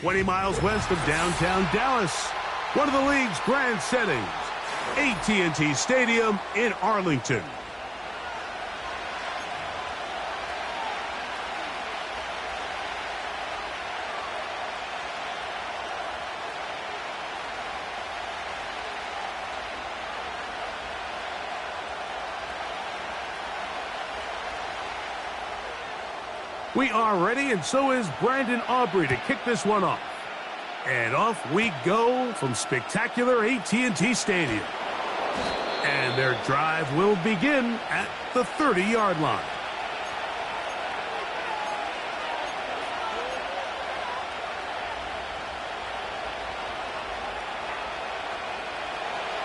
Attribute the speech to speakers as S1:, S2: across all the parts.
S1: 20 miles west of downtown Dallas. One of the league's grand settings, AT&T Stadium in Arlington. We are ready, and so is Brandon Aubrey to kick this one off. And off we go from spectacular AT&T Stadium. And their drive will begin at the 30-yard line.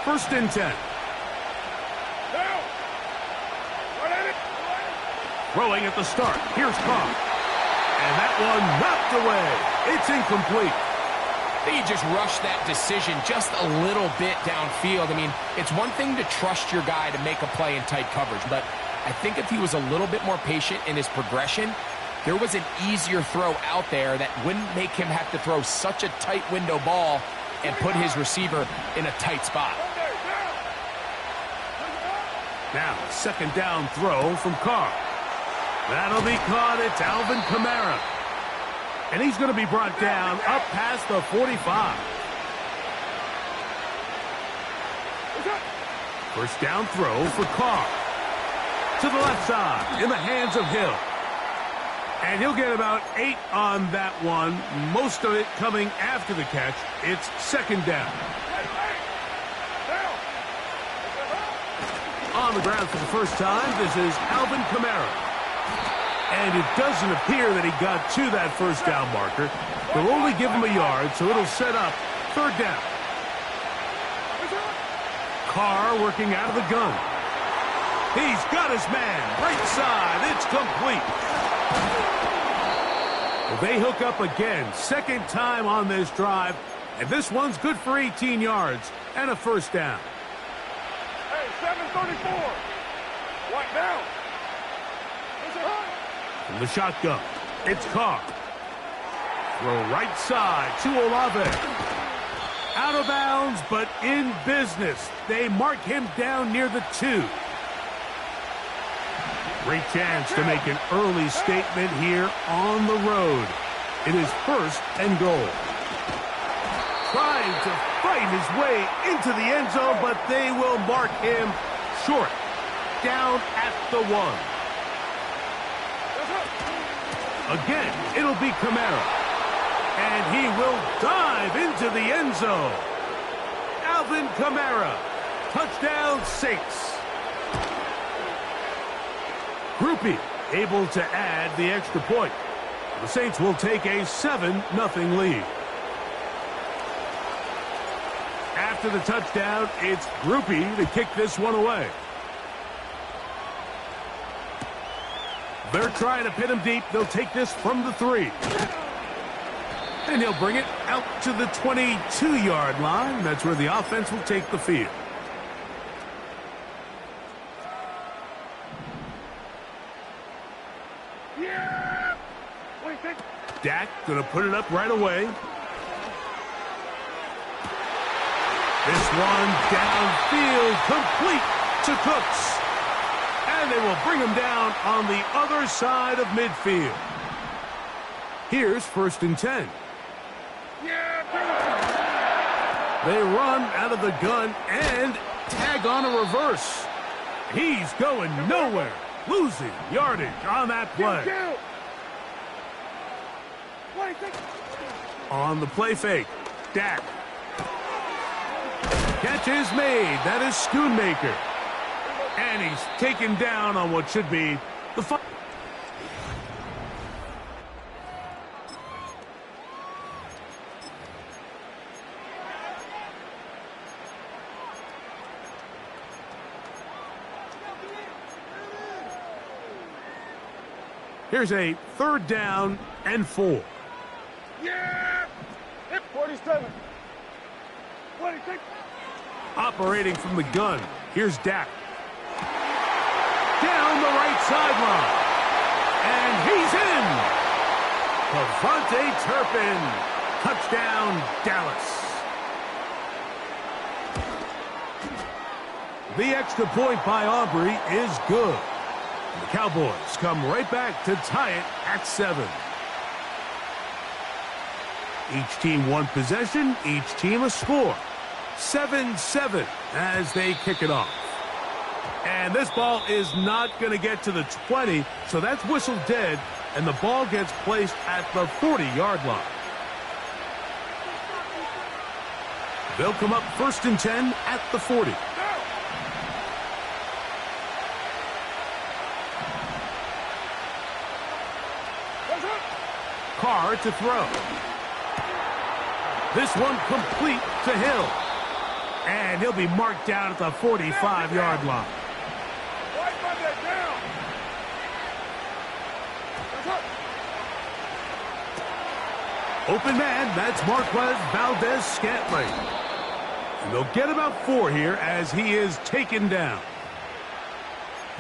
S1: First and 10. Throwing at the start. Here's Carr. And that one knocked away. It's incomplete.
S2: I think he just rushed that decision just a little bit downfield. I mean, it's one thing to trust your guy to make a play in tight coverage, but I think if he was a little bit more patient in his progression, there was an easier throw out there that wouldn't make him have to throw such a tight window ball and put his receiver in a tight spot.
S1: Now, second down throw from Carr. That'll be caught. It's Alvin Kamara. And he's going to be brought down up past the 45. First down throw for Carr. To the left side, in the hands of Hill. And he'll get about 8 on that one, most of it coming after the catch. It's second down. On the ground for the first time, this is Alvin Kamara. And it doesn't appear that he got to that first down marker. They'll only give him a yard, so it'll set up third down. Carr working out of the gun. He's got his man. Right side. It's complete. Well, they hook up again. Second time on this drive. And this one's good for 18 yards and a first down.
S3: Hey, 734. What now?
S1: From the shotgun, it's Carr. Throw right side to Olave. Out of bounds, but in business. They mark him down near the 2. Great chance to make an early statement here on the road. It is first and goal. Trying to fight his way into the end zone, but they will mark him short. Down at the 1. Again, it'll be Kamara. And he will dive into the end zone. Alvin Kamara. Touchdown Saints. Groupie able to add the extra point. The Saints will take a 7-0 lead. After the touchdown, it's Groupie to kick this one away. They're trying to pin him deep. They'll take this from the 3. And he'll bring it out to the 22-yard line. That's where the offense will take the field.
S3: Yeah!
S1: Dak going to put it up right away. This one downfield, complete to Cooks. And they will bring him down on the other side of midfield. Here's first and 10. They run out of the gun and tag on a reverse. He's going nowhere. Losing yardage on that play. On the play fake, Dak. Catch is made. That is Schoonmaker. And he's taken down on what should be the final. Here's a third down and 4.
S3: Yeah! Hit 47. 26.
S1: Operating from the gun. Here's Dak. Down the right sideline. And he's in. Devontae Turpin Touchdown, Dallas. The extra point by Aubrey is good. The Cowboys come right back to tie it at 7. Each team one possession, each team a score. 7-7 as they kick it off. And this ball is not going to get to the 20, so that's whistled dead, and the ball gets placed at the 40-yard line. They'll come up 1st and 10 at the 40. Carr to throw. This one complete to Hill. And he'll be marked down at the 45-yard line. Open man, that's Marquez Valdez-Scantling. And they'll get about 4 here as he is taken down.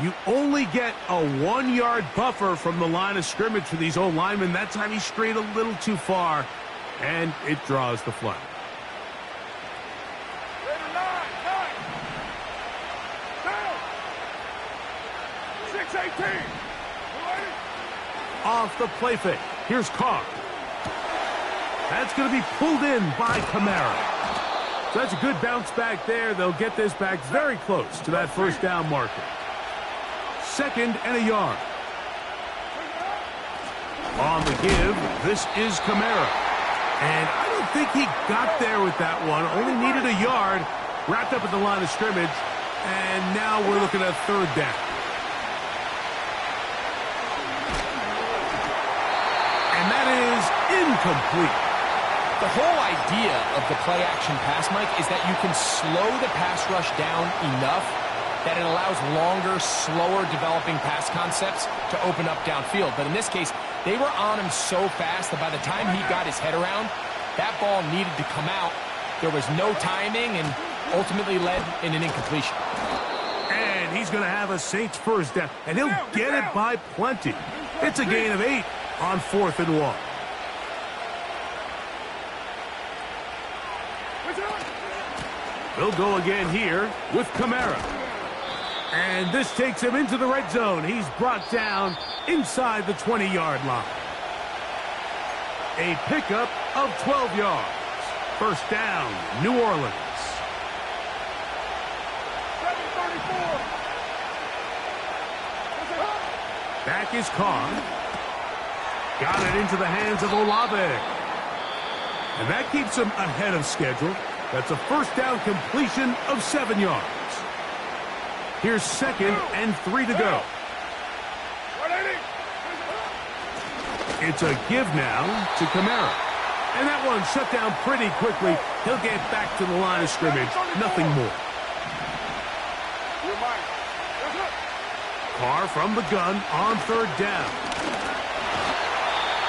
S1: You only get a 1-yard buffer from the line of scrimmage for these old linemen. That time he strayed a little too far, and it draws the flag.
S3: 6-18.
S1: Off the play fake. Here's Carr. That's going to be pulled in by Kamara. So that's a good bounce back there. They'll get this back very close to that 1st down marker. 2nd and a yard. On the give, this is Kamara. And I don't think he got there with that one. Only needed a yard. Wrapped up at the line of scrimmage. And now we're looking at 3rd down. And that is incomplete.
S2: The whole idea of the play-action pass, Mike, is that you can slow the pass rush down enough that it allows longer, slower developing pass concepts to open up downfield. But in this case, they were on him so fast that by the time he got his head around, that ball needed to come out. There was no timing and ultimately led in an incompletion.
S1: And he's going to have a Saints 1st down, and he'll get it by plenty. It's a gain of 8 on 4th and 1. They'll go again here with Kamara. And this takes him into the red zone. He's brought down inside the 20-yard line. A pickup of 12 yards. 1st down, New Orleans.
S3: 7-34.
S1: Back is Carr. Got it into the hands of Olave. And that keeps him ahead of schedule. That's a 1st down completion of 7 yards. Here's 2nd and 3 to go. It's a give now to Kamara. And that one shut down pretty quickly. He'll get back to the line of scrimmage. Nothing more. Carr from the gun on 3rd down.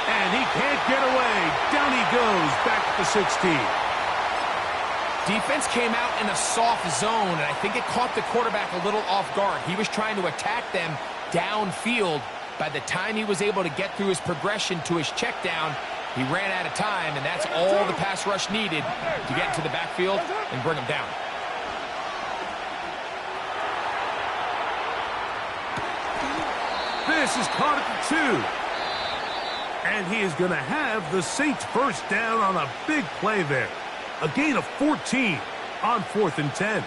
S1: And he can't get away. Down he goes back to the 16.
S2: Defense came out in a soft zone, and I think it caught the quarterback a little off guard. He was trying to attack them downfield. By the time he was able to get through his progression to his check down, he ran out of time, and that's all the pass rush needed to get into the backfield and bring him down.
S1: This is caught at the 2. And he is going to have the Saints 1st down on a big play there. A gain of 14 on 4th and 10.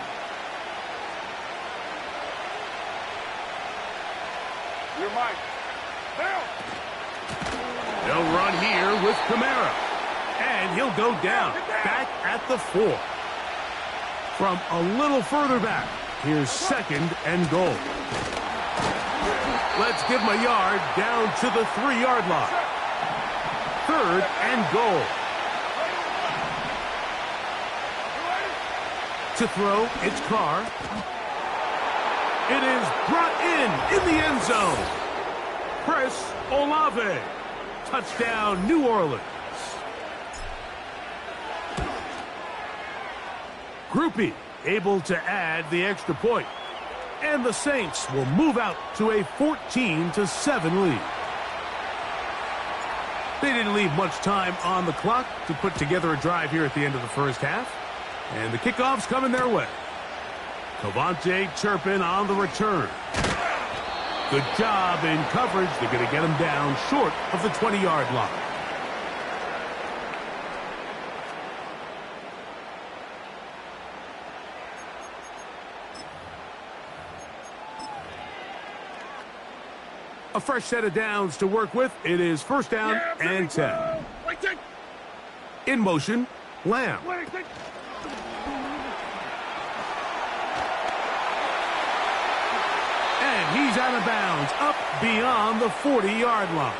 S3: You're Mike. Down.
S1: They'll run here with Kamara. And he'll go down. Back at the 4. From a little further back, here's 2nd and goal. Let's give him a yard down to the 3-yard line. 3rd and goal. To throw, it's Carr. It is brought in the end zone. Chris Olave. Touchdown, New Orleans. Groupie able to add the extra point. And the Saints will move out to a 14-7 lead. They didn't leave much time on the clock to put together a drive here at the end of the first half. And the kickoff's coming their way. Cavante Turpin on the return. Good job in coverage. They're going to get him down short of the 20-yard line. A fresh set of downs to work with. It is first down and 10. In motion, Lamb. And he's out of bounds, up beyond the 40-yard line.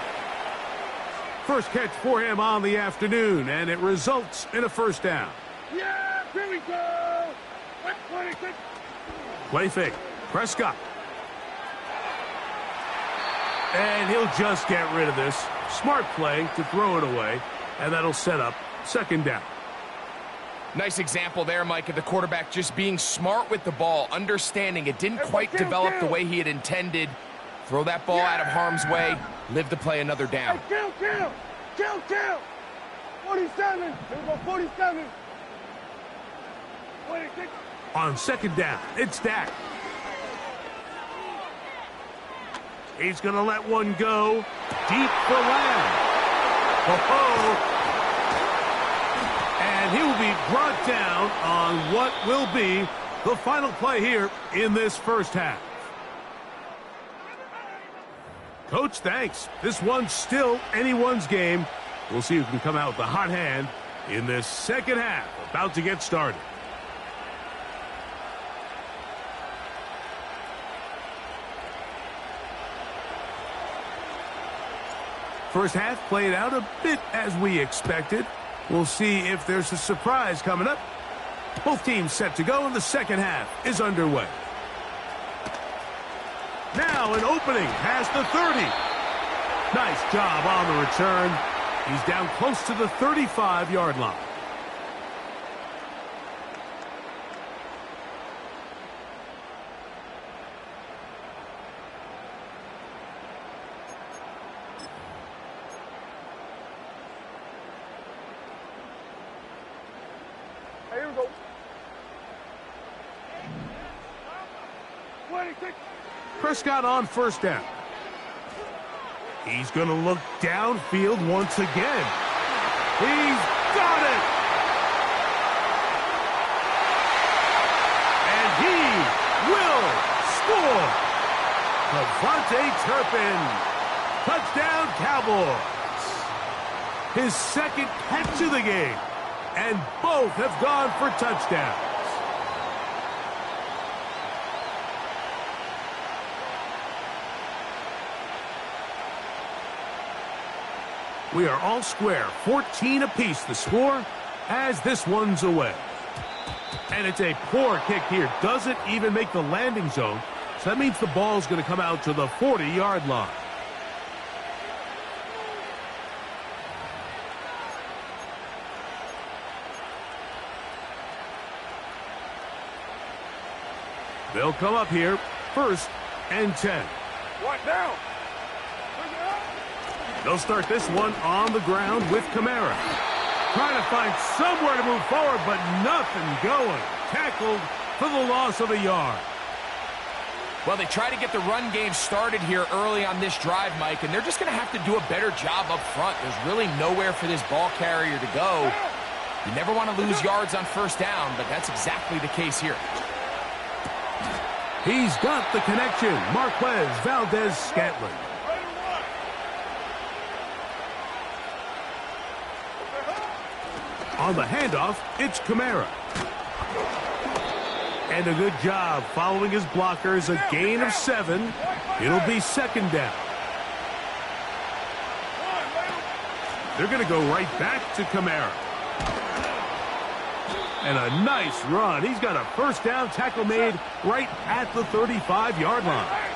S1: First catch for him on the afternoon, and it results in a first down.
S3: Yeah, here we go.
S1: Play fake. Prescott. And he'll just get rid of this. Smart play to throw it away, and that'll set up second down.
S2: Nice example there, Mike, of the quarterback just being smart with the ball, understanding it didn't quite develop the way he had intended. Throw that ball out of harm's way, live to play another down.
S3: Hey, kill. 47. Here we go, 47. 26.
S1: On second down, it's Dak. He's going to let one go. Deep for Lamb. Oh-ho. And he will be brought down on what will be the final play here in this first half. Coach, thanks. This one's still anyone's game. We'll see who can come out with the hot hand in this second half. About to get started. First half played out a bit as we expected. We'll see if there's a surprise coming up. Both teams set to go, and the second half is underway. Now an opening past the 30. Nice job on the return. He's down close to the 35-yard line.
S3: Here we go. 26.
S1: Prescott on first down. He's going to look downfield once again. He's got it! And he will score! Cavante Turpin. Touchdown, Cowboys. His second catch of the game. And both have gone for touchdowns. We are all square, 14 apiece the score as this one's away. And it's a poor kick here. Doesn't even make the landing zone. So that means the ball's going to come out to the 40-yard line. They'll come up here, first and 10.
S3: What now?
S1: They'll start this one on the ground with Kamara. Trying to find somewhere to move forward, but nothing going. Tackled for the loss of a yard.
S2: Well, they try to get the run game started here early on this drive, Mike, and they're just going to have to do a better job up front. There's really nowhere for this ball carrier to go. You never want to lose yards on first down, but that's exactly the case here.
S1: He's got the connection. Marquez Valdez-Scantling. On the handoff, it's Kamara. And a good job following his blockers, a gain of 7. It'll be second down. They're going to go right back to Kamara. And a nice run. He's got a first down tackle made right at the 35-yard line.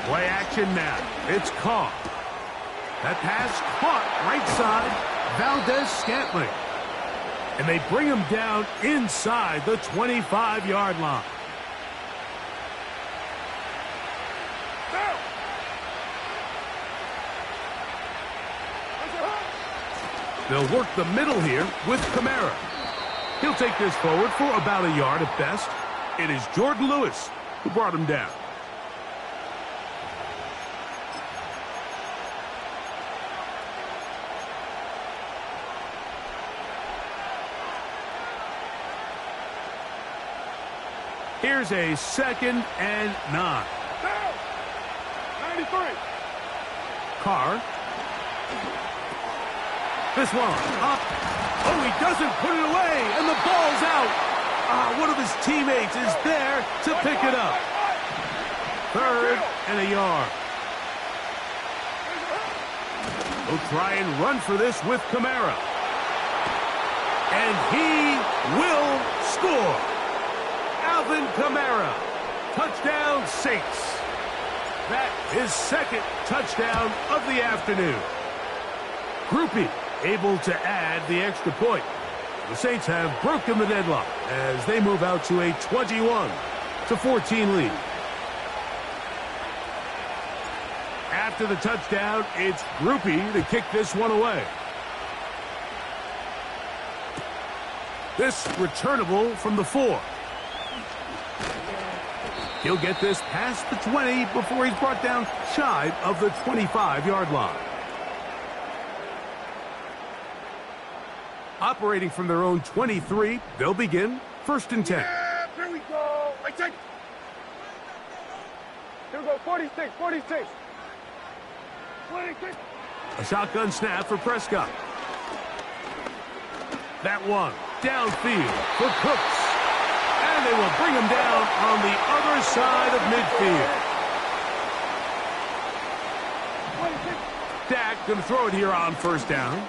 S1: Play action now. It's caught. That pass caught right side, Valdez-Scantling. And they bring him down inside the 25-yard line. They'll work the middle here with Kamara. He'll take this forward for about a yard at best. It is Jordan Lewis who brought him down. Here's a 2nd and 9.
S3: 93.
S1: Carr. This one up. Oh, he doesn't put it away, and the ball's out. One of his teammates is there to pick it up. 3rd and a yard. He'll try and run for this with Kamara. And he will score. Alvin Kamara. Touchdown, Saints. That is 2nd touchdown of the afternoon. Groupie able to add the extra point. The Saints have broken the deadlock as they move out to a 21-14 lead. After the touchdown, it's Groupie to kick this one away. This returnable from the 4. He'll get this past the 20 before he's brought down shy of the 25-yard line. Operating from their own 23, they'll begin 1st and 10.
S3: Yeah, here we go. Right, take. Here we go, 46, 46. 26.
S1: A shotgun snap for Prescott. That one downfield for Cooks. And they will bring him down on the other side of midfield.
S3: 26.
S1: Dak going to throw it here on 1st down.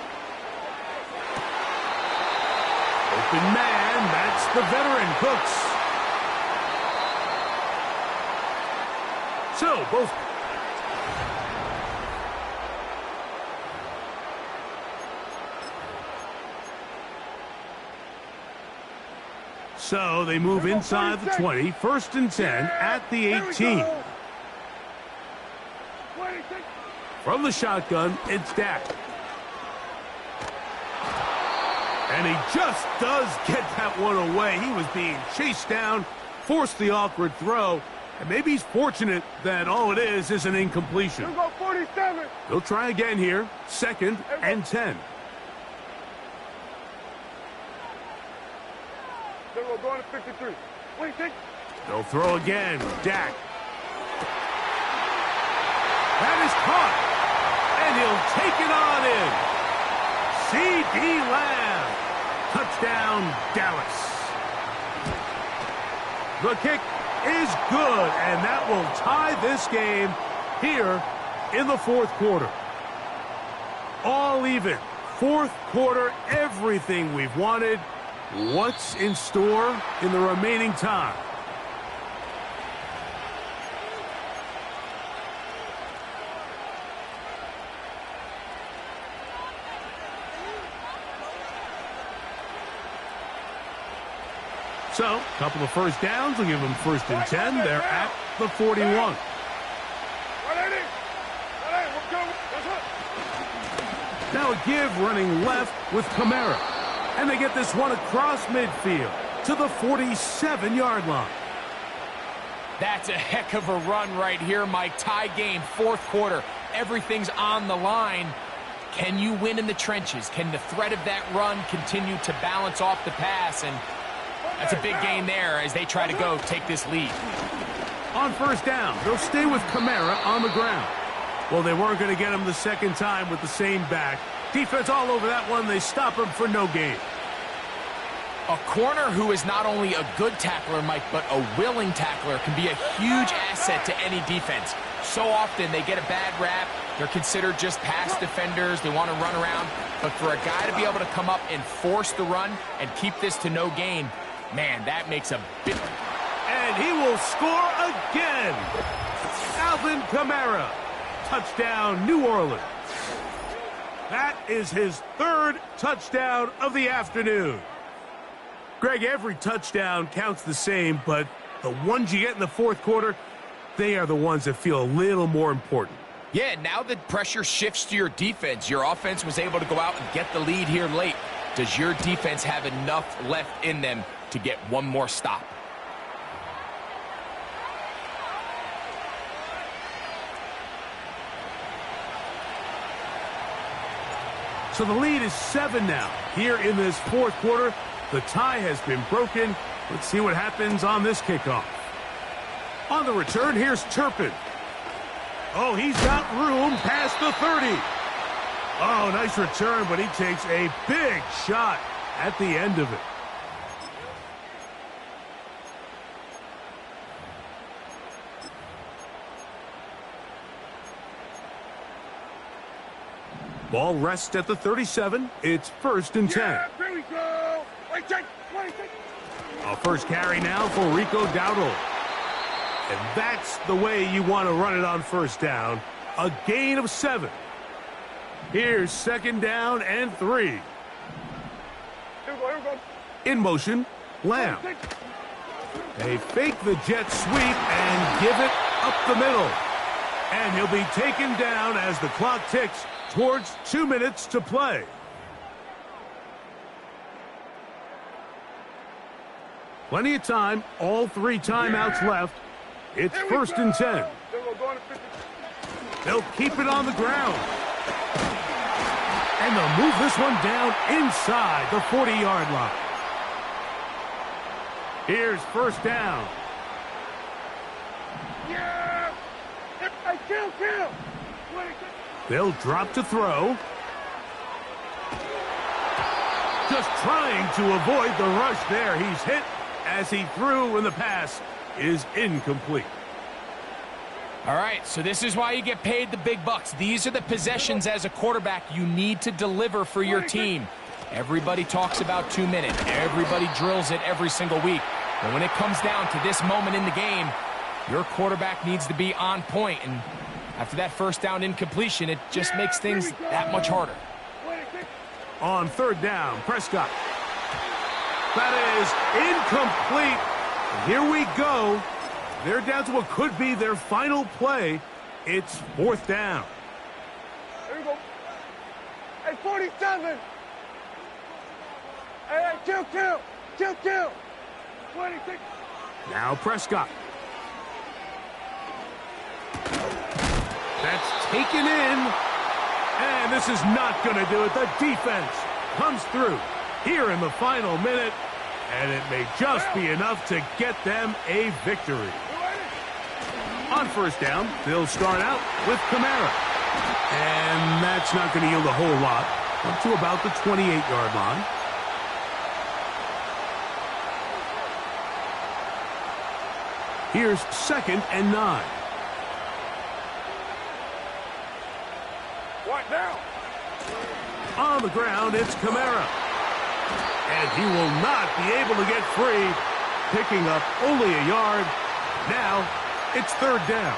S1: Open man, that's the veteran Cooks. So, both. So, they move inside the 20, 1st and 10 at the 18. From the shotgun, it's Dak. And he just does get that one away. He was being chased down, forced the awkward throw, and maybe he's fortunate that all it is an incompletion.
S3: Here we go, 47.
S1: They'll try again here, 2nd and 10.
S3: Here we go, going to 53. 26.
S1: They'll throw again, Dak. That is caught, and he'll take it on in. C.D. Lamb. Touchdown, Dallas. The kick is good, and that will tie this game here in the 4th quarter. All even. 4th quarter, everything we've wanted. What's in store in the remaining time? So, a couple of 1st downs will give them 1st and 10. They're at the 41. Now a give running left with Kamara. And they get this one across midfield to the 47-yard line.
S2: That's a heck of a run right here, Mike. Tie game, 4th quarter. Everything's on the line. Can you win in the trenches? Can the threat of that run continue to balance off the pass? And that's a big gain there as they try to go take this lead.
S1: On 1st down, they'll stay with Kamara on the ground. Well, they weren't going to get him the 2nd time with the same back. Defense all over that one. They stop him for no gain.
S2: A corner who is not only a good tackler, Mike, but a willing tackler can be a huge asset to any defense. So often they get a bad rap. They're considered just pass defenders. They want to run around. But for a guy to be able to come up and force the run and keep this to no gain, man, that makes a big...
S1: And he will score again. Alvin Kamara. Touchdown, New Orleans. That is his 3rd touchdown of the afternoon. Greg, every touchdown counts the same, but the ones you get in the 4th quarter, they are the ones that feel a little more important.
S2: Yeah, now the pressure shifts to your defense. Your offense was able to go out and get the lead here late. Does your defense have enough left in them to get one more stop?
S1: So the lead is 7 now. Here in this fourth quarter, the tie has been broken. Let's see what happens on this kickoff. On the return, here's Turpin. Oh, he's got room past the 30. Oh, nice return, but he takes a big shot at the end of it. Ball rests at the 37. It's 1st and 10.
S3: Yeah, here we go. Wait, check.
S1: A first carry now for Rico Dowdle. And that's the way you want to run it on first down. A gain of 7. Here's 2nd down and 3.
S3: Here we go.
S1: In motion, Lamb. They fake the jet sweep and give it up the middle. And he'll be taken down as the clock ticks towards 2 minutes to play. Plenty of time, all 3 timeouts left. It's 1st and 10. They'll keep it on the ground. And they'll move this one down inside the 40-yard line. Here's 1st down.
S3: Yeah! Kill!
S1: They'll drop to throw. Just trying to avoid the rush there. He's hit as he threw, and the pass is incomplete.
S2: All right, so this is why you get paid the big bucks. These are the possessions as a quarterback you need to deliver for your team. Everybody talks about 2 minutes. Everybody drills it every single week. But when it comes down to this moment in the game, your quarterback needs to be on point. And after that first down incompletion, it just makes things that much harder.
S1: On 3rd down, Prescott. That is incomplete. And here we go. They're down to what could be their final play. It's 4th down.
S3: Here we go. Hey, 47. Hey, kill. 26.
S1: Now Prescott. That's taken in. And this is not going to do it. The defense comes through here in the final minute. And it may just be enough to get them a victory. On 1st down, they'll start out with Kamara. And that's not going to yield a whole lot. Up to about the 28-yard line. Here's 2nd and 9.
S3: What now?
S1: On the ground, it's Kamara. And he will not be able to get free, picking up only a yard. Now, it's 3rd down.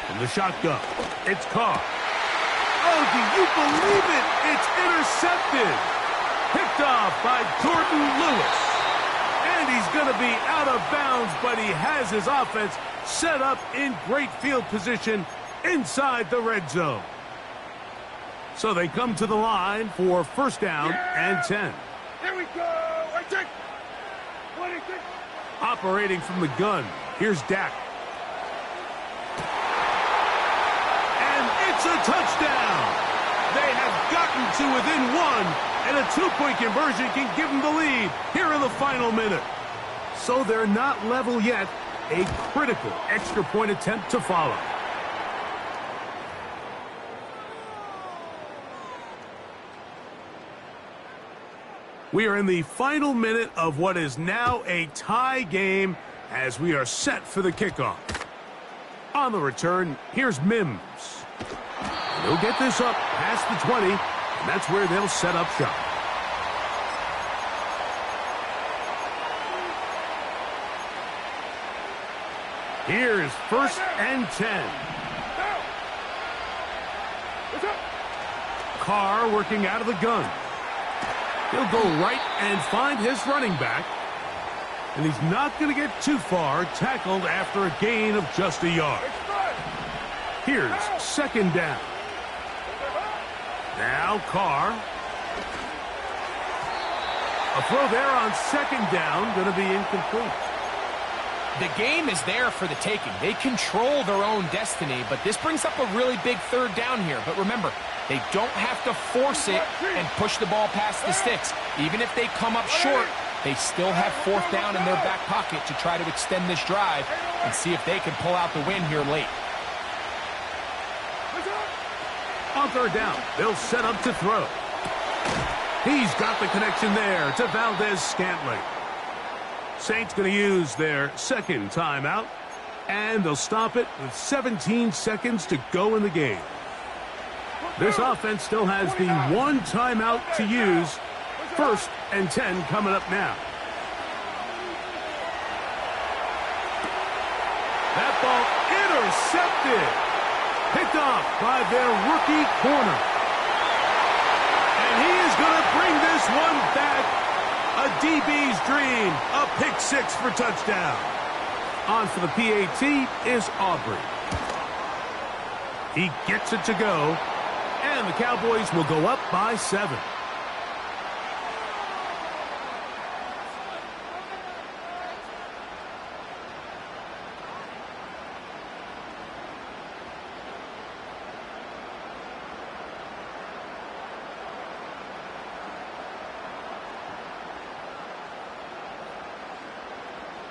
S1: From the shotgun, it's Carr. Oh, do you believe it? It's intercepted. Picked off by Jordan Lewis. And he's going to be out of bounds, but he has his offense set up in great field position inside the red zone. So they come to the line for 1st down and 10.
S3: Here we go. I take 26.
S1: Operating from the gun, here's Dak. And it's a touchdown. They have gotten to within 1, and a 2-point conversion can give them the lead here in the final minute. So they're not level yet. A critical extra point attempt to follow. We are in the final minute of what is now a tie game as we are set for the kickoff. On the return, here's Mims. They'll get this up past the 20, and that's where they'll set up shop. Here's 1st and 10. Carr working out of the gun. He'll go right and find his running back. And he's not going to get too far, tackled after a gain of just a yard. Here's second down. Now Carr. A throw there on second down, going to be incomplete.
S2: The game is there for the taking. They control their own destiny, but this brings up a really big third down here. But remember, they don't have to force it and push the ball past the sticks. Even if they come up short, they still have fourth down in their back pocket to try to extend this drive and see if they can pull out the win here late.
S1: On third down, they'll set up to throw. He's got the connection there to Valdez-Scantling. Saints going to use their second timeout, and they'll stop it with 17 seconds to go in the game. This offense still has the one timeout to use. First and 10 coming up now. That ball intercepted. Picked off by their rookie corner. And he is going to bring this one back. A DB's dream. A pick six for touchdown. On for the PAT is Aubrey. He gets it to go. And the Cowboys will go up by 7.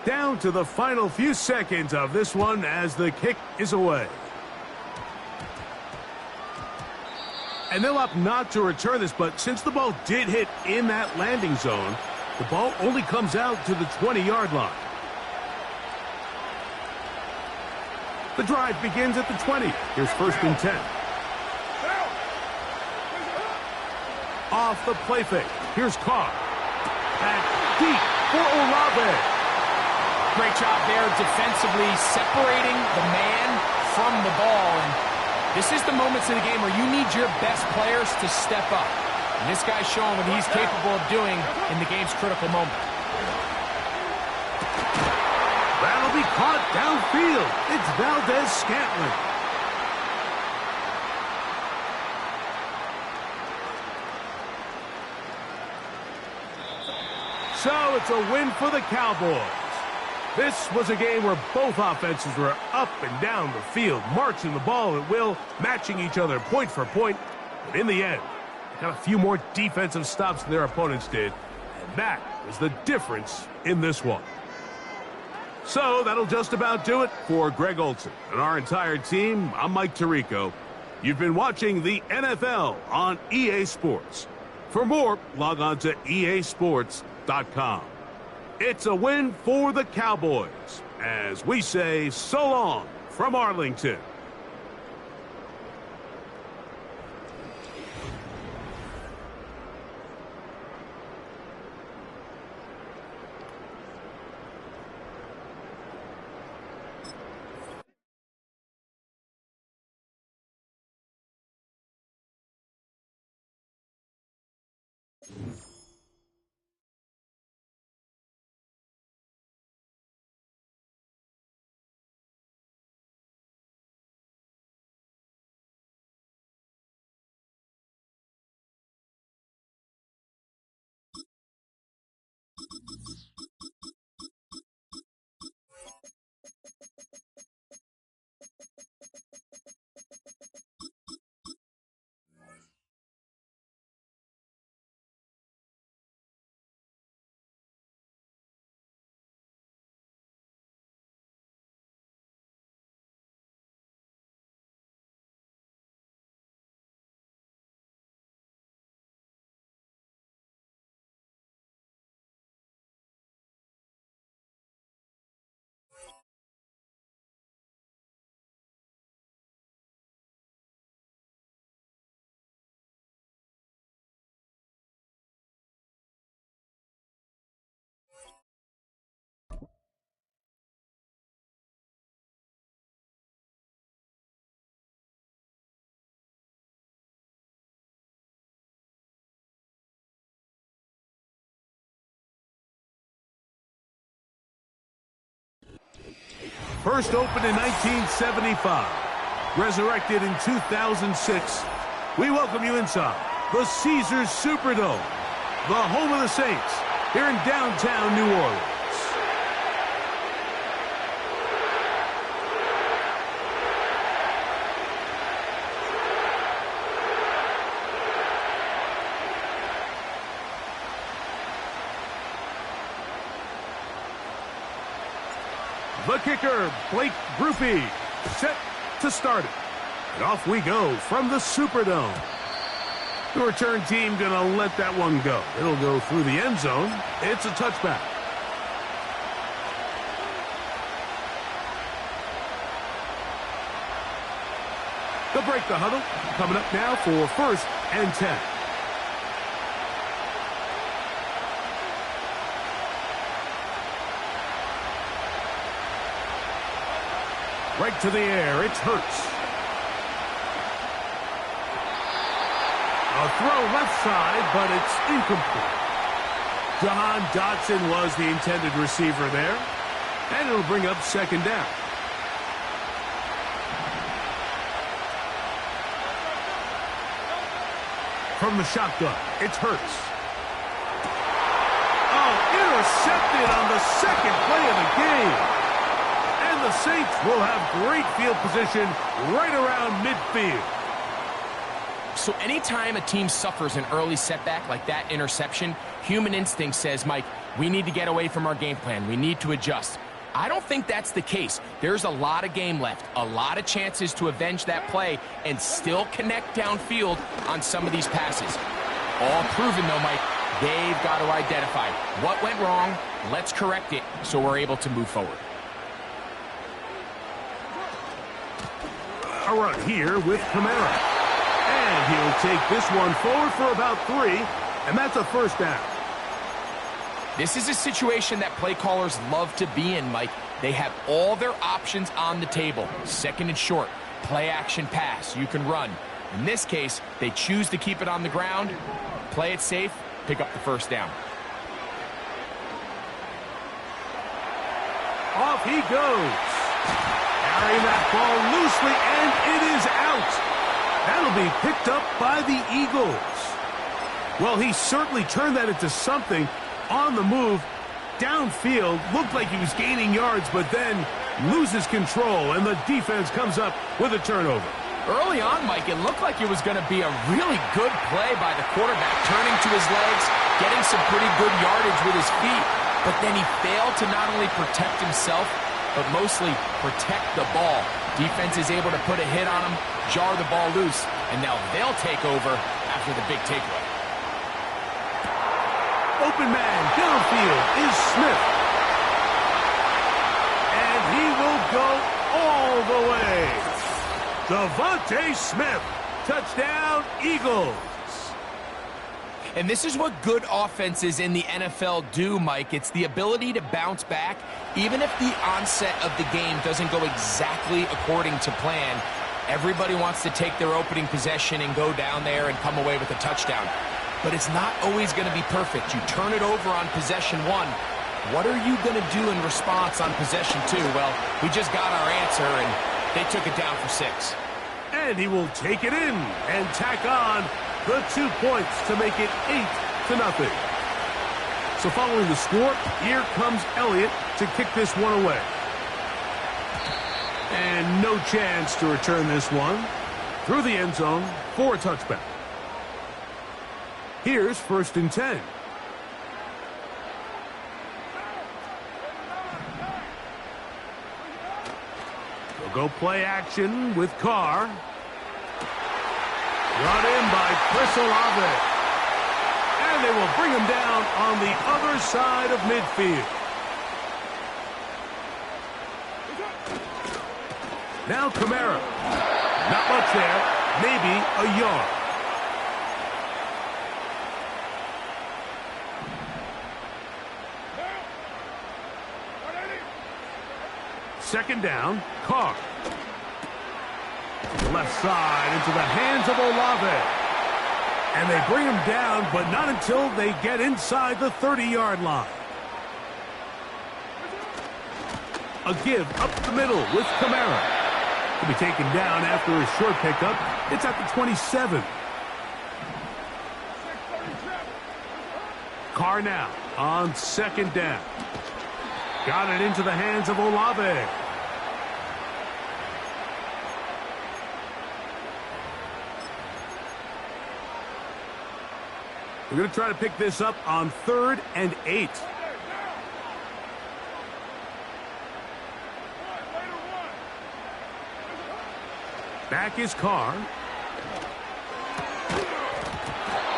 S1: Down to the final few seconds of this one as the kick is away. And they'll opt not to return this, but since the ball did hit in that landing zone, the ball only comes out to the 20-yard line. The drive begins at the 20. Here's first and 10. Off the play fake. Here's Carr. And deep for Olave.
S2: Great job there defensively, separating the man from the ball. And this is the moments in the game where you need your best players to step up. And this guy's showing what he's capable of doing in the game's critical moment.
S1: That'll be caught downfield. It's Valdez-Scantling. So it's a win for the Cowboys. This was a game where both offenses were up and down the field, marching the ball at will, matching each other point for point. But in the end, they got a few more defensive stops than their opponents did, and that was the difference in this one. So that'll just about do it for Greg Olson and our entire team. I'm Mike Tirico. You've been watching the NFL on EA Sports. For more, log on to easports.com. It's a win for the Cowboys, as we say so long from Arlington. First opened in 1975, resurrected in 2006, we welcome you inside the Caesars Superdome, the home of the Saints, here in downtown New Orleans. The kicker, Blake Grupe, set to start it. And off we go from the Superdome. The return team going to let that one go. It'll go through the end zone. It's a touchback. They'll break the huddle. Coming up now for 1st and 10. Right to the air, it's Hurts. A throw left side, but it's incomplete. Jahan Dotson was the intended receiver there, and it'll bring up 2nd down. From the shotgun, it's Hurts. Oh, intercepted on the 2nd play of the game. And the Saints will have great field position right around midfield.
S2: So anytime a team suffers an early setback like that interception, human instinct says, Mike, we need to get away from our game plan. We need to adjust. I don't think that's the case. There's a lot of game left, a lot of chances to avenge that play and still connect downfield on some of these passes. All proven, though, Mike. They've got to identify what went wrong. Let's correct it so we're able to move forward.
S1: A run here with Kamara. And he'll take this one forward for about 3, and that's a 1st down.
S2: This is a situation that play callers love to be in, Mike. They have all their options on the table. 2nd and short, play action pass, you can run. In this case, they choose to keep it on the ground, play it safe, pick up the 1st down.
S1: Off he goes. Carrying that ball loosely, and it is out. That'll be picked up by the Eagles. Well, he certainly turned that into something on the move. Downfield, looked like he was gaining yards, but then loses control, and the defense comes up with a turnover.
S2: Early on, Mike, it looked like it was going to be a really good play by the quarterback, turning to his legs, getting some pretty good yardage with his feet, but then he failed to not only protect himself, but mostly protect the ball. Defense is able to put a hit on him, jar the ball loose, and now they'll take over after the big takeaway.
S1: Open man downfield is Smith. And he will go all the way. Devontae Smith, touchdown Eagles.
S2: And this is what good offenses in the NFL do, Mike. It's the ability to bounce back, even if the onset of the game doesn't go exactly according to plan. Everybody wants to take their opening possession and go down there and come away with a touchdown. But it's not always going to be perfect. You turn it over on possession 1. What are you going to do in response on possession 2? Well, we just got our answer, and they took it down for 6.
S1: And he will take it in and tack on the 2 points to make it 8-0. So following the score, here comes Elliott to kick this one away. And no chance to return this one through the end zone for a touchback. Here's 1st and 10. They'll go play action with Carr. Brought in by Chris Olave. And they will bring him down on the other side of midfield. Now Kamara. Not much there. Maybe a yard. Second down, Carr. Left side into the hands of Olave. And they bring him down, but not until they get inside the 30-yard line. A give up the middle with Kamara. He'll be taken down after a short pickup. It's at the 27. Carr now on second down. Got it into the hands of Olave. We're going to try to pick this up on 3rd and 8. Back is Carr.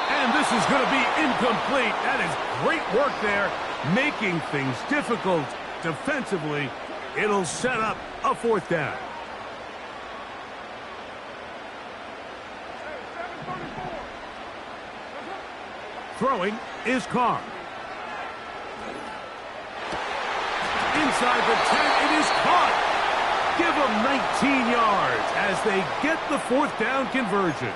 S1: And this is going to be incomplete. That is great work there, making things difficult defensively. It'll set up a 4th down. Throwing is Carr. Inside the 10, it is caught. Give them 19 yards as they get the 4th down conversion.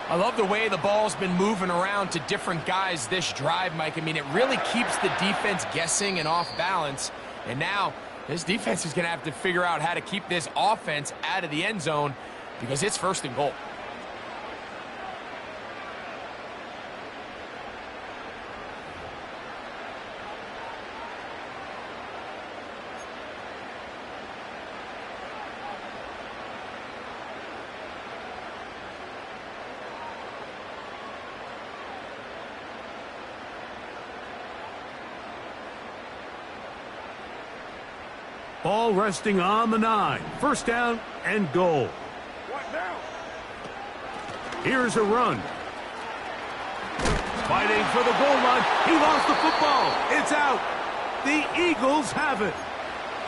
S2: I love the way the ball's been moving around to different guys this drive, Mike. I mean, it really keeps the defense guessing and off balance. And now this defense is going to have to figure out how to keep this offense out of the end zone because it's 1st and goal.
S1: Ball resting on the 9. 1st down and goal. Here's a run. Fighting for the goal line. He lost the football. It's out. The Eagles have it.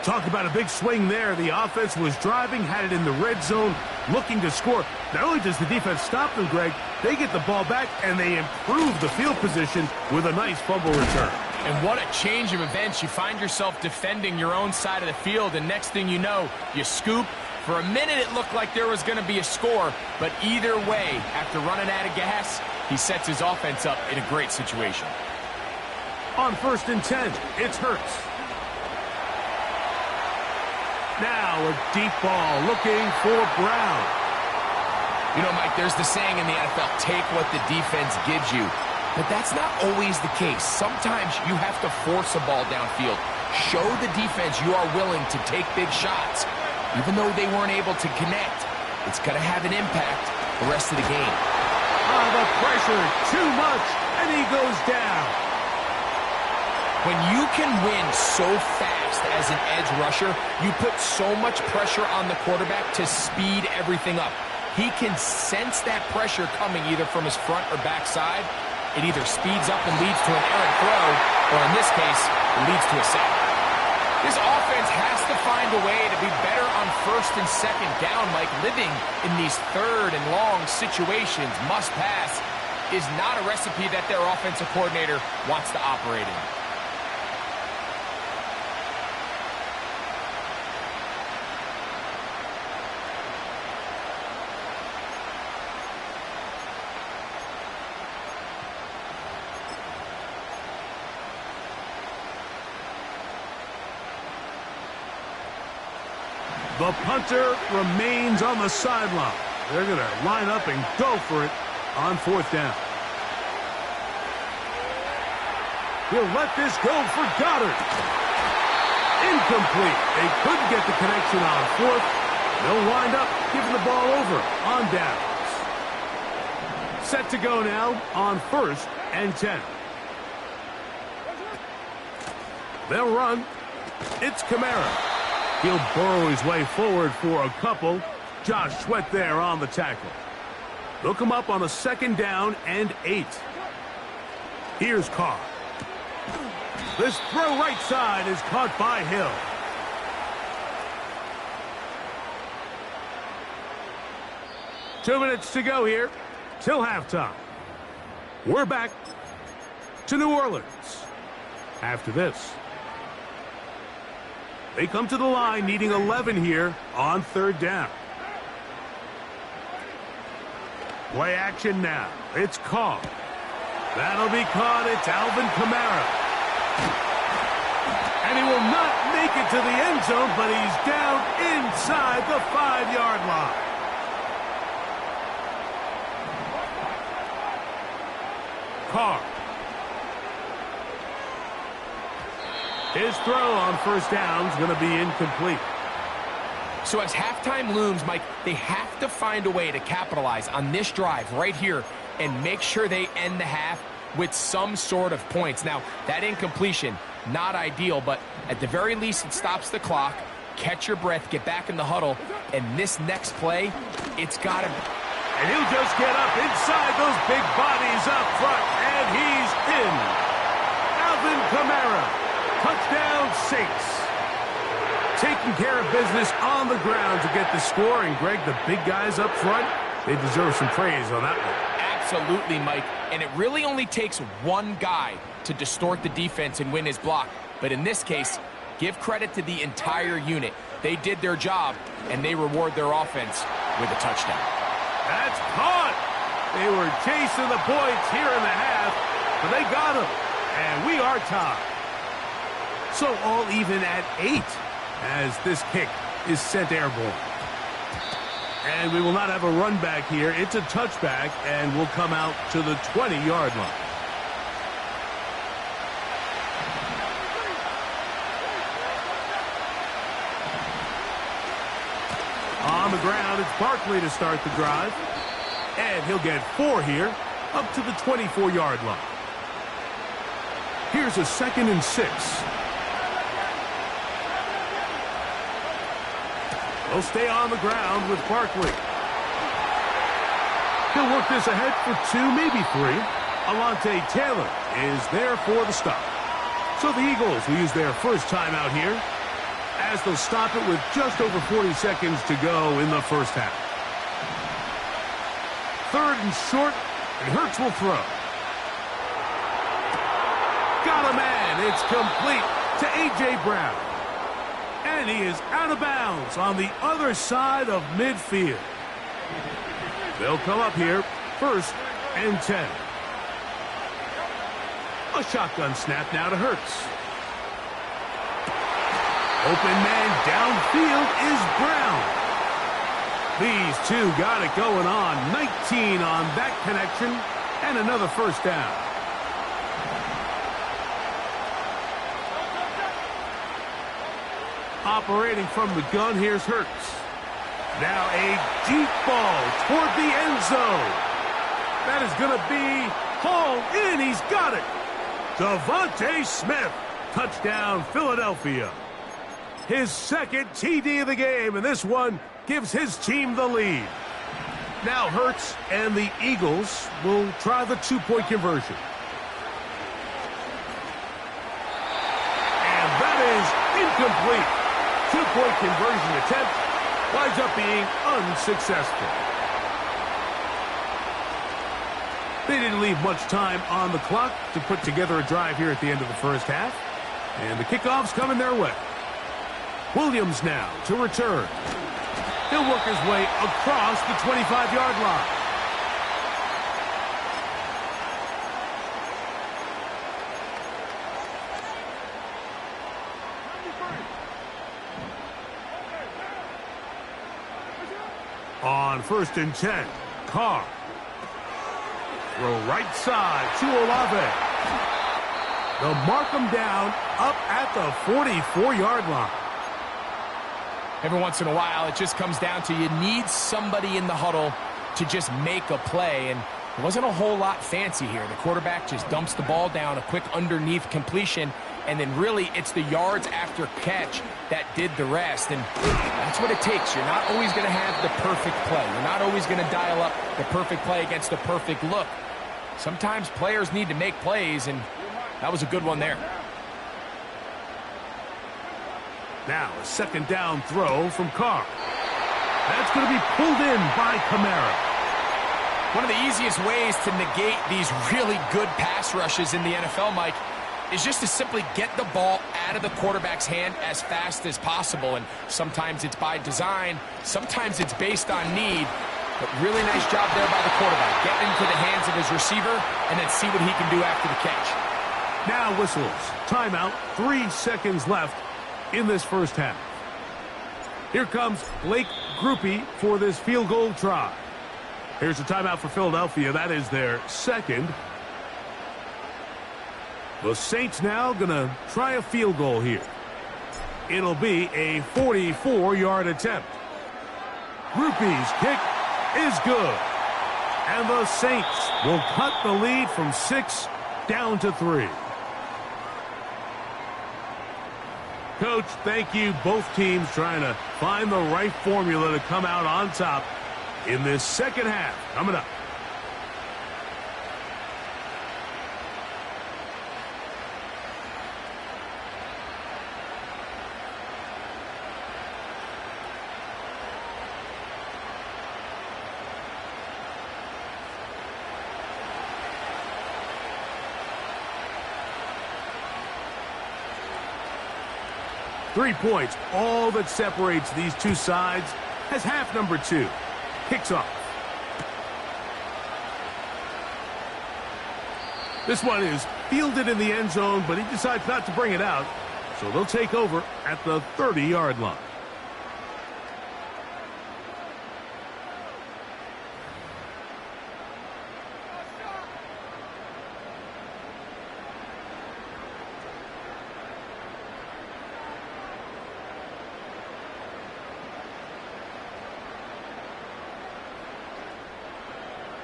S1: Talk about a big swing there. The offense was driving, had it in the red zone, looking to score. Not only does the defense stop them, Greg, they get the ball back and they improve the field position with a nice fumble return.
S2: And what a change of events. You find yourself defending your own side of the field, and next thing you know, you scoop. For a minute, it looked like there was going to be a score, but either way, after running out of gas, he sets his offense up in a great situation.
S1: On 1st and 10, it's Hurts. Now a deep ball looking for Brown.
S2: You know, Mike, there's the saying in the NFL, take what the defense gives you. But that's not always the case. Sometimes you have to force a ball downfield. Show the defense you are willing to take big shots. Even though they weren't able to connect, it's going to have an impact the rest of the game.
S1: The pressure, too much, and he goes down.
S2: When you can win so fast as an edge rusher, you put so much pressure on the quarterback to speed everything up. He can sense that pressure coming either from his front or back side. It either speeds up and leads to an errant throw, or in this case, it leads to a sack. This offense has to find a way to be better on 1st and 2nd down, Mike. Living in these 3rd and long situations, must pass, is not a recipe that their offensive coordinator wants to operate in.
S1: The punter remains on the sideline. They're going to line up and go for it on 4th down. He'll let this go for Goddard. Incomplete. They couldn't get the connection on 4th. They'll wind up giving the ball over on downs. Set to go now on 1st and 10. They'll run. It's Kamara. He'll burrow his way forward for a couple. Josh Sweat there on the tackle. They'll come up on a 2nd down and 8. Here's Carr. This throw right side is caught by Hill. Two minutes to go here till halftime. We're back to New Orleans after this. They come to the line needing 11 here on 3rd down. Play action now. It's Carr. That'll be caught. It's Alvin Kamara. And he will not make it to the end zone, but he's down inside the 5-yard line. Carr. His throw on first down is going to be incomplete.
S2: So as halftime looms, Mike, they have to find a way to capitalize on this drive right here and make sure they end the half with some sort of points. Now, that incompletion, not ideal, but at the very least, it stops the clock. Catch your breath, get back in the huddle, and this next play, it's got to...
S1: And he'll just get up inside those big bodies up front, and he's in. Alvin Kamara, touchdown Saints. Taking care of business on the ground to get the score, and Greg, the big guys up front, they deserve some praise on that one.
S2: Absolutely, Mike, and it really only takes one guy to distort the defense and win his block, but in this case, give credit to the entire unit. They did their job, and they reward their offense with a touchdown.
S1: That's caught. They were chasing the points here in the half, but they got them, and we are tied. So all even at 8 as this kick is sent airborne. And we will not have a run back here. It's a touchback, and will come out to the 20-yard line. On the ground, it's Barkley to start the drive. And he'll get 4 here, up to the 24-yard line. Here's a 2nd and 6. They'll stay on the ground with Barkley. He'll work this ahead for 2, maybe 3. Alontae Taylor is there for the stop. So the Eagles will use their first timeout here, as they'll stop it with just over 40 seconds to go in the first half. 3rd and short, and Hurts will throw. Got a man. It's complete to A.J. Brown. And he is out of bounds on the other side of midfield. They'll come up here, 1st and 10. A shotgun snap now to Hurts. Open man downfield is Brown. These two got it going on. 19 on that connection, and another first down. Operating from the gun, here's Hurts. Now a deep ball toward the end zone. That is going to be hauled in. He's got it. Devontae Smith. Touchdown, Philadelphia. His 2nd TD of the game, and this one gives his team the lead. Now Hurts and the Eagles will try the 2-point conversion. And that is incomplete. 2-point conversion attempt winds up being unsuccessful. They didn't leave much time on the clock to put together a drive here at the end of the first half. And the kickoff's coming their way. Williams now to return. He'll work his way across the 25-yard line. On 1st and 10, Carr. Throw right side to Olave. They'll mark him down up at the 44-yard line.
S2: Every once in a while, it just comes down to you need somebody in the huddle to just make a play, and it wasn't a whole lot fancy here. The quarterback just dumps the ball down, a quick underneath completion, and then really it's the yards after catch that did the rest, and that's what it takes. You're not always going to have the perfect play. You're not always going to dial up the perfect play against the perfect look. Sometimes players need to make plays, and that was a good one there.
S1: Now a 2nd down throw from Carr. That's going to be pulled in by Kamara.
S2: One of the easiest ways to negate these really good pass rushes in the NFL, Mike, is just to simply get the ball out of the quarterback's hand as fast as possible. And sometimes it's by design, sometimes it's based on need. But really nice job there by the quarterback. Get into the hands of his receiver and then see what he can do after the catch.
S1: Now whistles. Timeout. 3 seconds left in this first half. Here comes Blake Groupie for this field goal try. Here's a timeout for Philadelphia. That is their second. The Saints now going to try a field goal here. It'll be a 44-yard attempt. Groupie's kick is good. And the Saints will cut the lead from 6 down to 3. Coach, thank you. Both teams trying to find the right formula to come out on top in this second half. Coming up. Three points, all that separates these two sides, as half number 2 kicks off. This one is fielded in the end zone, but he decides not to bring it out, so they'll take over at the 30-yard line.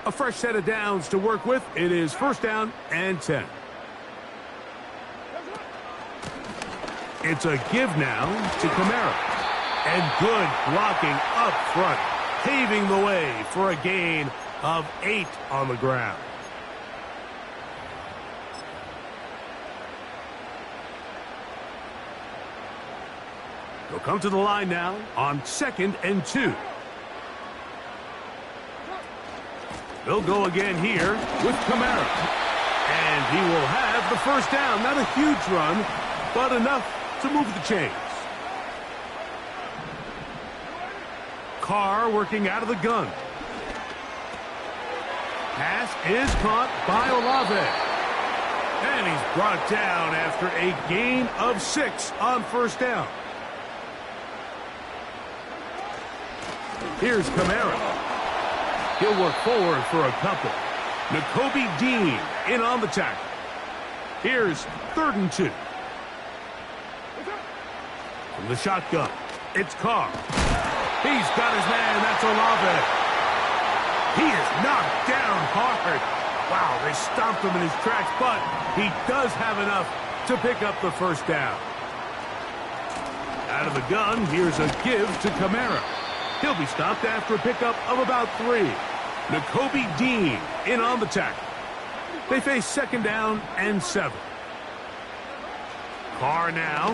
S1: A fresh set of downs to work with. It is first down and 10. It's a give now to Kamara. And good blocking up front, paving the way for a gain of 8 on the ground. They'll come to the line now on 2nd and 2. They'll go again here with Kamara. And he will have the first down. Not a huge run, but enough to move the chains. Carr working out of the gun. Pass is caught by Olave. And he's brought down after a gain of 6 on first down. Here's Kamara. He'll work forward for a couple. Nakobe Dean in on the tackle. Here's 3rd and 2. From the shotgun, it's Carr. He's got his man. That's Olave. He is knocked down hard. Wow, they stomped him in his tracks, but he does have enough to pick up the first down. Out of the gun, here's a give to Kamara. He'll be stopped after a pickup of about 3. Nakobe Dean in on the tackle. They face 2nd down and 7. Carr now.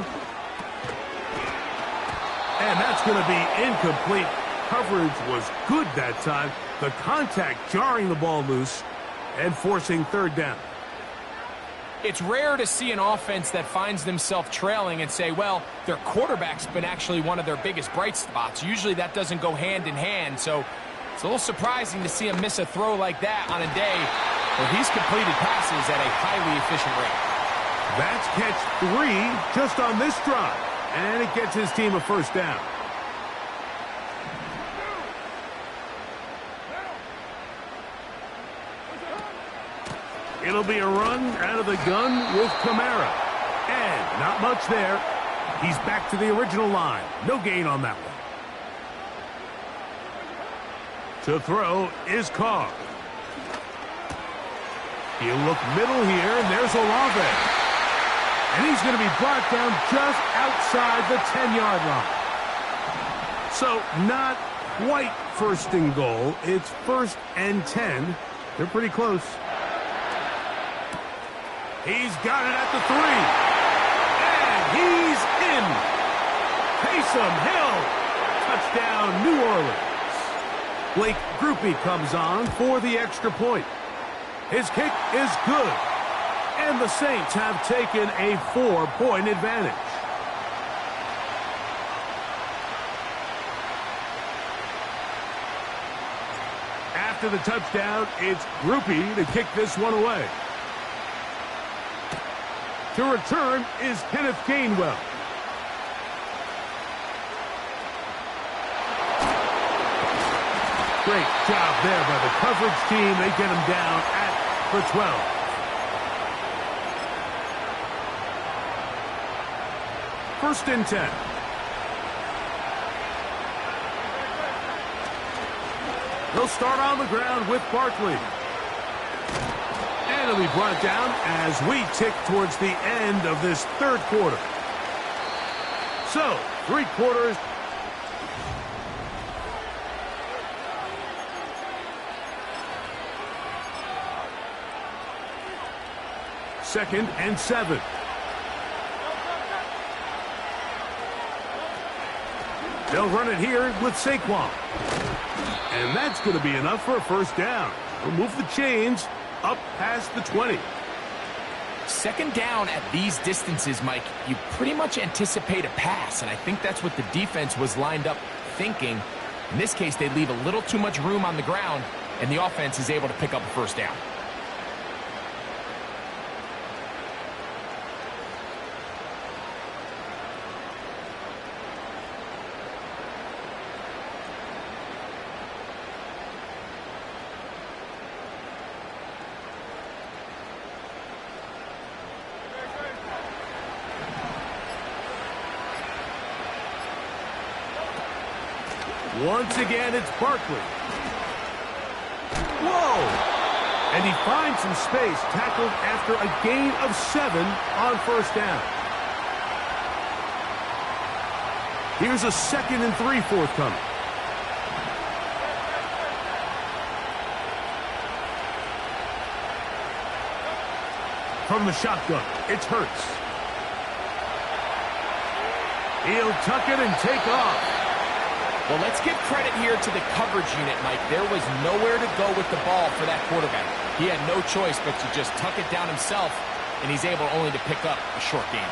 S1: And that's going to be incomplete. Coverage was good that time. The contact jarring the ball loose and forcing 3rd down.
S2: It's rare to see an offense that finds themselves trailing and say, well, their quarterback's been actually one of their biggest bright spots. Usually that doesn't go hand in hand, so it's a little surprising to see him miss a throw like that on a day where he's completed passes at a highly efficient rate.
S1: That's catch 3 just on this drive, and it gets his team a first down. It'll be a run out of the gun with Kamara. And not much there. He's back to the original line. No gain on that one. To throw is Carr. He'll look middle here, and there's Olave. And he's going to be brought down just outside the 10-yard line. So not quite 1st and goal. It's 1st and 10. They're pretty close. He's got it at the 3. And he's in. Taysom Hill. Touchdown, New Orleans. Blake Groupie comes on for the extra point. His kick is good. And the Saints have taken a 4-point advantage. After the touchdown, it's Groupie to kick this one away. To return is Kenneth Gainwell. Great job there by the coverage team. They get him down at the 12. First and 10. They'll start on the ground with Barkley. And it'll be brought down as we tick towards the end of this third quarter. So, 3 quarters. Second and 7. They'll run it here with Saquon. And that's going to be enough for a first down. They'll move the chains up past the 20.
S2: Second down at these distances, Mike, you pretty much anticipate a pass, and I think that's what the defense was lined up thinking. In this case, they leave a little too much room on the ground, and the offense is able to pick up a first down.
S1: Once again, it's Barkley. Whoa! And he finds some space, tackled after a gain of 7 on first down. Here's a 2nd and 3 forthcoming. From the shotgun, it's Hurts. He'll tuck it and take off.
S2: Well, let's give credit here to the coverage unit, Mike. There was nowhere to go with the ball for that quarterback. He had no choice but to just tuck it down himself, and he's able only to pick up a short gain.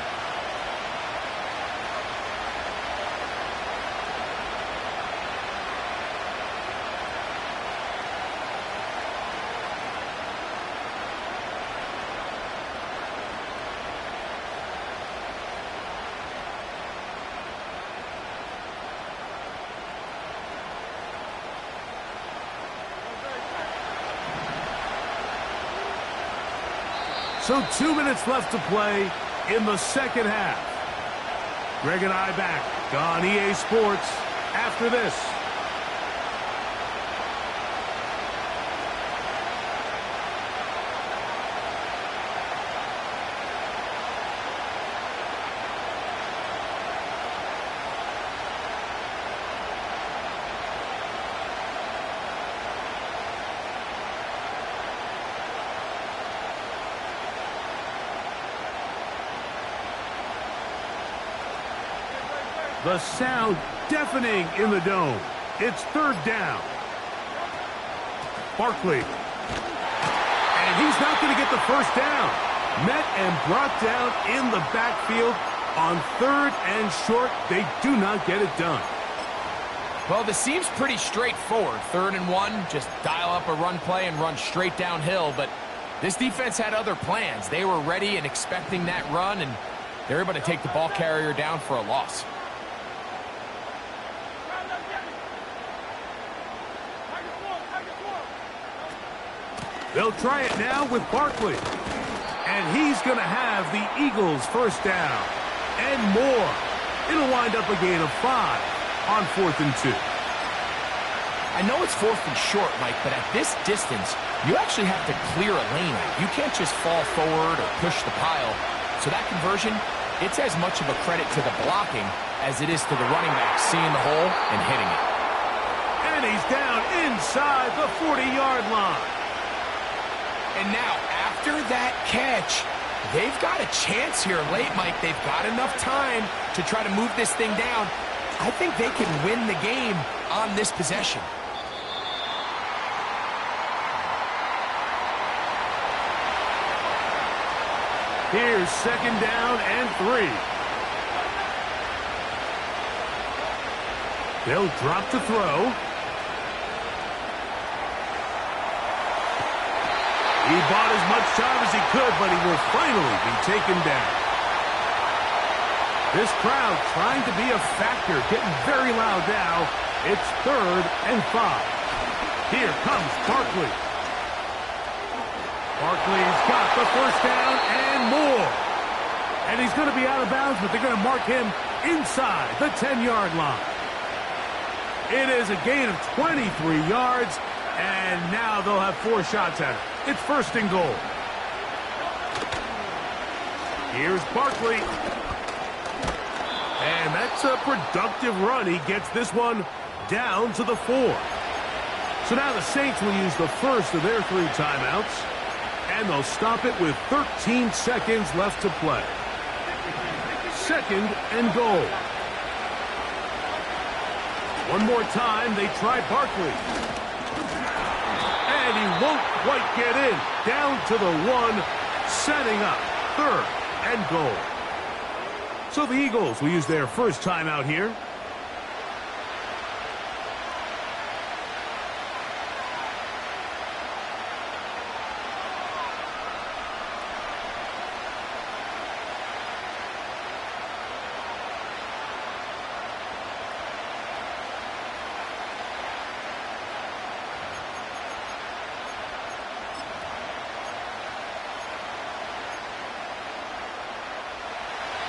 S1: So 2 minutes left to play in the second half. Greg and I back on EA Sports after this. The sound deafening in the dome. It's third down. Barkley. And he's not going to get the first down. Met and brought down in the backfield on 3rd and short. They do not get it done.
S2: Well, this seems pretty straightforward. 3rd and 1, just dial up a run play and run straight downhill. But this defense had other plans. They were ready and expecting that run, and they're able to take the ball carrier down for a loss.
S1: They'll try it now with Barkley. And he's going to have the Eagles first down. And more. It'll wind up a gain of 5 on 4th and 2.
S2: I know it's 4th and short, Mike, but at this distance, you actually have to clear a lane. You can't just fall forward or push the pile. So that conversion, it's as much of a credit to the blocking as it is to the running back seeing the hole and hitting it.
S1: And he's down inside the 40-yard line.
S2: And now, after that catch, they've got a chance here late, Mike. They've got enough time to try to move this thing down. I think they can win the game on this possession.
S1: Here's 2nd down and 3. They'll drop to throw. He bought as much time as he could, but he will finally be taken down. This crowd trying to be a factor, getting very loud now. It's 3rd and 5. Here comes Barkley. Barkley's got the first down and more. And he's going to be out of bounds, but they're going to mark him inside the 10-yard line. It is a gain of 23 yards, and now they'll have 4 shots at it. It's 1st and goal. Here's Barkley. And that's a productive run. He gets this one down to the 4. So now the Saints will use the first of their 3 timeouts, and they'll stop it with 13 seconds left to play. 2nd and goal. One more time, they try Barkley. And he won't quite get in. Down to the 1, setting up 3rd and goal. So the Eagles will use their first timeout here.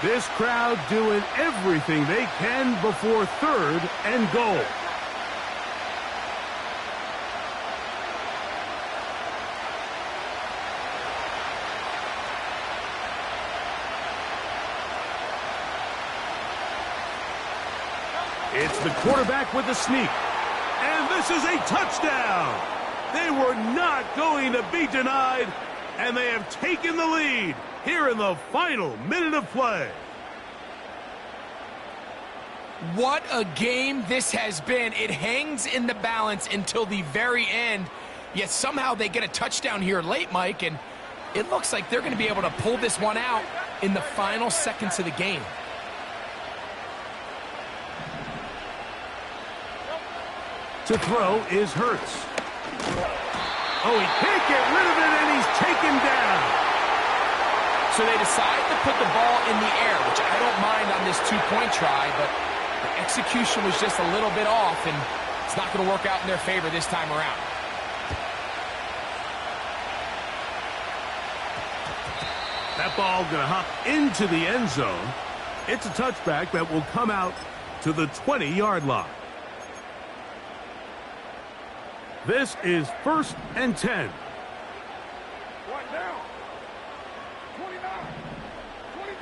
S1: This crowd doing everything they can before 3rd and goal. It's the quarterback with the sneak. And this is a touchdown. They were not going to be denied, and they have taken the lead here in the final minute of play.
S2: What a game this has been. It hangs in the balance until the very end, yet somehow they get a touchdown here late, Mike, and it looks like they're going to be able to pull this one out in the final seconds of the game.
S1: To throw is Hurts. Oh, he can't get rid of it, and he's taken down.
S2: So they decide to put the ball in the air, which I don't mind on this 2-point try, but the execution was just a little bit off, and it's not going to work out in their favor this time around.
S1: That ball going to hop into the end zone. It's a touchback that will come out to the 20-yard line. This is 1st and 10.
S3: Right now. 29. 29.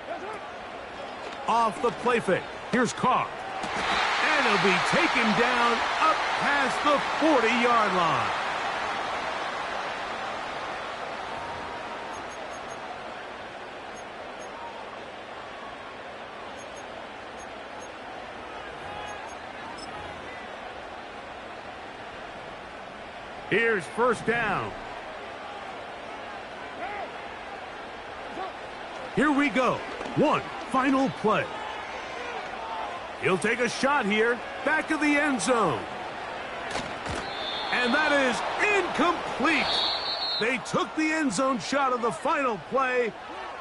S3: That's it.
S1: Off the play fake. Here's Carr. And he'll be taken down up past the 40-yard line. Here's 1st down. Here we go. One final play. He'll take a shot here. Back of the end zone. And that is incomplete. They took the end zone shot of the final play.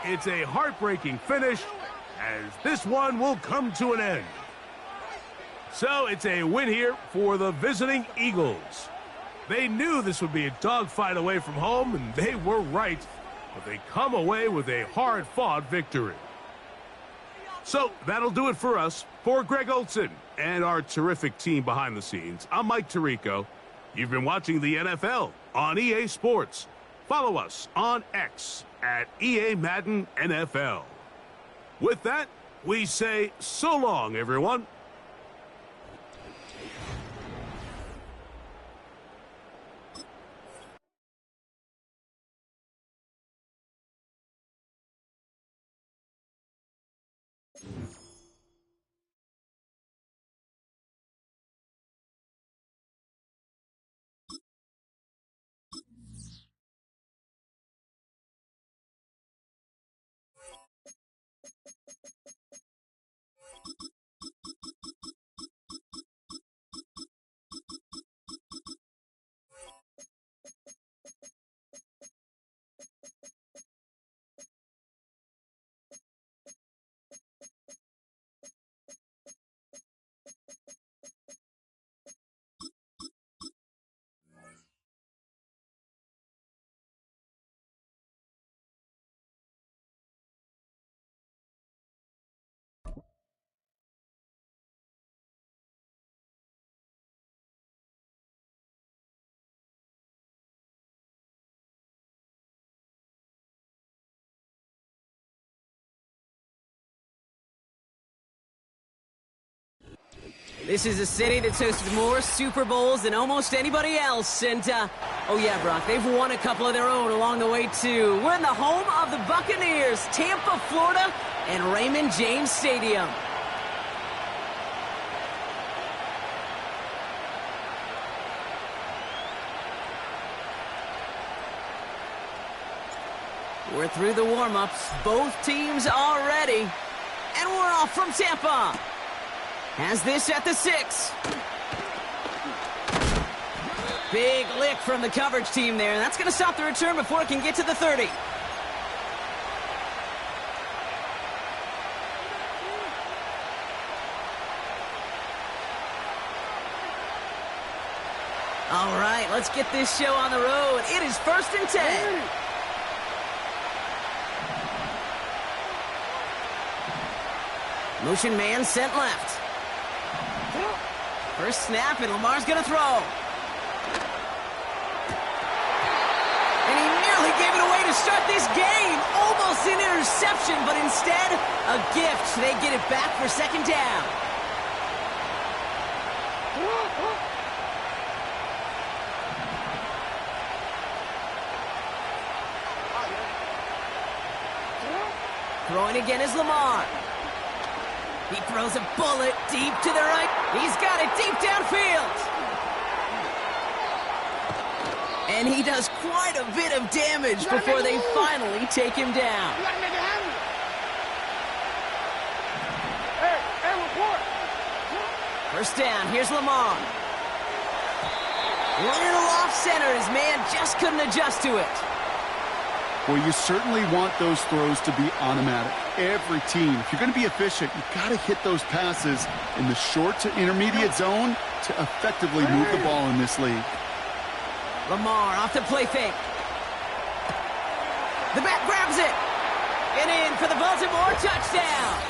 S1: It's a heartbreaking finish as this one will come to an end. So it's a win here for the visiting Eagles. They knew this would be a dogfight away from home, and they were right. But they come away with a hard-fought victory. So that'll do it for us. For Greg Olson and our terrific team behind the scenes, I'm Mike Tirico. You've been watching the NFL on EA Sports. Follow us on X at EA Madden NFL. With that, we say so long, everyone.
S4: This is a city that's hosted more Super Bowls than almost anybody else. And, oh yeah, Brock, they've won a couple of their own along the way, too. We're in the home of the Buccaneers, Tampa, Florida, and Raymond James Stadium. We're through the warm-ups. Both teams are ready. And we're off from Tampa. Has this at the 6. Big lick from the coverage team there. That's going to stop the return before it can get to the 30. All right, let's get this show on the road. It is 1st and 10. Motion man sent left. First snap, and Lamar's going to throw. And he nearly gave it away to start this game. Almost an interception, but instead, a gift. They get it back for 2nd down. Throwing again is Lamar. He throws a bullet deep to the right. He's got it deep downfield. And he does quite a bit of damage before they finally take him down.
S3: You gotta make it happen. Hey, report.
S4: First down, here's Lamar. Little off center, his man just couldn't adjust to it.
S5: Well, you certainly want those throws to be automatic. Every team, if you're going to be efficient, you've got to hit those passes in the short to intermediate zone to effectively move the ball in this league.
S4: Lamar off the play fake. The back grabs it. And in for the Baltimore touchdown.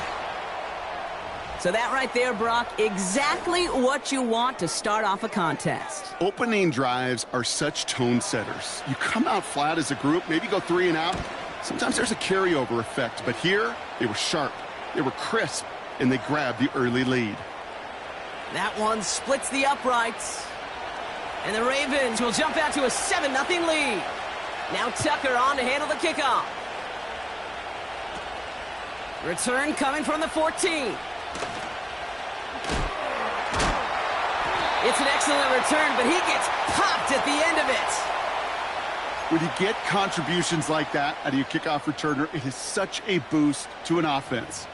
S4: So that right there, Brock, exactly what you want to start off a contest.
S5: Opening drives are such tone setters. You come out flat as a group, maybe go 3 and out. Sometimes there's a carryover effect, but here they were sharp, they were crisp, and they grabbed the early lead.
S4: That one splits the uprights. And the Ravens will jump out to a 7-0 lead. Now Tucker on to handle the kickoff. Return coming from the 14. It's an excellent return, but he gets popped at the end of it.
S5: When you get contributions like that out of your kickoff returner, it is such a boost to an offense.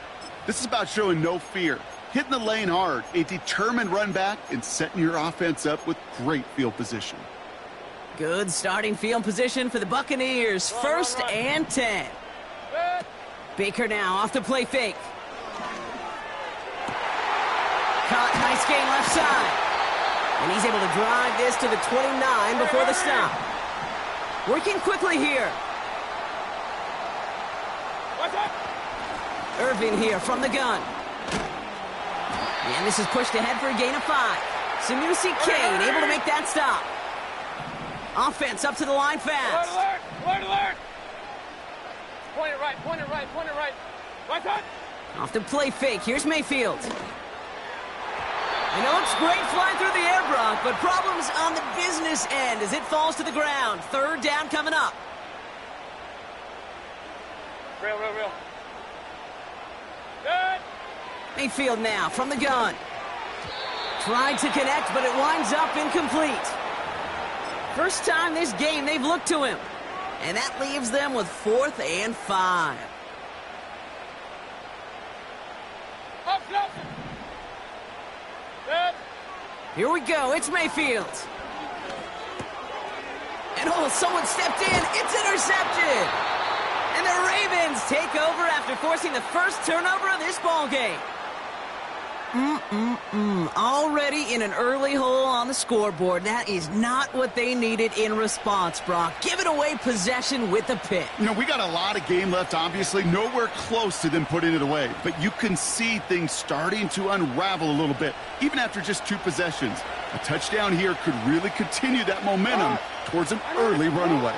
S5: This is about showing no fear, hitting the lane hard, a determined run back, and setting your offense up with great field position.
S4: Good starting field position for the Buccaneers. 1st and 10. Baker now off the play fake. Caught, nice gain left side. And he's able to drive this to the 29 before the stop. Working quickly here. Irvin here from the gun. And this is pushed ahead for a gain of 5. Sanusi Kane able to make that stop. Offense up to the line fast.
S3: Alert, alert. Point it right, point it right, point it right. Right side.
S4: Off the play fake, here's Mayfield. It looks great flying through the air, Brock, but problems on the business end as it falls to the ground. 3rd down coming up.
S3: Real. Good.
S4: Mayfield now from the gun. Tried to connect, but it winds up incomplete. First time this game they've looked to him. And that leaves them with 4th and 5.
S3: Up, close. Good.
S4: Here we go. It's Mayfield. And oh, someone stepped in. It's intercepted. And the Ravens take over after forcing the first turnover of this ballgame. Already in an early hole on the scoreboard. That is not what they needed in response, Brock. Give it away possession with a pick.
S5: You know, we got a lot of game left, obviously. Nowhere close to them putting it away. But you can see things starting to unravel a little bit, even after just 2 possessions. A touchdown here could really continue that momentum towards an early runaway.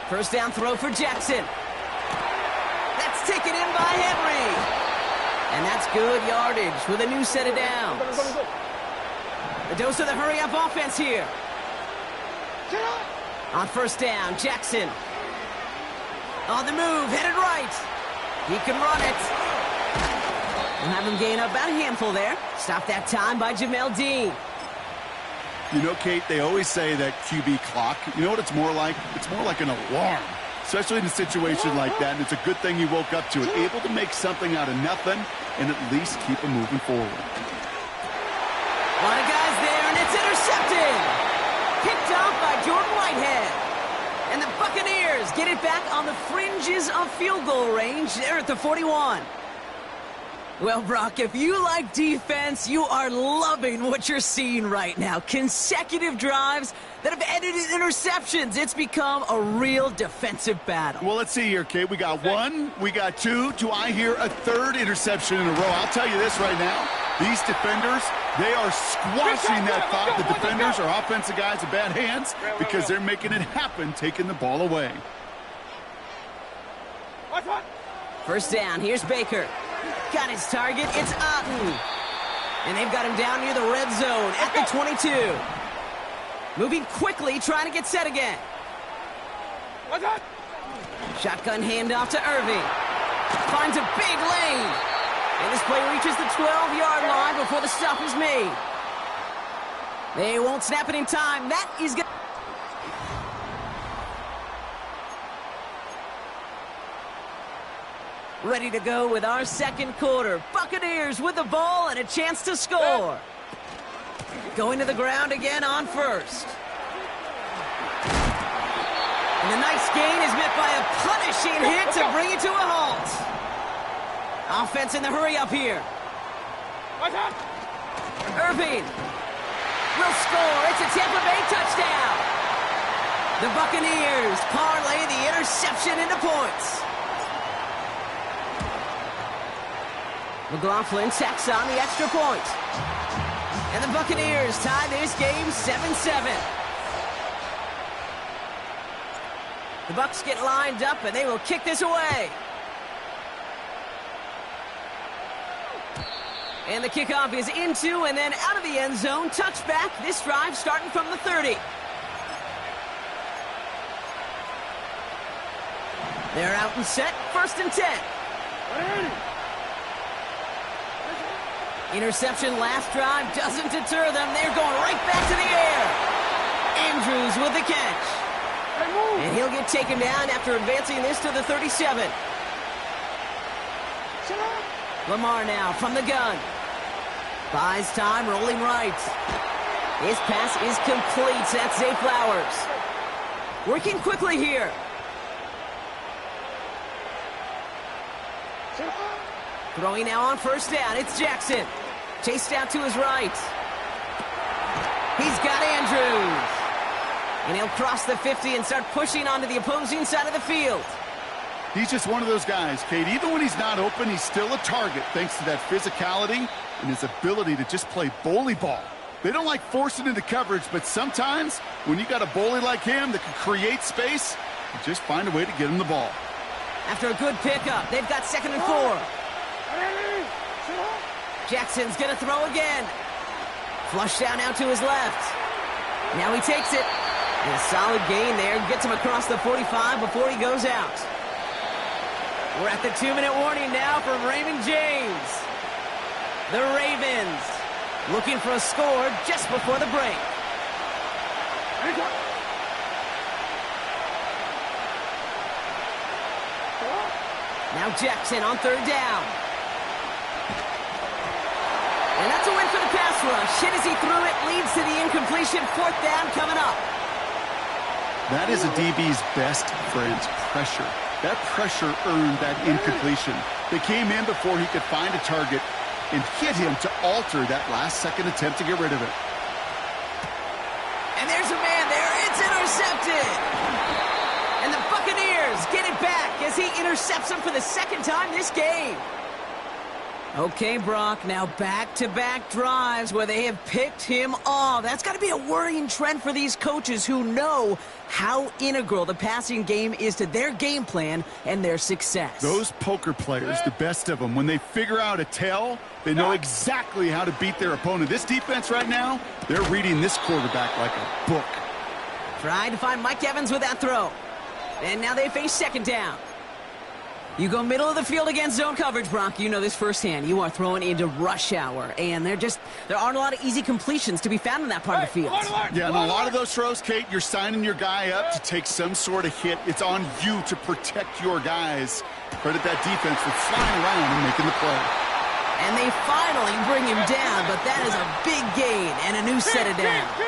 S4: First down throw for Jackson. That's taken in by Henry. And that's good yardage with a new set of downs. The dose of the hurry-up offense here. On first down, Jackson. On the move, headed right. He can run it. We'll have him gain up about a handful there. Stop that time by Jamel Dean.
S5: You know, Kate, they always say that QB clock, you know what it's more like? It's more like an alarm, especially in a situation like that. And it's a good thing he woke up to it, able to make something out of nothing and at least keep him moving forward.
S4: A lot of guys there, and it's intercepted. Picked off by Jordan Whitehead. And the Buccaneers get it back on the fringes of field goal range. They're at the 41. Well, Brock, if you like defense, you are loving what you're seeing right now. Consecutive drives that have ended in interceptions. It's become a real defensive battle.
S5: Well, let's see here, Kate. We got one, we got two. Do I hear a third interception in a row? I'll tell you this right now. These defenders, they are squashing that thought. The defenders are offensive guys in bad hands because they're making it happen, taking the ball away.
S4: First down, here's Baker. Got his target, it's Otten. And they've got him down near the red zone at the 22. Moving quickly, trying to get set again. Shotgun handoff to Irving. Finds a big lane. And this play reaches the 12-yard line before the stop is made. They won't snap it in time. That is good. Ready to go with our second quarter. Buccaneers with the ball and a chance to score. Going to the ground again on first. And the nice gain is met by a punishing hit to bring it to a halt. Offense in the hurry up here. Irving will score. It's a Tampa Bay touchdown. The Buccaneers parlay the interception into points. McLaughlin tacks on the extra point. And the Buccaneers tie this game 7-7. The Bucs get lined up and they will kick this away. And the kickoff is into and then out of the end zone. Touchback. This drive starting from the 30. They're out and set. First and 10. Interception last drive doesn't deter them. They're going right back to the air. Andrews with the catch. And he'll get taken down after advancing this to the 37. Lamar now from the gun. Buys time, rolling right. His pass is complete. That's Zay Flowers. Working quickly here. Throwing now on first down. It's Jackson. Chased out to his right. He's got Andrews. And he'll cross the 50 and start pushing onto the opposing side of the field.
S5: He's just one of those guys, Kate. Even when he's not open, he's still a target thanks to that physicality and his ability to just play bully ball. They don't like forcing into coverage, but sometimes when you got a bully like him that can create space, you just find a way to get him the ball.
S4: After a good pickup, they've got 2nd and 4. Jackson's going to throw again. Flush down out to his left. Now he takes it. And a solid gain there. Gets him across the 45 before he goes out. We're at the 2-minute warning now from Raymond James. The Ravens looking for a score just before the break. Now Jackson on 3rd down. And that's a win for the pass rush. Hit as he threw it, leads to the incompletion. 4th down coming up.
S5: That is a DB's best friend, pressure. That pressure earned that incompletion. They came in before he could find a target and hit him to alter that last-second attempt to get rid of it.
S4: And there's a man there. It's intercepted. And the Buccaneers get it back as he intercepts him for the 2nd time this game. Okay, Brock, now back-to-back drives where they have picked him off. That's got to be a worrying trend for these coaches who know how integral the passing game is to their game plan and their success.
S5: Those poker players, the best of them, when they figure out a tell, they know exactly how to beat their opponent. This defense right now, they're reading this quarterback like a book.
S4: Trying to find Mike Evans with that throw. And now they face second down. You go middle of the field against zone coverage, Brock. You know this firsthand. You are throwing into rush hour, and there aren't a lot of easy completions to be found in that part of the field.
S5: Yeah, and a lot of those throws, Kate, you're signing your guy up to take some sort of hit. It's on you to protect your guys. Credit that defense for flying around and making the play.
S4: And they finally bring him down, but that is a big gain and a new set of downs.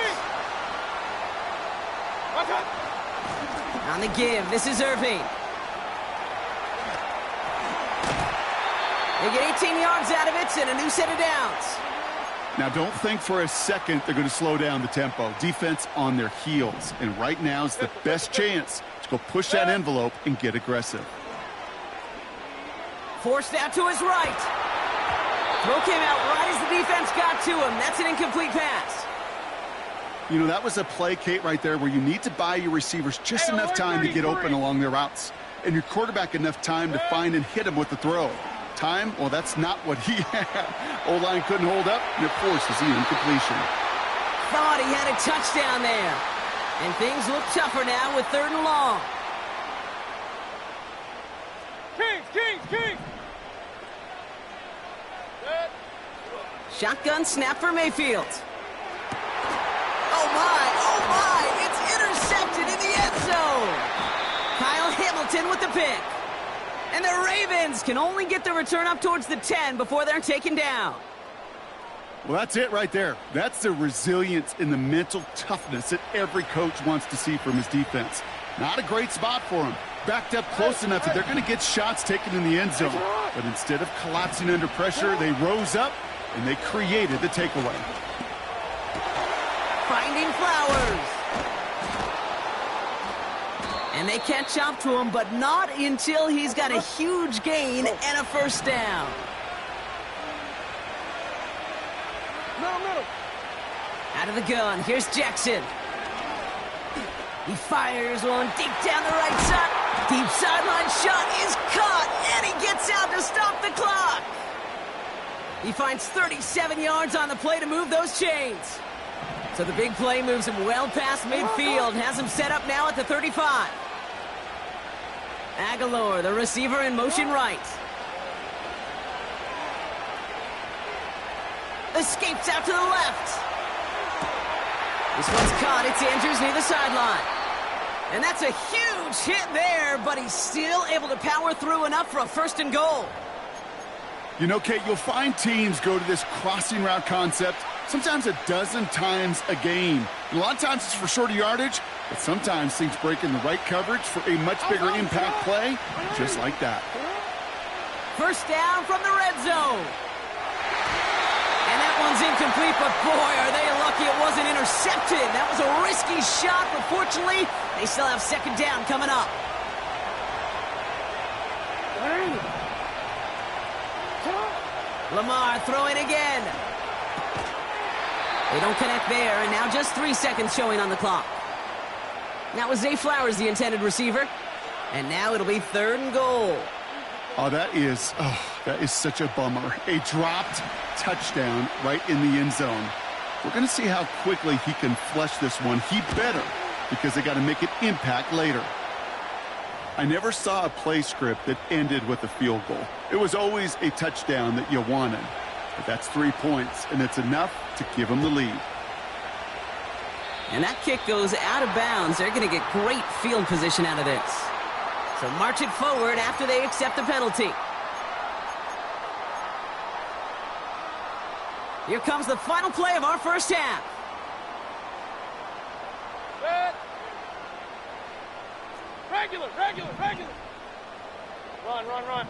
S4: On the give, this is Irving. They get 18 yards out of it and a new set of downs.
S5: Now, don't think for a second they're going to slow down the tempo. Defense on their heels. And right now is the best chance to go push that envelope and get aggressive.
S4: Forced out to his right. Throw came out right as the defense got to him. That's an incomplete pass.
S5: You know, that was a play, Kate, right there where you need to buy your receivers just enough time to get open along their routes. And your quarterback enough time to find and hit him with the throw. Time? Well, that's not what he had. O-line couldn't hold up, and it forces the incompletion.
S4: Thought he had a touchdown there. And things look tougher now with 3rd and long.
S3: Kings!
S4: Shotgun snap for Mayfield. Oh my, it's intercepted in the end zone. Kyle Hamilton with the pick. And the Ravens can only get the return up towards the 10 before they're taken down.
S5: Well, that's it right there. That's the resilience and the mental toughness that every coach wants to see from his defense. Not a great spot for him. Backed up close enough that they're going to get shots taken in the end zone. But instead of collapsing under pressure, they rose up and they created the takeaway.
S4: Finding Flowers. And they catch up to him, but not until he's got a huge gain and a first down.
S3: Middle.
S4: Out of the gun, here's Jackson. He fires one deep down the right side. Deep sideline shot is caught, and he gets out to stop the clock. He finds 37 yards on the play to move those chains. So the big play moves him well past midfield, has him set up now at the 35. Aguilar, the receiver, in motion right. Escapes out to the left. This one's caught. It's Andrews near the sideline. And that's a huge hit there, but he's still able to power through enough for a 1st and goal.
S5: You know, Kate, you'll find teams go to this crossing route concept sometimes a dozen times a game. And a lot of times it's for shorter yardage, but sometimes things break in the right coverage for a much bigger impact play, just like that.
S4: First down from the red zone. And that one's incomplete, but boy, are they lucky it wasn't intercepted. That was a risky shot, but fortunately, they still have 2nd down coming up. Lamar throwing again. They don't connect there, and now just 3 seconds showing on the clock. That was Zay Flowers, the intended receiver. And now it'll be 3rd and goal.
S5: Oh, that is such a bummer. A dropped touchdown right in the end zone. We're going to see how quickly he can flush this one. He better, because they got to make it impact later. I never saw a play script that ended with a field goal. It was always a touchdown that you wanted. But that's 3 points, and it's enough to give them the lead.
S4: And that kick goes out of bounds. They're going to get great field position out of this. So march it forward after they accept the penalty. Here comes the final play of our first half.
S3: Regular. Run.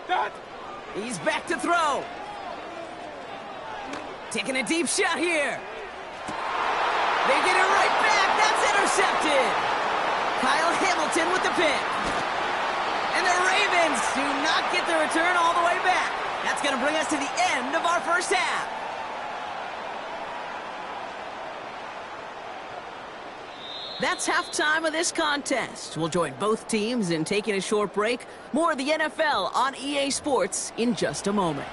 S3: Dot.
S4: He's back to throw. Taking a deep shot here. They get it right back. That's intercepted. Kyle Hamilton with the pick. And the Ravens do not get the return all the way back. That's going to bring us to the end of our first half. That's halftime of this contest. We'll join both teams in taking a short break. More of the NFL on EA Sports in just a moment.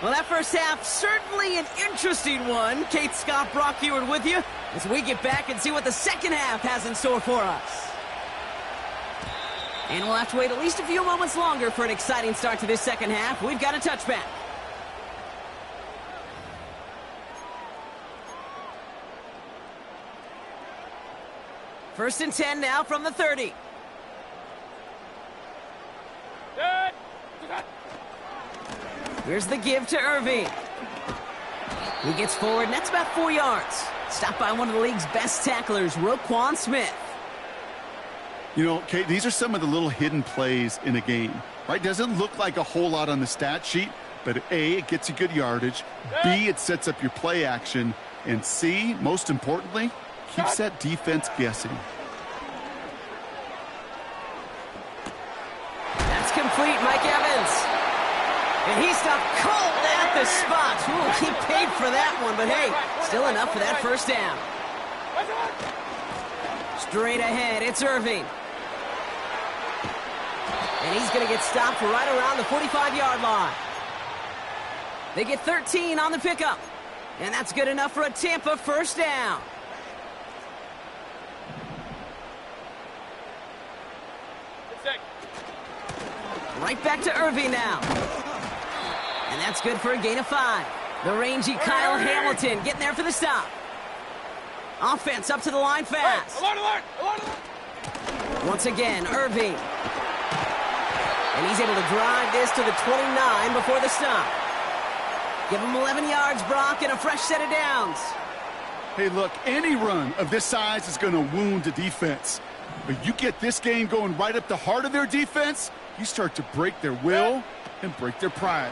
S4: Well, that first half, certainly an interesting one. Kate, Scott, Brock Heward with you as we get back and see what the second half has in store for us. And we'll have to wait at least a few moments longer for an exciting start to this second half. We've got a touchback. First and 10 now from the 30. Here's the give to Irving. He gets forward, and that's about 4 yards. Stopped by one of the league's best tacklers, Roquan Smith.
S5: You know, Kate, these are some of the little hidden plays in a game, right? Doesn't look like a whole lot on the stat sheet, but A, it gets you good yardage. B, it sets up your play action. And C, most importantly, keeps that defense guessing.
S4: That's complete, Mike Evans. And he stopped cold at the spot. Ooh, he paid for that one, but hey, still enough for that first down. Straight ahead, it's Irving. And he's going to get stopped right around the 45-yard line. They get 13 on the pickup. And that's good enough for a Tampa first down. Right back to Irving now. And that's good for a gain of 5. The rangy Kyle Hamilton getting there for the stop. Offense up to the line fast. Once again, Irving. And he's able to drive this to the 29 before the stop. Give him 11 yards, Brock, and a fresh set of downs.
S5: Hey, look, any run of this size is going to wound a defense. But you get this game going right up the heart of their defense, you start to break their will and break their pride.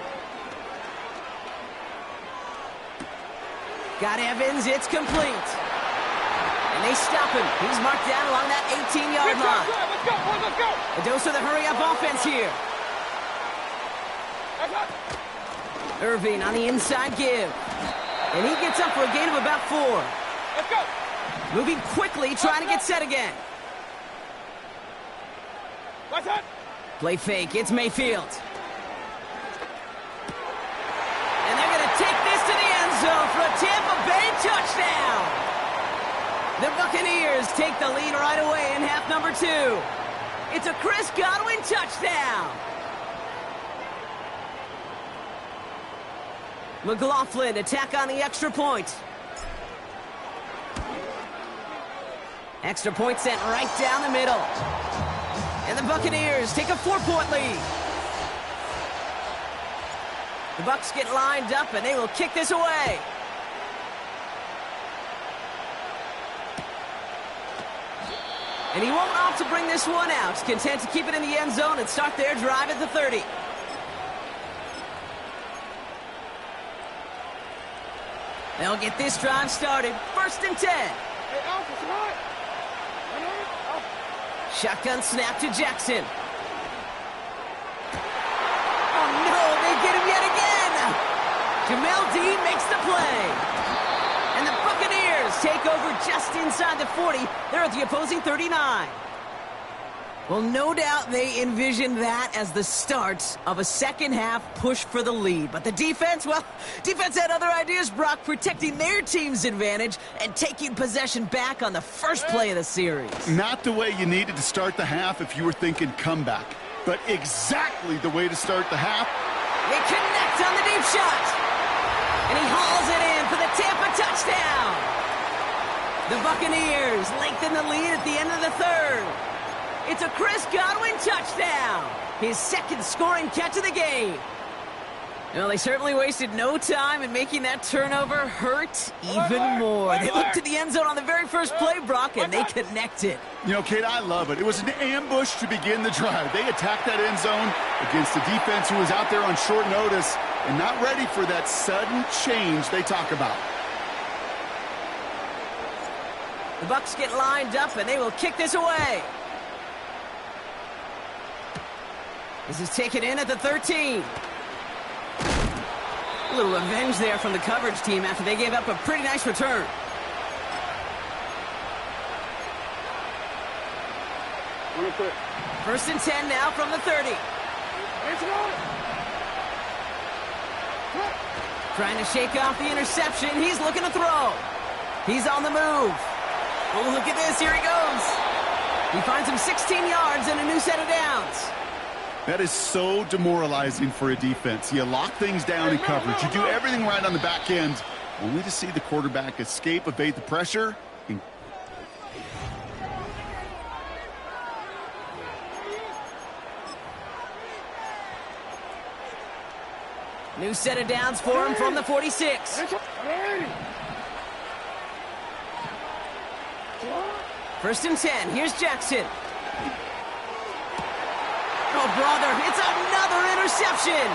S4: Got Evans, it's complete. And they stop him. He's marked down along that 18-yard line.
S3: Let's go.
S4: A dose of the hurry-up offense here. Irving on the inside give. And he gets up for a gain of about 4.
S3: Let's go.
S4: Moving quickly, trying to get set again. Play fake, it's Mayfield. And they're going to take this to the end zone for a Tampa Bay touchdown. The Buccaneers take the lead right away in half number 2. It's a Chris Godwin touchdown. McLaughlin attack on the extra point. Extra point sent right down the middle. And the Buccaneers take a 4-point lead. The Bucs get lined up and they will kick this away. And he won't opt to bring this one out. Content to keep it in the end zone and start their drive at the 30. They'll get this drive started. First and 10.
S3: Hey, Alf, it's right.
S4: Shotgun snap to Jackson. Oh, no, they get him yet again. Jamel Dean makes the play. And the Buccaneers take over just inside the 40. They're at the opposing 39. Well, no doubt they envisioned that as the start of a second-half push for the lead. But the defense, well, defense had other ideas, Brock, protecting their team's advantage and taking possession back on the first play of the series.
S5: Not the way you needed to start the half if you were thinking comeback, but exactly the way to start the half.
S4: They connect on the deep shot. And he hauls it in for the Tampa touchdown. The Buccaneers lengthen the lead at the end of the third. It's a Chris Godwin touchdown. His second scoring catch of the game. Well, they certainly wasted no time in making that turnover hurt even more. They looked to the end zone on the very first play, Brock, and they connected.
S5: You know, Kate, I love it. It was an ambush to begin the drive. They attacked that end zone against a defense who was out there on short notice and not ready for that sudden change they talk about.
S4: The Bucs get lined up, and they will kick this away. This is taken in at the 13. A little revenge there from the coverage team after they gave up a pretty nice return. First and 10 now from the 30. Trying to shake off the interception. He's looking to throw. He's on the move. Oh, look at this. Here he goes. He finds him 16 yards and a new set of downs.
S5: That is so demoralizing for a defense. You lock things down in coverage. You do everything right on the back end, only to see the quarterback escape, evade the pressure.
S4: New set of downs for him from the 46. First and 10. Here's Jackson. Oh, brother, it's another interception.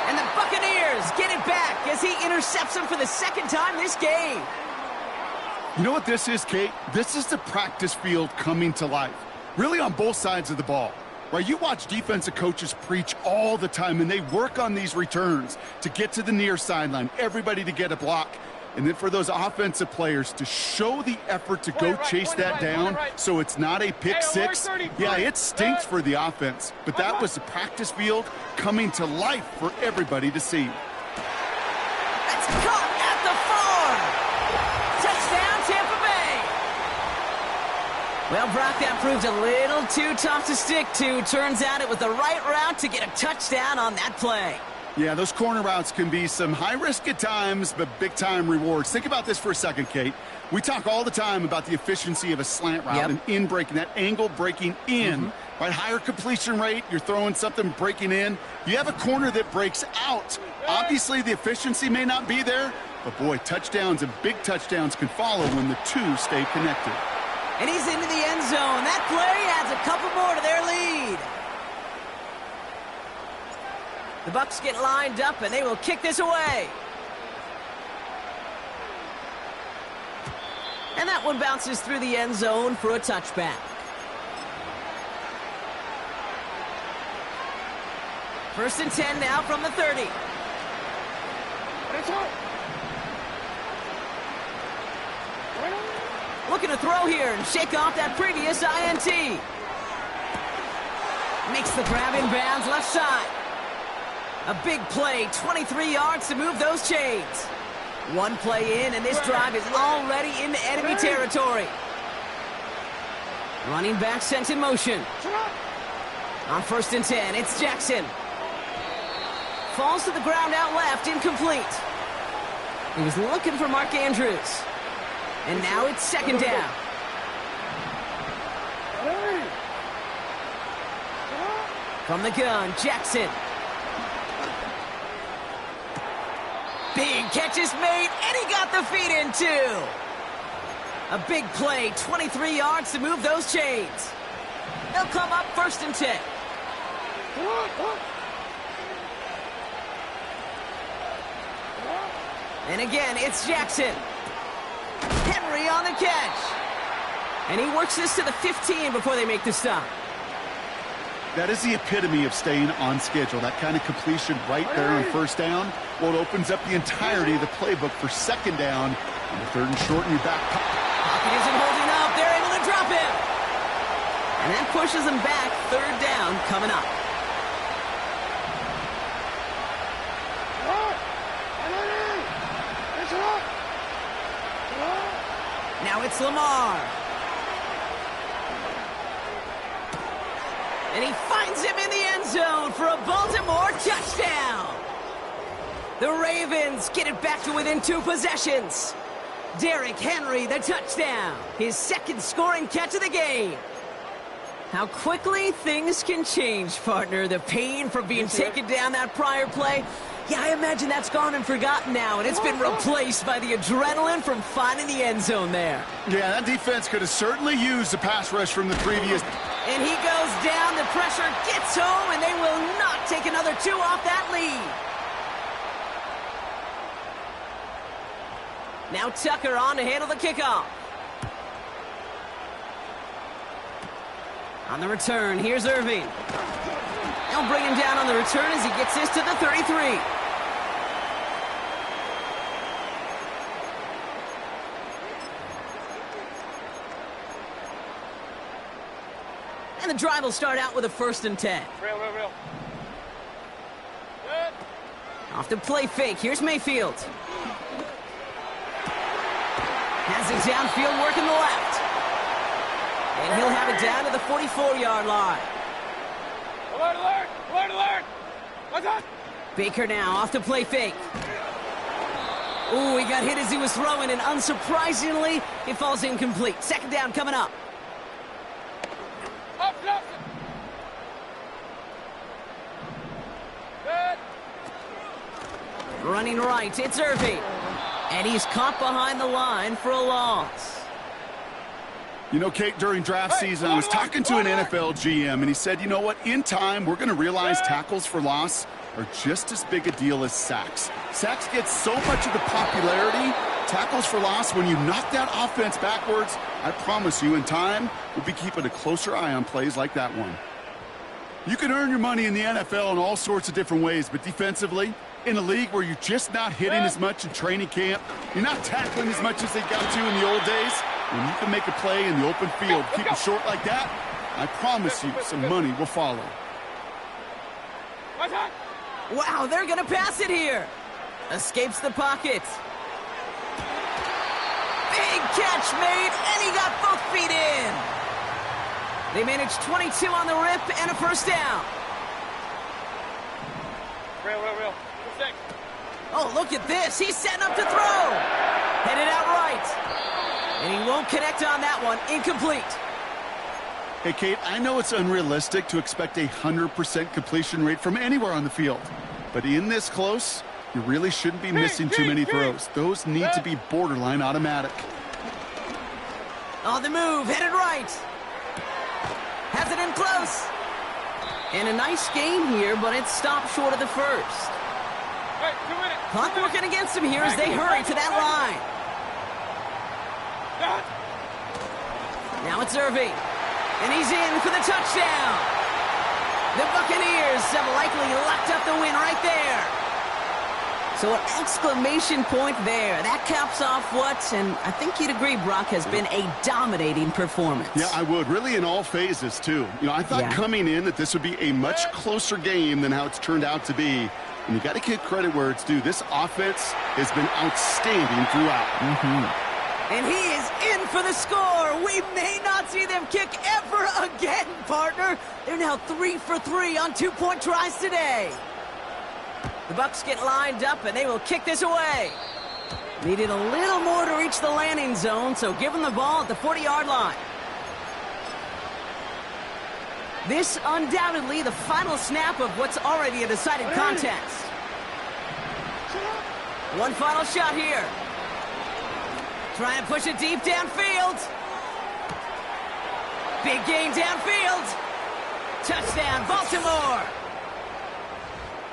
S4: And the Buccaneers get it back as he intercepts him for the second time this game.
S5: You know what this is, Kate? This is the practice field coming to life. Really on both sides of the ball. Right, you watch defensive coaches preach all the time, and they work on these returns to get to the near sideline, everybody to get a block. And then for those offensive players to show the effort to go chase that down so it's not a pick six. Yeah, it stinks for the offense, but that was the practice field coming to life for everybody to see.
S4: That's caught at the 4. Touchdown, Tampa Bay. Well, Brock, that proved a little too tough to stick to. Turns out it was the right route to get a touchdown on that play.
S5: Yeah, those corner routes can be some high risk at times, but big-time rewards. Think about this for a second, Kate. We talk all the time about the efficiency of a slant route and in breaking, that angle breaking in. Right, higher completion rate, you're throwing something breaking in. You have a corner that breaks out. Obviously, the efficiency may not be there, but boy, touchdowns and big touchdowns can follow when the two stay connected.
S4: And he's into the end zone. That play adds a couple more to their lead. The Bucs get lined up, and they will kick this away. And that one bounces through the end zone for a touchback. First and 10 now from the 30. Looking to throw here and shake off that previous INT. Makes the grab in bounds left side. A big play, 23 yards to move those chains. One play in, and this drive is already into enemy territory. Running back sent in motion. On first and 10, it's Jackson. Falls to the ground out left, incomplete. He was looking for Mark Andrews. And now it's second down. From the gun, Jackson. Big catch is made, and he got the feet in too. A big play, 23 yards to move those chains. They'll come up first and 10. And again, it's Jackson. Henry on the catch. And he works this to the 15 before they make the stop.
S5: That is the epitome of staying on schedule. That kind of completion right there on first down. Well, it opens up the entirety of the playbook for second down. And the third and short in your back pocket.
S4: Pocket isn't holding up. They're able to drop him. And that pushes them back. Third down coming up. Now it's Lamar. And he finds him in the end zone for a Baltimore touchdown. The Ravens get it back to within 2 possessions. Derrick Henry, the touchdown. His second scoring catch of the game. How quickly things can change, partner. The pain from being taken down that prior play. Yeah, I imagine that's gone and forgotten now, and it's been replaced by the adrenaline from finding the end zone there.
S5: Yeah, that defense could have certainly used the pass rush from the previous.
S4: And he goes down, the pressure gets home, and they will not take another 2 off that lead. Now Tucker on to handle the kickoff. On the return, here's Irving. They'll bring him down on the return as he gets this to the 33. And the drive will start out with a 1st and 10.
S3: Real. Good.
S4: Off the play fake. Here's Mayfield. Has it downfield working the left. And he'll have it down to the 44-yard line.
S3: Alert! What's up?
S4: Baker now off the play fake. Ooh, he got hit as he was throwing, and unsurprisingly, it falls incomplete. 2nd down coming up.
S3: Up. Good.
S4: Running right, it's Irving. And he's caught behind the line for a loss.
S5: You know, Kate, during draft season, I was talking to an NFL GM, and he said, you know what, in time, we're going to realize tackles for loss are just as big a deal as sacks. Sacks get so much of the popularity. Tackles for loss, when you knock that offense backwards, I promise you, in time, we'll be keeping a closer eye on plays like that one. You can earn your money in the NFL in all sorts of different ways, but defensively, in a league where you're just not hitting as much in training camp, you're not tackling as much as they got to in the old days, when you can make a play in the open field, keep them short like that, I promise you some money will follow.
S4: Wow, they're going to pass it here. Escapes the pocket. Big catch made, and he got both feet in. They managed 22 on the rip and a 1st down.
S3: Real.
S4: Oh, look at this. He's setting up to throw. Headed out right. And he won't connect on that one. Incomplete.
S5: Hey, Kate, I know it's unrealistic to expect a 100% completion rate from anywhere on the field. But in this close, you really shouldn't be missing too many throws. Those need to be borderline automatic.
S4: On the move, headed right. Has it in close. And a nice game here, but it's stopped short of the 1st.
S3: Hey, 2 minutes.
S4: Clock working against them here as they hurry to that line. Now it's Irving. And he's in for the touchdown. The Buccaneers have likely locked up the win right there. So an exclamation point there. That caps off what, and I think you'd agree, Brock, has been a dominating performance.
S5: Yeah, I would. Really in all phases, too. You know, I thought coming in that this would be a much closer game than how it's turned out to be. And you got to give credit where it's due. This offense has been outstanding throughout.
S4: And he is in for the score. We may not see them kick ever again, partner. They're now 3 for 3 on 2-point tries today. The Bucs get lined up, and they will kick this away. Needed a little more to reach the landing zone, so give them the ball at the 40-yard line. This undoubtedly the final snap of what's already a decided contest. One final shot here. Trying to push it deep downfield. Big gain downfield. Touchdown, Baltimore.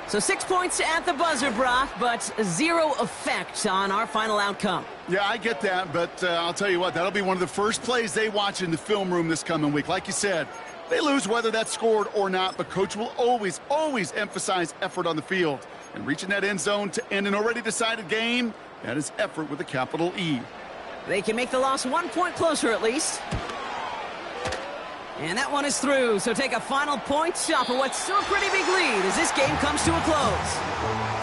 S4: So 6 points at the buzzer, Brock, but 0 effect on our final outcome.
S5: Yeah, I get that, but I'll tell you what, that'll be one of the first plays they watch in the film room this coming week. Like you said, they lose whether that's scored or not, but Coach will always, always emphasize effort on the field. And reaching that end zone to end an already decided game, that is effort with a capital E.
S4: They can make the loss 1 point closer at least. And that one is through, so take a final point shot for what's still a pretty big lead as this game comes to a close.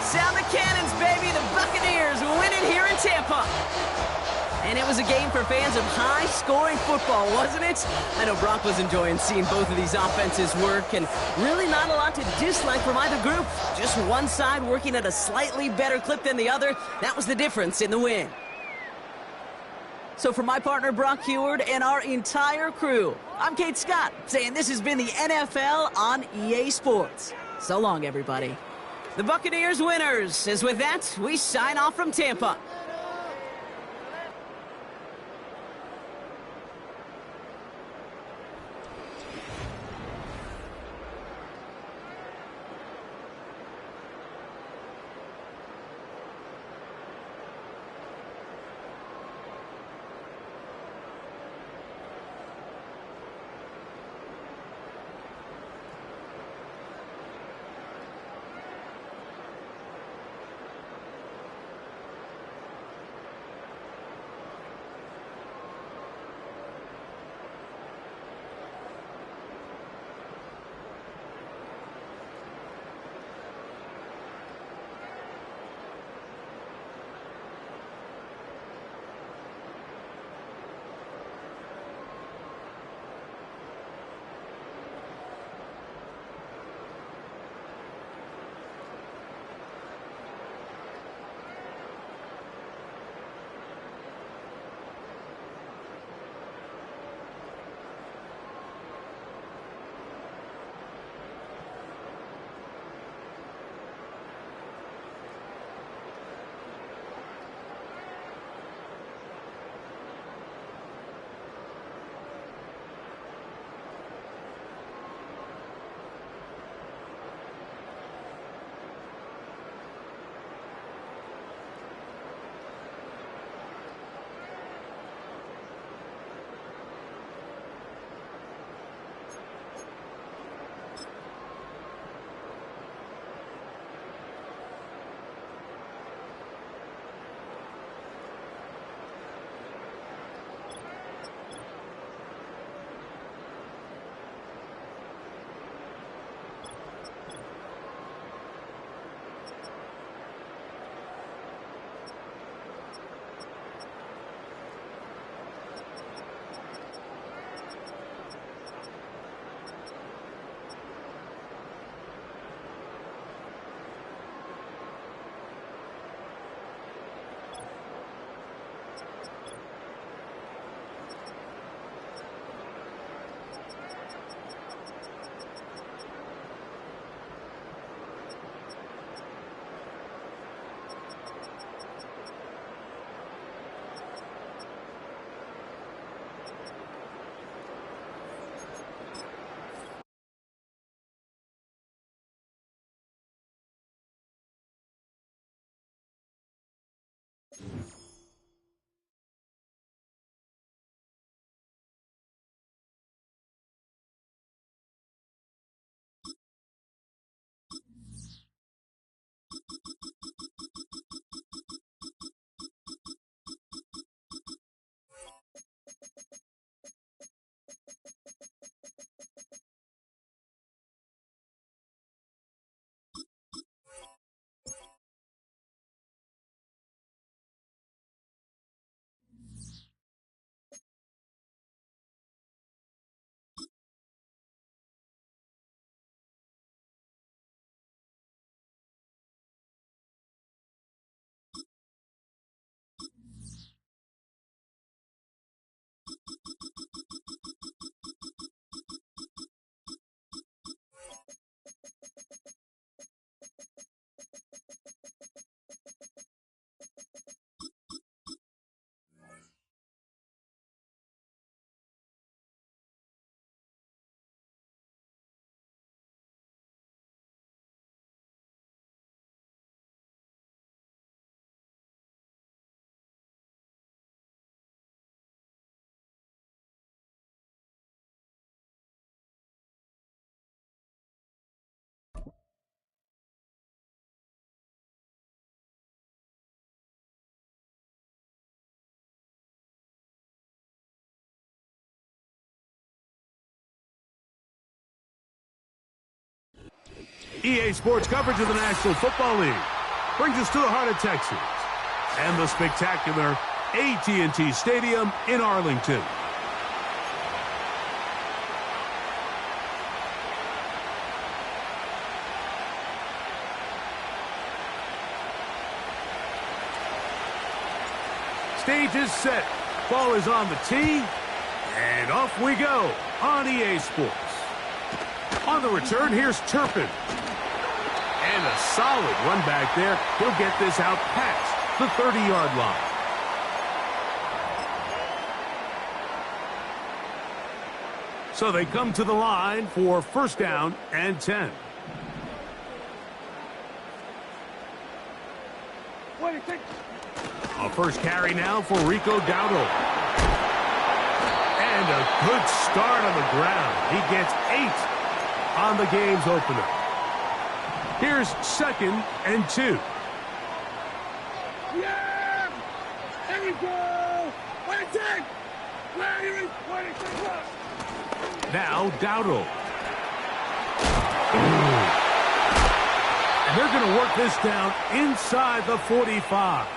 S4: Sound the cannons, baby. The Buccaneers win it here in Tampa. And it was a game for fans of high-scoring football, wasn't it? I know Brock was enjoying seeing both of these offenses work, and really not a lot to dislike from either group. Just one side working at a slightly better clip than the other. That was the difference in the win. So for my partner, Brock Heward, and our entire crew, I'm Kate Scott, saying this has been the NFL on EA Sports. So long, everybody. The Buccaneers winners. As with that, we sign off from Tampa.
S1: EA Sports coverage of the National Football League brings us to the heart of Texas and the spectacular AT&T Stadium in Arlington. Stage is set. Ball is on the tee. And off we go on EA Sports. On the return, here's Turpin. And a solid run back there. He'll get this out past the 30-yard line. So they come to the line for first down and 10. A first carry now for Rico Dowdle. And a good start on the ground. He gets 8 on the game's opener. Here's second and 2.
S3: Yeah! There we go! Wait,
S1: Now Dowdle. And they're going to work this down inside the 45.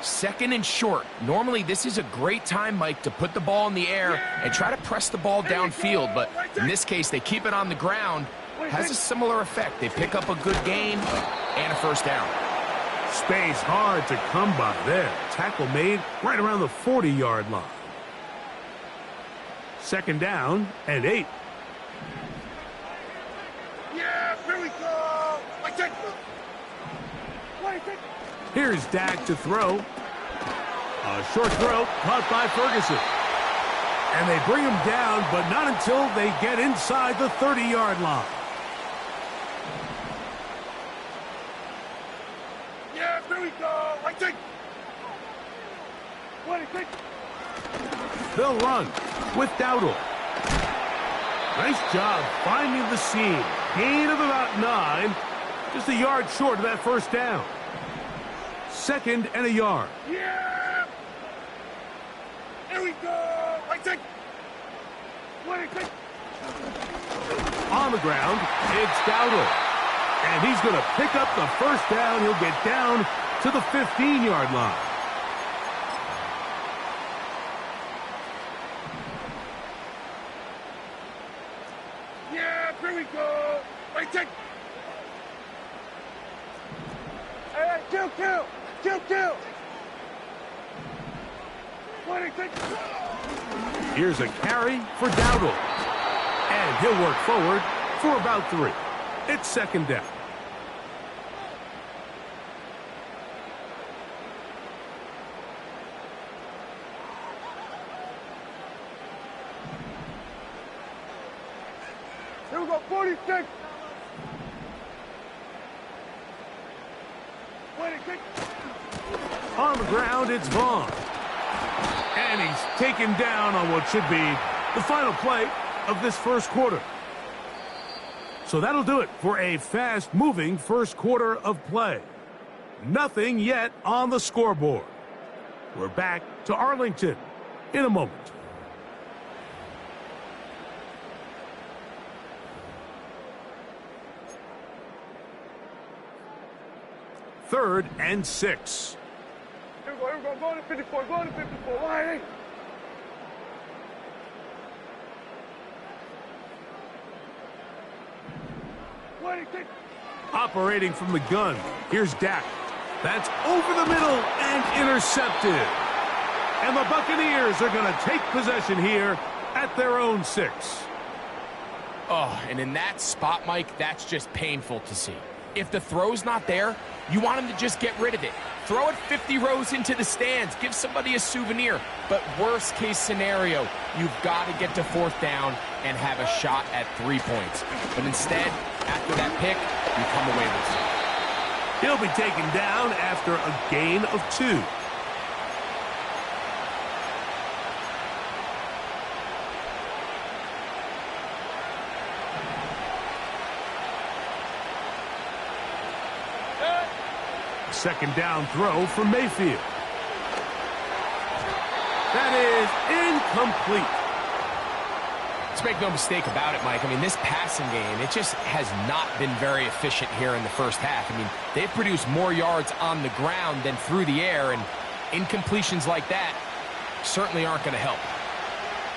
S2: Second and short. Normally, this is a great time, Mike, to put the ball in the air and try to press the ball downfield. But in this case, they keep it on the ground. Has a similar effect. They pick up a good gain and a first down.
S1: Space hard to come by there. Tackle made right around the 40-yard line. Second down and 8.
S3: Yeah, here we go!
S1: Here's Dak to throw. A short throw caught by Ferguson. And they bring him down, but not until they get inside the 30-yard line.
S3: Yeah, here we go!
S1: They'll run with Dowdle. Nice job finding the seam. Gain of about 9. Just a yard short of that first down. Second and a yard.
S3: Yeah! Here we go!
S1: On the ground, it's Dowdle. And he's going to pick up the first down. He'll get down to the 15-yard line.
S3: Yeah, here we go! Hey, kill!
S1: Here's a carry for Dowdle. And he'll work forward for about 3. It's second down.
S3: Here we go, 46! 26!
S1: On the ground, it's Vaughn. And he's taken down on what should be the final play of this first quarter. So that'll do it for a fast-moving first quarter of play. Nothing yet on the scoreboard. We're back to Arlington in a moment. Third and 6.
S3: Here we go. Go to 54. Go to 54. Why?
S1: Operating from the gun. Here's Dak. That's over the middle and intercepted. And the Buccaneers are going to take possession here at their own 6.
S2: Oh, and in that spot, Mike, that's just painful to see. If the throw's not there, you want him to just get rid of it. Throw it 50 rows into the stands. Give somebody a souvenir. But worst case scenario, you've got to get to 4th down and have a shot at 3 points. But instead, after that pick, you come away with it.
S1: He'll be taken down after a gain of 2. Second down throw from Mayfield. That is incomplete.
S2: Let's make no mistake about it, Mike. I mean, this passing game, it just has not been very efficient here in the first half. I mean, they've produced more yards on the ground than through the air, and incompletions like that certainly aren't going to help.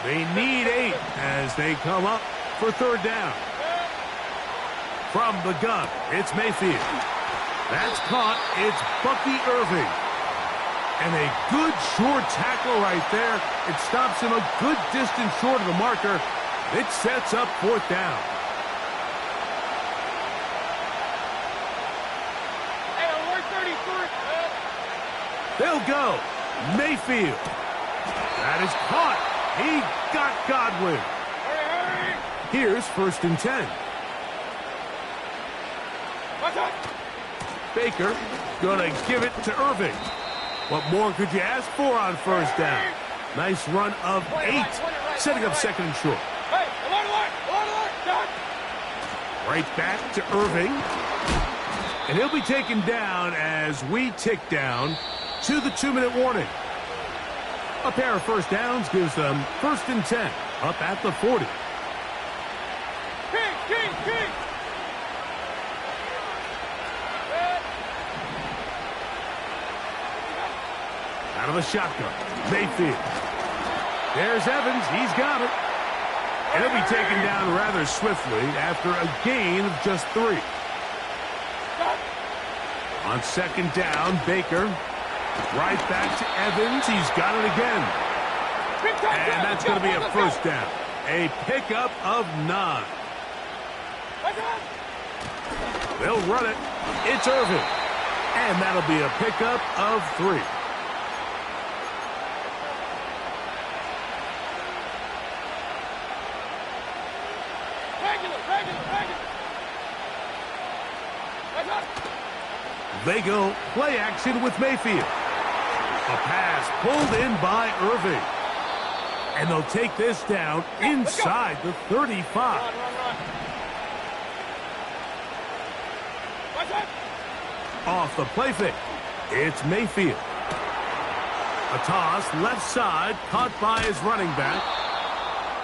S1: They need 8 as they come up for 3rd down. From the gun, it's Mayfield. That's caught. It's Bucky Irving. And a good short tackle right there. It stops him a good distance short of the marker. It sets up 4th down. They'll go. Mayfield. That is caught. He got Godwin. Here's 1st and 10. Baker gonna give it to Irving. What more could you ask for on 1st down? Nice run of 8, setting up 2nd and short. Right back to Irving. And he'll be taken down as we tick down to the 2-minute warning. A pair of 1st downs gives them 1st and 10, up at the 40. Out of the shotgun, Mayfield. There's Evans. He's got it. And he'll be taken down rather swiftly after a gain of just 3. On 2nd down, Baker. Right back to Evans. He's got it again. And that's going to be a 1st down. A pickup of 9. They'll run it. It's Irving. And that'll be a pickup of 3. They go play action with Mayfield. A pass pulled in by Irving. And they'll take this down inside the 35. Off the play fake, it's Mayfield. A toss left side, caught by his running back.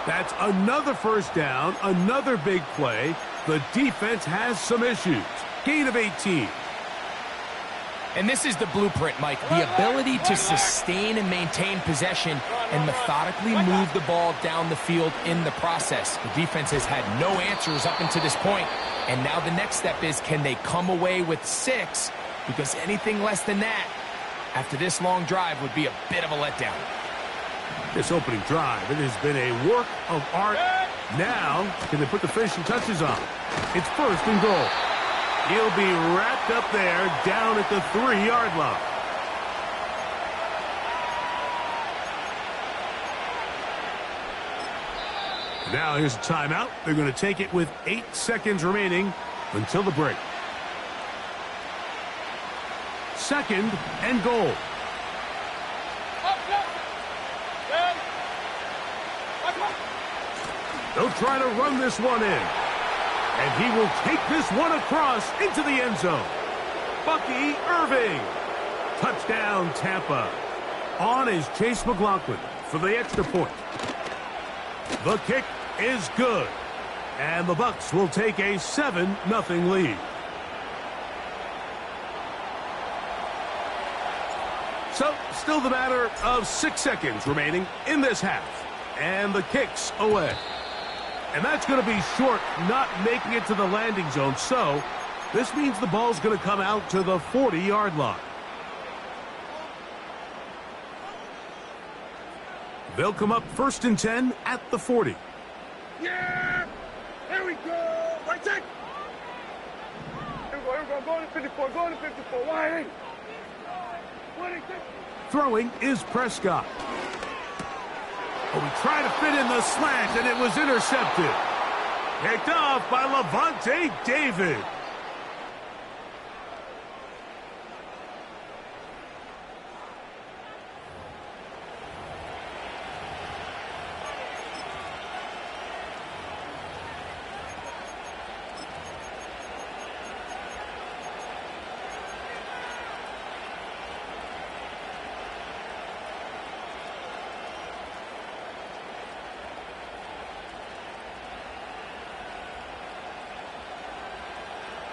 S1: That's another 1st down, another big play. The defense has some issues. Gain of 18.
S2: And this is the blueprint, Mike. The ability to sustain and maintain possession and methodically move the ball down the field in the process. The defense has had no answers up until this point, and now the next step is, can they come away with 6? Because anything less than that, after this long drive, would be a bit of a letdown.
S1: This opening drive, it has been a work of art. Now, can they put the finishing touches on? It's 1st and goal. He'll be wrapped up there down at the 3-yard line. Now here's a timeout. They're going to take it with 8 seconds remaining until the break. 2nd and goal. They'll try to run this one in. And he will take this one across into the end zone. Bucky Irving. Touchdown, Tampa. On is Chase McLaughlin for the extra point. The kick is good. And the Bucs will take a 7-0 lead. So, still the matter of 6 seconds remaining in this half. And the kick's away. And that's going to be short, not making it to the landing zone. So, this means the ball's going to come out to the 40-yard line. They'll come up 1st and 10 at the 40.
S3: Yeah! Here we go! Right check! Here we go. Going to 54, going to 54. Wide in.
S1: Throwing is Prescott. Oh, he tried to fit in the slant, and it was intercepted. Picked off by Levante David.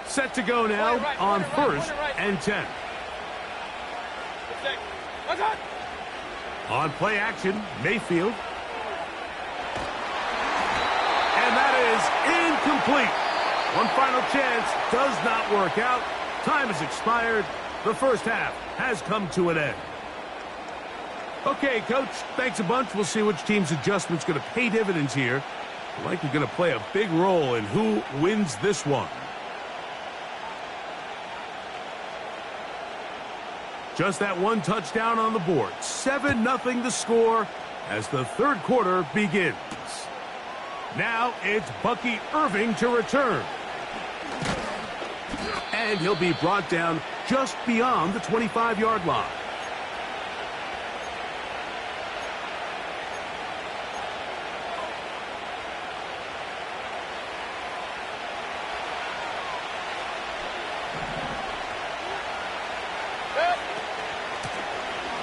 S1: Set to go now on 1st and 10. On play action, Mayfield. And that is incomplete. One final chance does not work out. Time has expired. The first half has come to an end. Okay, Coach, thanks a bunch. We'll see which team's adjustment's going to pay dividends here. Likely going to play a big role in who wins this one. Just that one touchdown on the board. 7-0 the score as the third quarter begins. Now it's Bucky Irving to return. And he'll be brought down just beyond the 25-yard line.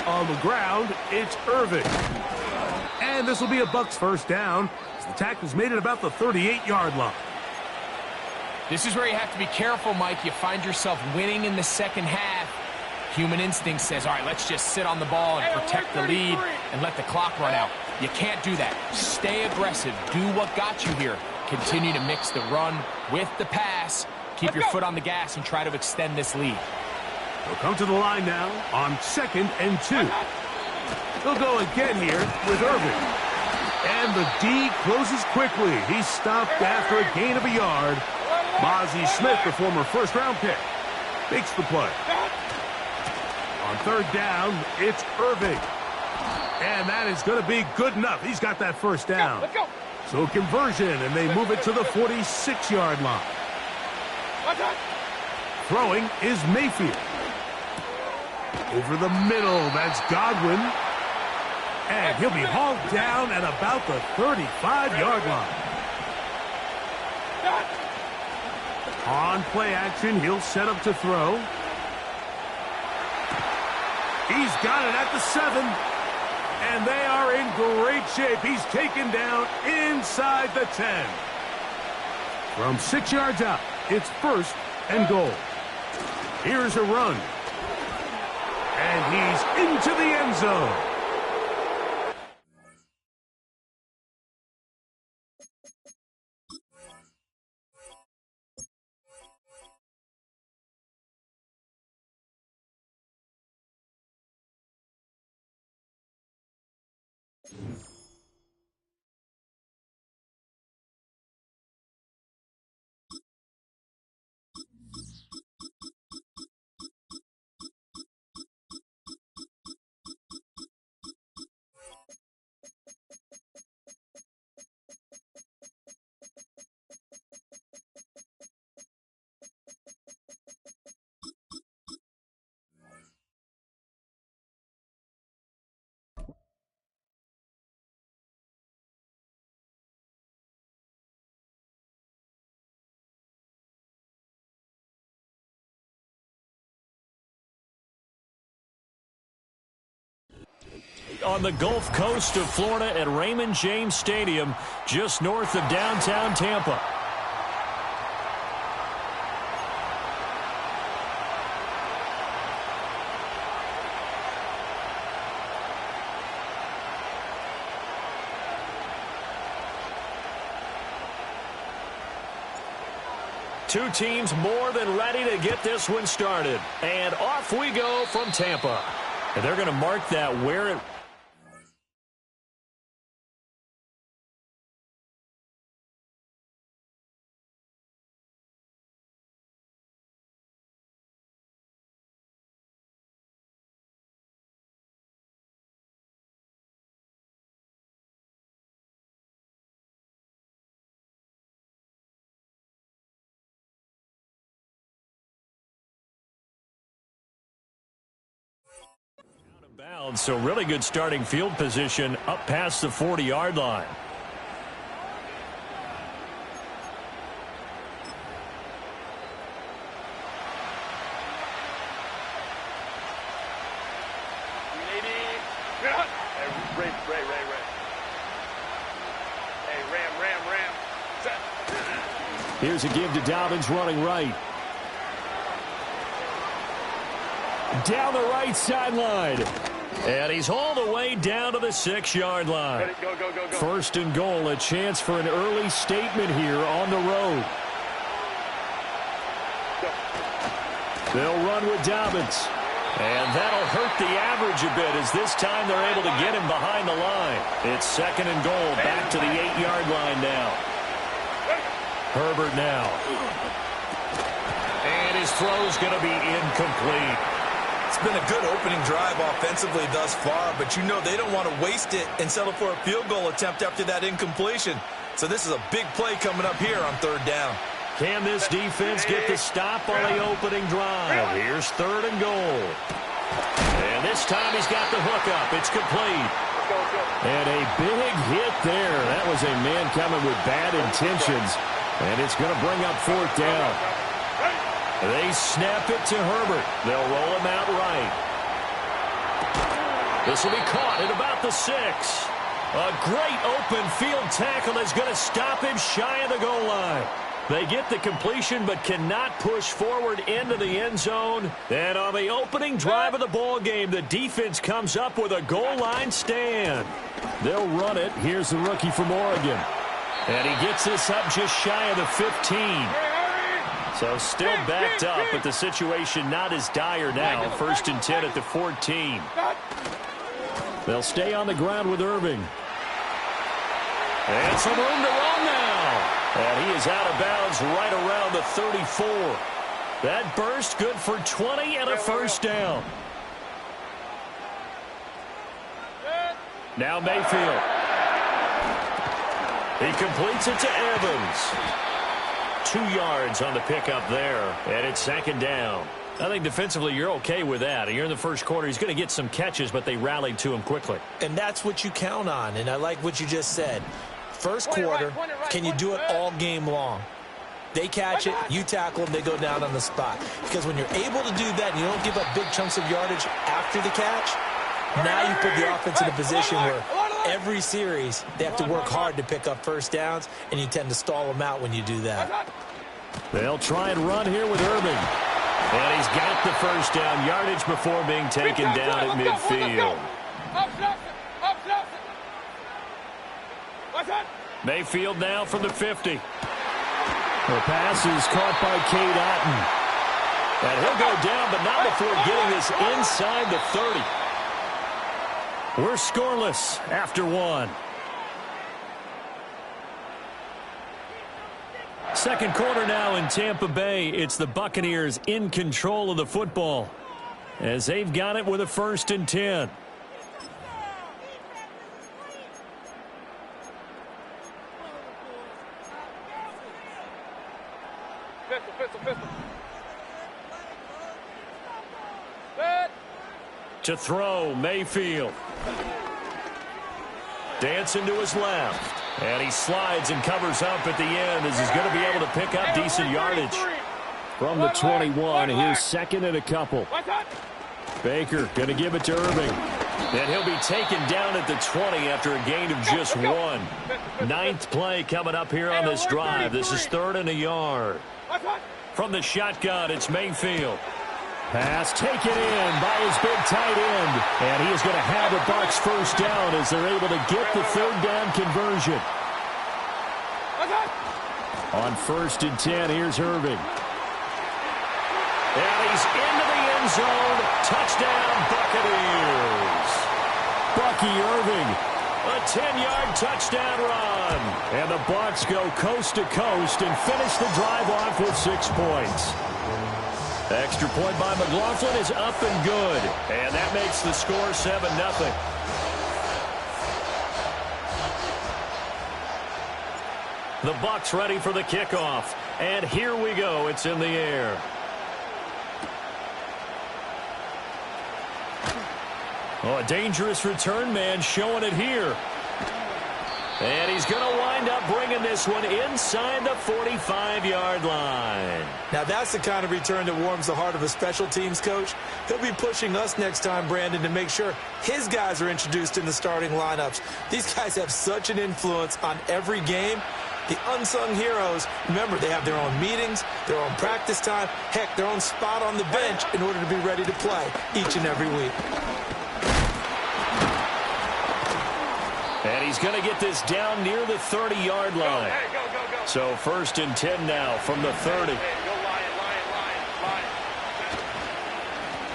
S1: On the ground, it's Irving. And this will be a Bucs first down as the tackle's made at about the 38-yard line.
S2: This is where you have to be careful, Mike. You find yourself winning in the second half. Human instinct says, all right, let's just sit on the ball and protect the lead and let the clock run out. You can't do that. Stay aggressive. Do what got you here. Continue to mix the run with the pass. Keep your foot on the gas and try to extend this lead.
S1: They'll come to the line now on 2nd and 2. They'll go again here with Irving. And the D closes quickly. He's stopped after a gain of a yard. Mozzie Smith, the former first-round pick, makes the play. On 3rd down, it's Irving. And that is going to be good enough. He's got that first down.
S3: Let's go.
S1: So conversion, and they move it to the 46-yard line. Throwing is Mayfield. Over the middle, that's Godwin. And he'll be hauled down at about the 35-yard line. On play action, he'll set up to throw. He's got it at the 7. And they are in great shape. He's taken down inside the 10. From 6 yards out, it's 1st and goal. Here's a run. And he's into the end zone.
S6: on the Gulf Coast of Florida at Raymond James Stadium, just north of downtown Tampa. Two teams more than ready to get this one started. And off we go from Tampa. And they're going to mark that where it... bounds, so really good starting field position up past the 40-yard line. Here's a give to Dobbins running right. Down the right sideline. And he's hauled away down to the 6-yard line.
S3: Go, go, go, go.
S6: First and goal, a chance for an early statement here on the road. They'll run with Dobbins. And that'll hurt the average a bit as this time they're able to get him behind the line. It's second and goal, back to the 8-yard line now. Herbert now. And his throw's going to be incomplete.
S7: It's been a good opening drive offensively thus far, but you know they don't want to waste it and settle for a field goal attempt after that incompletion. So this is a big play coming up here on third down.
S6: Can this defense get the stop on the opening drive? Here's third and goal. And this time he's got the hook up. It's complete. And a big hit there. That was a man coming with bad intentions. And it's going to bring up fourth down. They snap it to Herbert. They'll roll him out right. This will be caught at about the 6. A great open field tackle is going to stop him shy of the goal line. They get the completion but cannot push forward into the end zone. And on the opening drive of the ball game, the defense comes up with a goal line stand. They'll run it. Here's the rookie from Oregon. And he gets this up just shy of the 15. So still backed up, but the situation not as dire now. First and 10 at the 14. They'll stay on the ground with Irving. And some room to run now. And he is out of bounds right around the 34. That burst good for 20 and a first down. Now Mayfield. He completes it to Evans. 2 yards on the pickup there, and it's second down. I think defensively you're okay with that. Here in the first quarter, he's going to get some catches, but they rallied to him quickly.
S7: And that's what you count on, and I like what you just said. First quarter, can you do it all game long? They catch it, you tackle them, they go down on the spot. Because when you're able to do that and you don't give up big chunks of yardage after the catch, now you put the offense in a position where every series they have to work hard to pick up first downs, and you tend to stall them out when you do that.
S6: They'll try and run here with Irving. And he's got the first down yardage before being taken down at midfield. Mayfield now from the 50. The pass is caught by Cade Otton. And he'll go down, but not before getting this inside the 30. We're scoreless after one. Second quarter now in Tampa Bay. It's the Buccaneers in control of the football as they've got it with a first and 10. To throw, Mayfield. Dancing to his left. And he slides and covers up at the end as he's going to be able to pick up decent yardage. From the 21, here's second and a couple. Baker going to give it to Irving. And he'll be taken down at the 20 after a gain of just 1. Ninth play coming up here on this drive. This is 3rd and a yard. From the shotgun, it's Mayfield. Pass taken in by his big tight end. And he is going to have the Bucs first down as they're able to get the 3rd down conversion. On 1st and 10, here's Irving. And he's into the end zone. Touchdown, Buccaneers. Bucky Irving, a 10-yard touchdown run. And the Bucs go coast to coast and finish the drive off with 6 points. Extra point by McLaughlin is up and good. And that makes the score 7-0. The Bucs ready for the kickoff. And here we go. It's in the air. Oh, a dangerous return man showing it here. And he's going to wind up bringing this one inside the 45-yard line.
S7: Now, that's the kind of return that warms the heart of a special teams coach. He'll be pushing us next time, Brandon, to make sure his guys are introduced in the starting lineups. These guys have such an influence on every game. The unsung heroes, remember, they have their own meetings, their own practice time, heck, their own spot on the bench in order to be ready to play each and every week.
S6: And he's going to get this down near the 30-yard line.
S3: Go.
S6: So 1st and 10 now from the 30.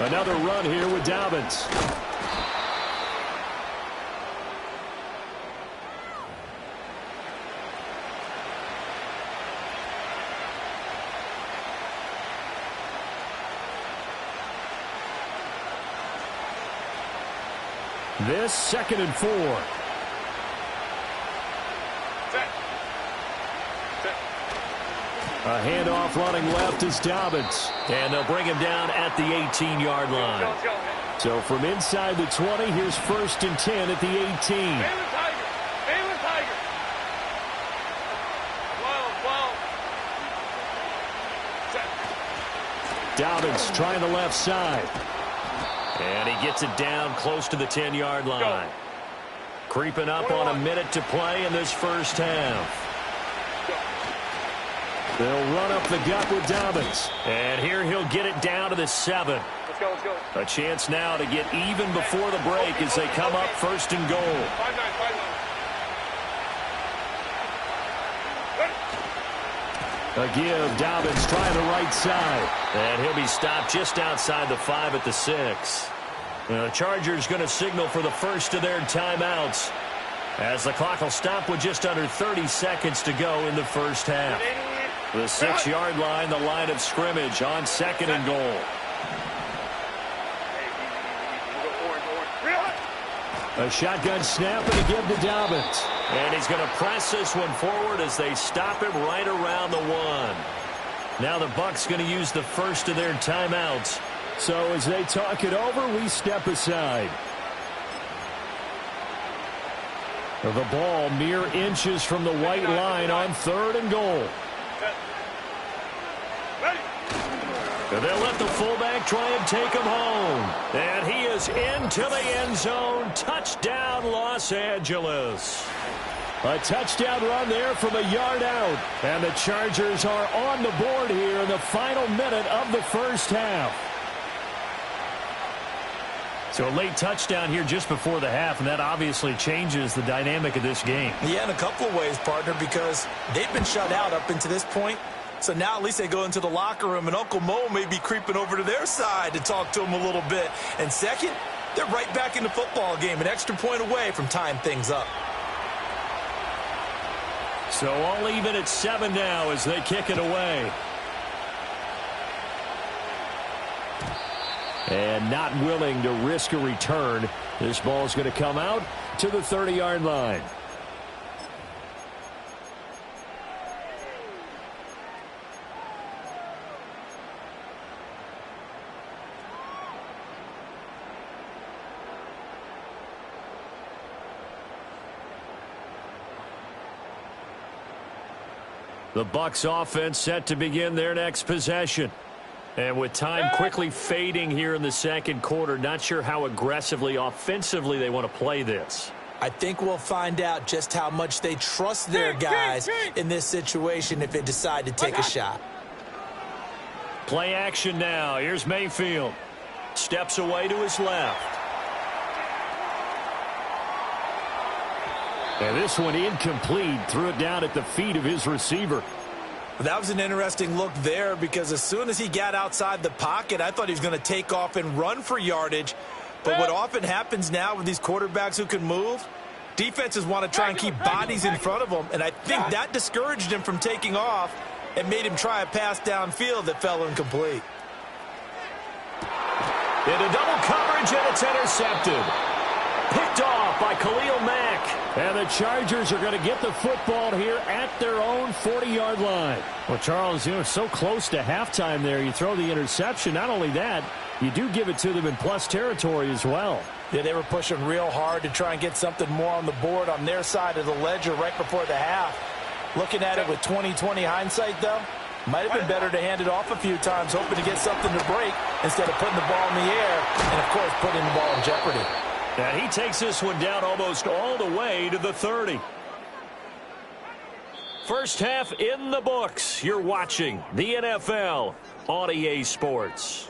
S6: Another run here with Dobbins. This 2nd and 4. A handoff running left is Dobbins. And they'll bring him down at the 18-yard line. So from inside the 20, here's 1st and 10 at the 18. Dobbins trying the left side. And he gets it down close to the 10-yard line. Creeping up on a minute to play in this first half. They'll run up the gut with Dobbins. And here he'll get it down to the 7.
S3: Let's go.
S6: A chance now to get even before the break as they come up 1st and goal.
S3: 5-9.
S6: A give, Dobbins trying the right side. And he'll be stopped just outside the 5 at the 6. The Chargers going to signal for the first of their timeouts as the clock will stop with just under 30 seconds to go in the first half. The 6-yard line, the line of scrimmage on 2nd and goal. A shotgun snap and a give to Dobbins. And he's going to press this one forward as they stop him right around the 1. Now the Bucs going to use the first of their timeouts. So as they talk it over, we step aside. The ball mere inches from the white line on 3rd and goal. And they'll let the fullback try and take him home. And he is into the end zone. Touchdown, Los Angeles. A touchdown run there from a yard out. And the Chargers are on the board here in the final minute of the first half. So a late touchdown here just before the half, and that obviously changes the dynamic of this game.
S7: Yeah, in a couple of ways, partner, because they've been shut out up until this point. So now at least they go into the locker room, and Uncle Mo may be creeping over to their side to talk to him a little bit. And second, they're right back in the football game, an extra point away from tying things up.
S6: So all even at 7 now as they kick it away. And not willing to risk a return. This ball's going to come out to the 30-yard line. The Bucs offense set to begin their next possession. And with time quickly fading here in the second quarter, not sure how aggressively, offensively they want to play this.
S7: I think we'll find out just how much they trust their guys in this situation if they decide to take a shot.
S6: Play action now. Here's Mayfield. Steps away to his left.
S1: And this one incomplete. Threw it down at the feet of his receiver.
S7: That was an interesting look there because as soon as he got outside the pocket, I thought he was going to take off and run for yardage. But what often happens now with these quarterbacks who can move, defenses want to try and keep bodies in front of them, and I think that discouraged him from taking off and made him try a pass downfield that fell incomplete.
S6: Into double coverage, and it's intercepted. Picked off by Khalil Mack.
S1: And the Chargers are going to get the football here at their own 40-yard line. Well, Charles, so close to halftime there. You throw the interception. Not only that, you do give it to them in plus territory as well.
S7: Yeah, they were pushing real hard to try and get something more on the board on their side of the ledger right before the half. Looking at it with 20/20 hindsight, though, might have been better to hand it off a few times, hoping to get something to break instead of putting the ball in the air and, of course, putting the ball in jeopardy.
S6: And he takes this one down almost all the way to the 30. First half in the books. You're watching the NFL on EA Sports.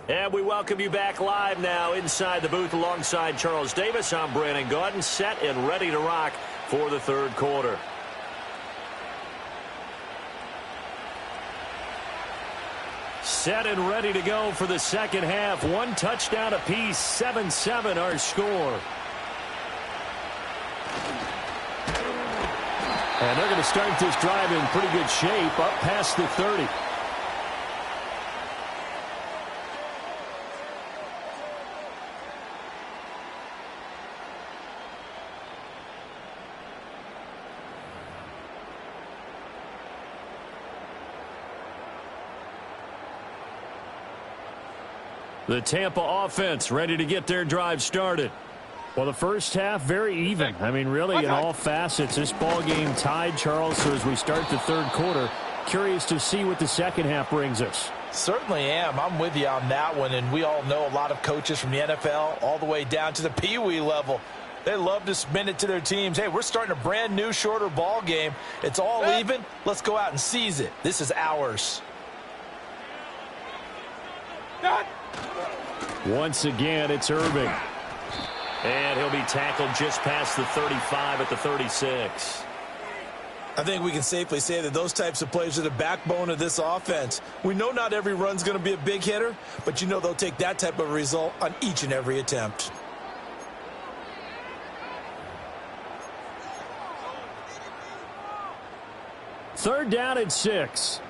S6: And we welcome you back live now inside the booth alongside Charles Davis. I'm Brandon Gaudin, set and ready to rock for the third quarter. Set and ready to go for the second half. One touchdown apiece, 7-7 our score.
S1: And they're going to start this drive in pretty good shape, up past the 30.
S6: The Tampa offense ready to get their drive started.
S1: Well, the first half, very even. I mean, really, in all facets, this ball game tied, Charles. So as we start the third quarter, curious to see what the second half brings us.
S7: Certainly am. I'm with you on that one. And we all know a lot of coaches from the NFL all the way down to the Pee Wee level. They love to spin it to their teams. Hey, we're starting a brand new, shorter ball game. It's all even. Let's go out and seize it. This is ours.
S6: Once again, it's Irving. And he'll be tackled just past the 35 at the 36.
S7: I think we can safely say that those types of plays are the backbone of this offense. We know not every run's going to be a big hitter, but you know they'll take that type of result on each and every attempt.
S1: Third down and 6.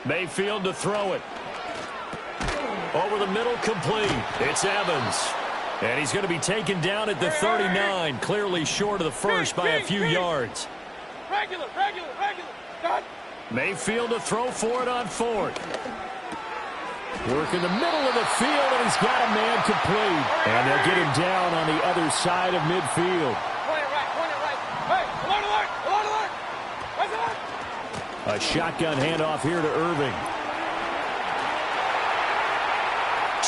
S6: Mayfield to throw it. Over the middle, complete. It's Evans. And he's going to be taken down at the 39, clearly short of the first by a few yards.
S3: Regular.
S6: Mayfield to throw for it on fourth. Work in the middle of the field, and he's got a man complete. And they'll get him down on the other side of midfield.
S3: Point it right. Hey, alert.
S1: A shotgun handoff here to Irving.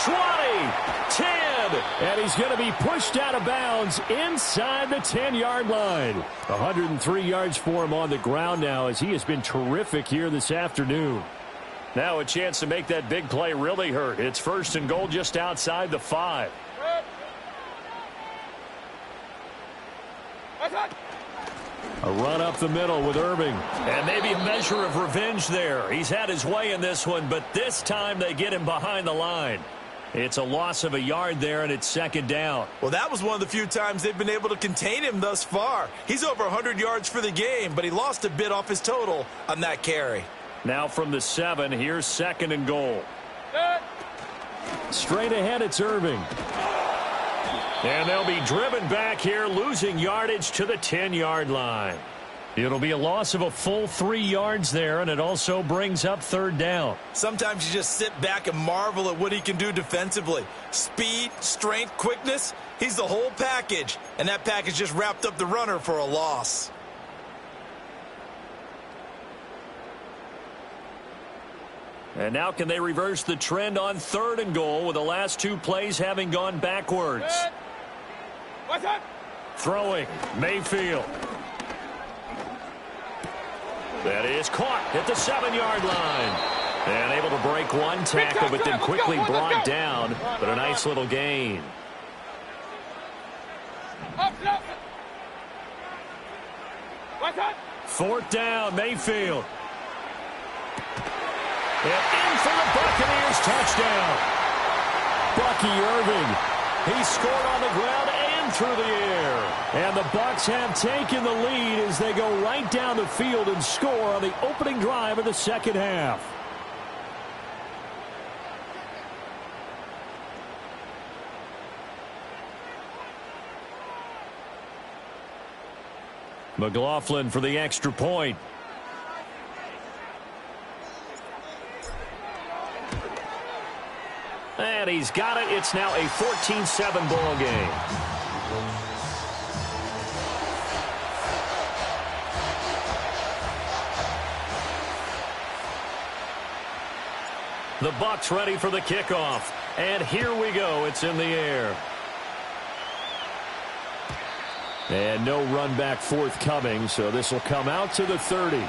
S6: 20, 10.
S1: And he's going to be pushed out of bounds inside the 10-yard line. 103 yards for him on the ground now as he has been terrific here this afternoon.
S6: Now a chance to make that big play really hurt. It's first and goal just outside the 5.
S1: A run up the middle with Irving.
S6: And maybe a measure of revenge there. He's had his way in this one, but this time they get him behind the line. It's a loss of a yard there, and it's second down.
S7: Well, that was one of the few times they've been able to contain him thus far. He's over 100 yards for the game, but he lost a bit off his total on that carry.
S6: Now from the 7, here's second and goal.
S1: Straight ahead, it's Irving.
S6: And they'll be driven back here, losing yardage to the 10-yard line. It'll be a loss of a full 3 yards there, and it also brings up third down.
S7: Sometimes you just sit back and marvel at what he can do defensively. Speed, strength, quickness, he's the whole package. And that package just wrapped up the runner for a loss.
S6: And now can they reverse the trend on 3rd and goal with the last 2 plays having gone backwards?
S3: What's up?
S6: Throwing, Mayfield. That is caught at the 7-yard line. And able to break one tackle, but then quickly brought down. But a nice little gain.
S3: What's up?
S6: 4th down, Mayfield. And in for the Buccaneers touchdown. Bucky Irving. He scored on the ground and through the air. And the Bucs have taken the lead as they go right down the field and score on the opening drive of the second half. McLaughlin for the extra point. And he's got it. It's now a 14-7 ball game. The Bucs ready for the kickoff. And here we go. It's in the air. And no run back forthcoming, so this will come out to the 30.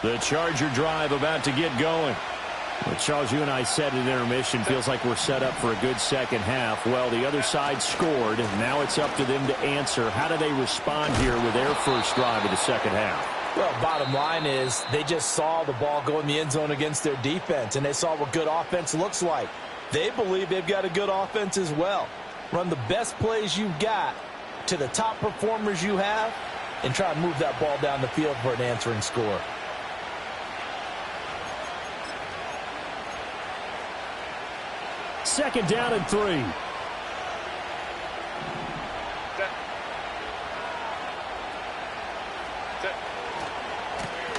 S6: The Charger drive about to get going. Well, Charles, you and I said at intermission, feels like we're set up for a good second half. Well, the other side scored. Now it's up to them to answer. How do they respond here with their first drive of the second half?
S7: Well, bottom line is they just saw the ball go in the end zone against their defense, and they saw what good offense looks like. They believe they've got a good offense as well. Run the best plays you've got to the top performers you have and try to move that ball down the field for an answering score.
S6: Second down and 3.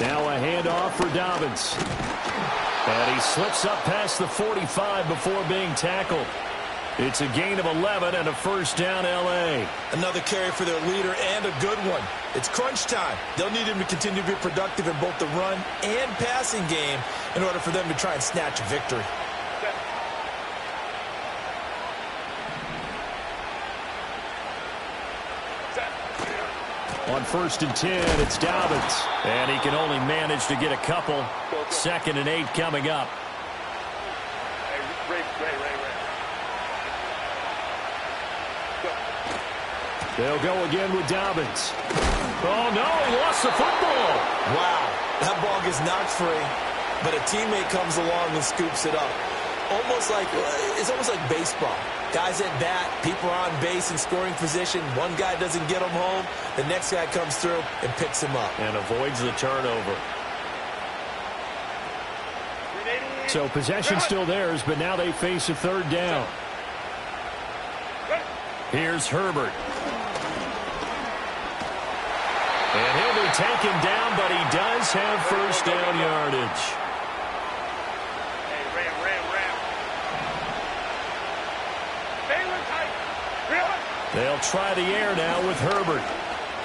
S6: Now a handoff for Dobbins. And he slips up past the 45 before being tackled. It's a gain of 11 and a first down, L.A.
S7: Another carry for their leader and a good one. It's crunch time. They'll need him to continue to be productive in both the run and passing game in order for them to try and snatch a victory.
S6: On 1st and 10, it's Dobbins. And he can only manage to get a couple. 2nd and 8 coming up. They'll go again with Dobbins. Oh, no, he lost the football.
S7: Wow, that ball gets knocked free, but a teammate comes along and scoops it up. It's almost like baseball. Guys at bat, people are on base in scoring position. One guy doesn't get him home. The next guy comes through and picks him up.
S6: And avoids the turnover. So possession still theirs, but now they face a 3rd down. Here's Herbert. And he'll be taken down, but he does have first down yardage. They'll try the air now with Herbert.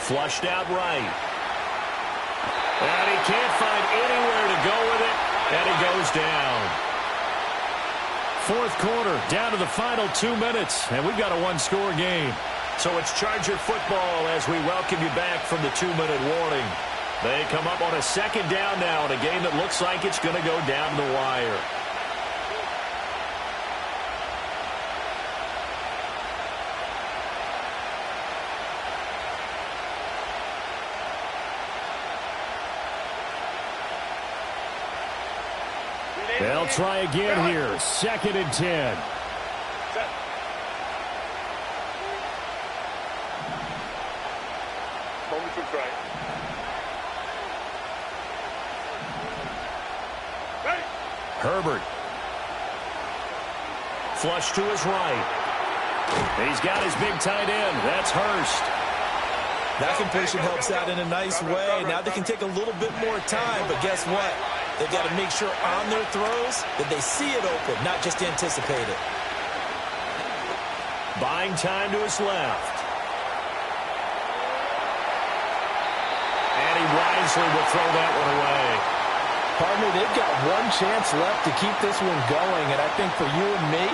S6: Flushed out right. And he can't find anywhere to go with it, and he goes down. 4th quarter, down to the final 2 minutes, and we've got a 1-score game. So it's Charger football as we welcome you back from the 2-minute warning. They come up on a 2nd down now in a game that looks like it's going to go down the wire. They'll try again here. 2nd and 10.
S3: to cry. Ready?
S6: Herbert. Flush to his right. He's got his big tight end. That's Hurst.
S7: That completion helps out in a nice way. Now they can take a little bit more time, but guess what? They've got to make sure on their throws that they see it open, not just anticipate it.
S6: Buying time to his left. And he wisely will throw that one away.
S8: Partner, they've got one chance left to keep this one going, and I think for you and me,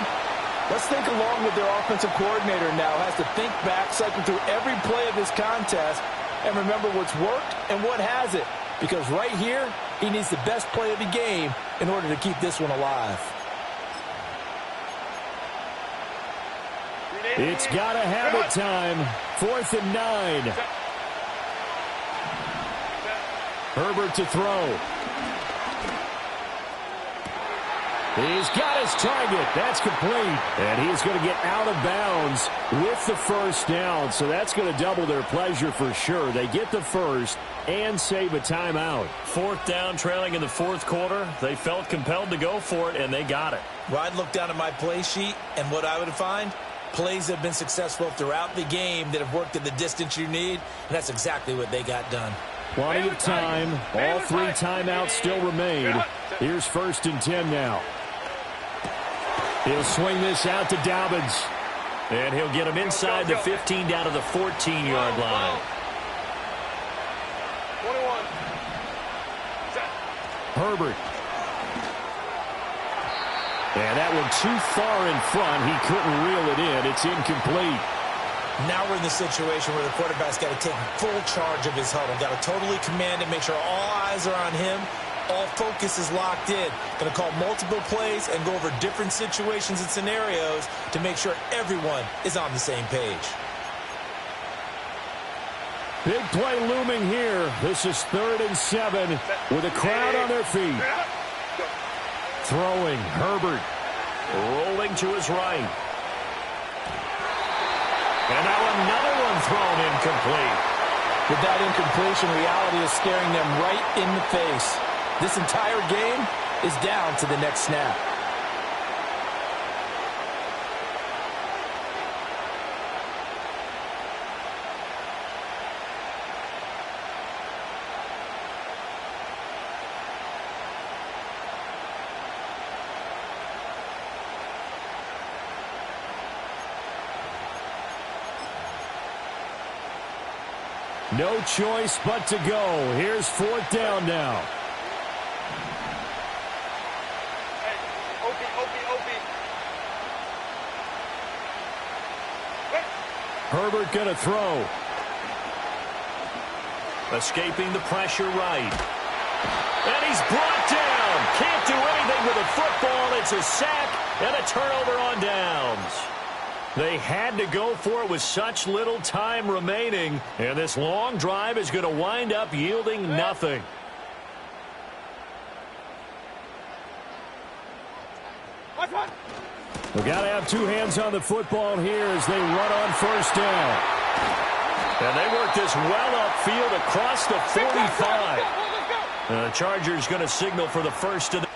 S8: let's think along with their offensive coordinator now. Has to think back, cycle through every play of this contest, and remember what's worked and what hasn't. Because right here, he needs the best play of the game in order to keep this one alive.
S6: It's got to have it time. 4th and 9. Herbert to throw. He's got his target. That's complete. And he's going to get out of bounds with the first down. So that's going to double their pleasure for sure. They get the first and save a timeout. 4th down, trailing in the 4th quarter. They felt compelled to go for it, and they got it.
S7: Well, I'd look down at my play sheet, and what I would find, plays have been successful throughout the game that have worked at the distance you need, and that's exactly what they got done.
S6: Plenty of time. All 3 timeouts still remain. Here's 1st and 10 now. He'll swing this out to Dobbins. And he'll get him inside the 15 down to the 14-yard line.
S3: 21.
S6: Herbert. And that one too far in front. He couldn't reel it in. It's incomplete.
S7: Now we're in the situation where the quarterback's got to take full charge of his huddle. Got to totally command it, make sure all eyes are on him. All focus is locked in. Going to call multiple plays and go over different situations and scenarios to make sure everyone is on the same page.
S6: Big play looming here. This is 3rd and 7 with a crowd on their feet. Throwing, Herbert. Rolling to his right. And now another one thrown incomplete.
S8: With that incompletion, reality is staring them right in the face. This entire game is down to the next snap.
S6: No choice but to go. Here's 4th down now. Herbert going to throw. Escaping the pressure right. And he's brought down. Can't do anything with a football. It's a sack and a turnover on downs. They had to go for it with such little time remaining. And this long drive is going to wind up yielding nothing. We've got to have 2 hands on the football here as they run on 1st down. And they work this well upfield across the 45. The Chargers going to signal for the first of the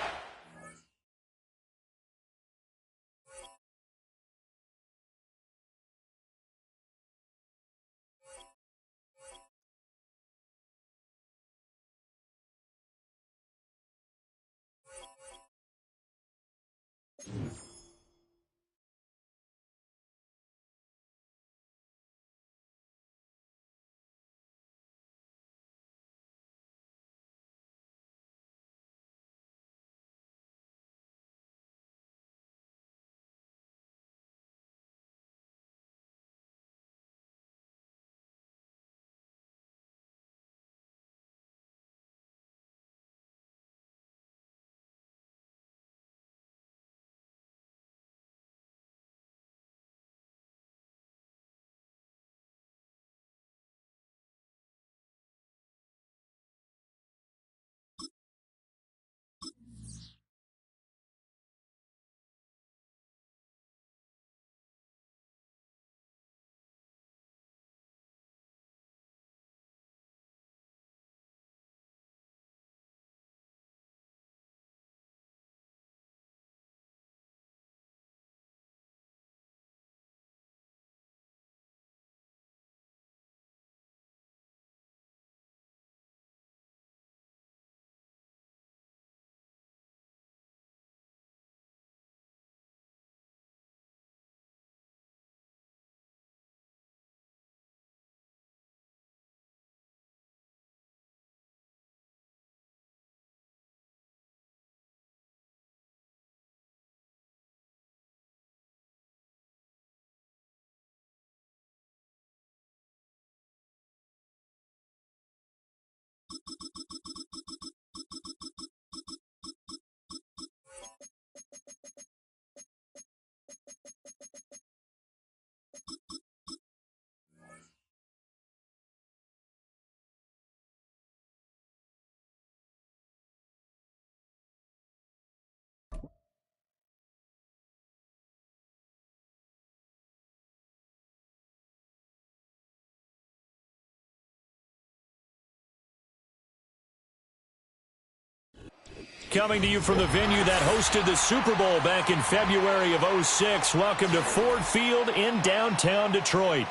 S6: coming to you from the venue that hosted the Super Bowl back in February of '06. Welcome to Ford Field in downtown Detroit.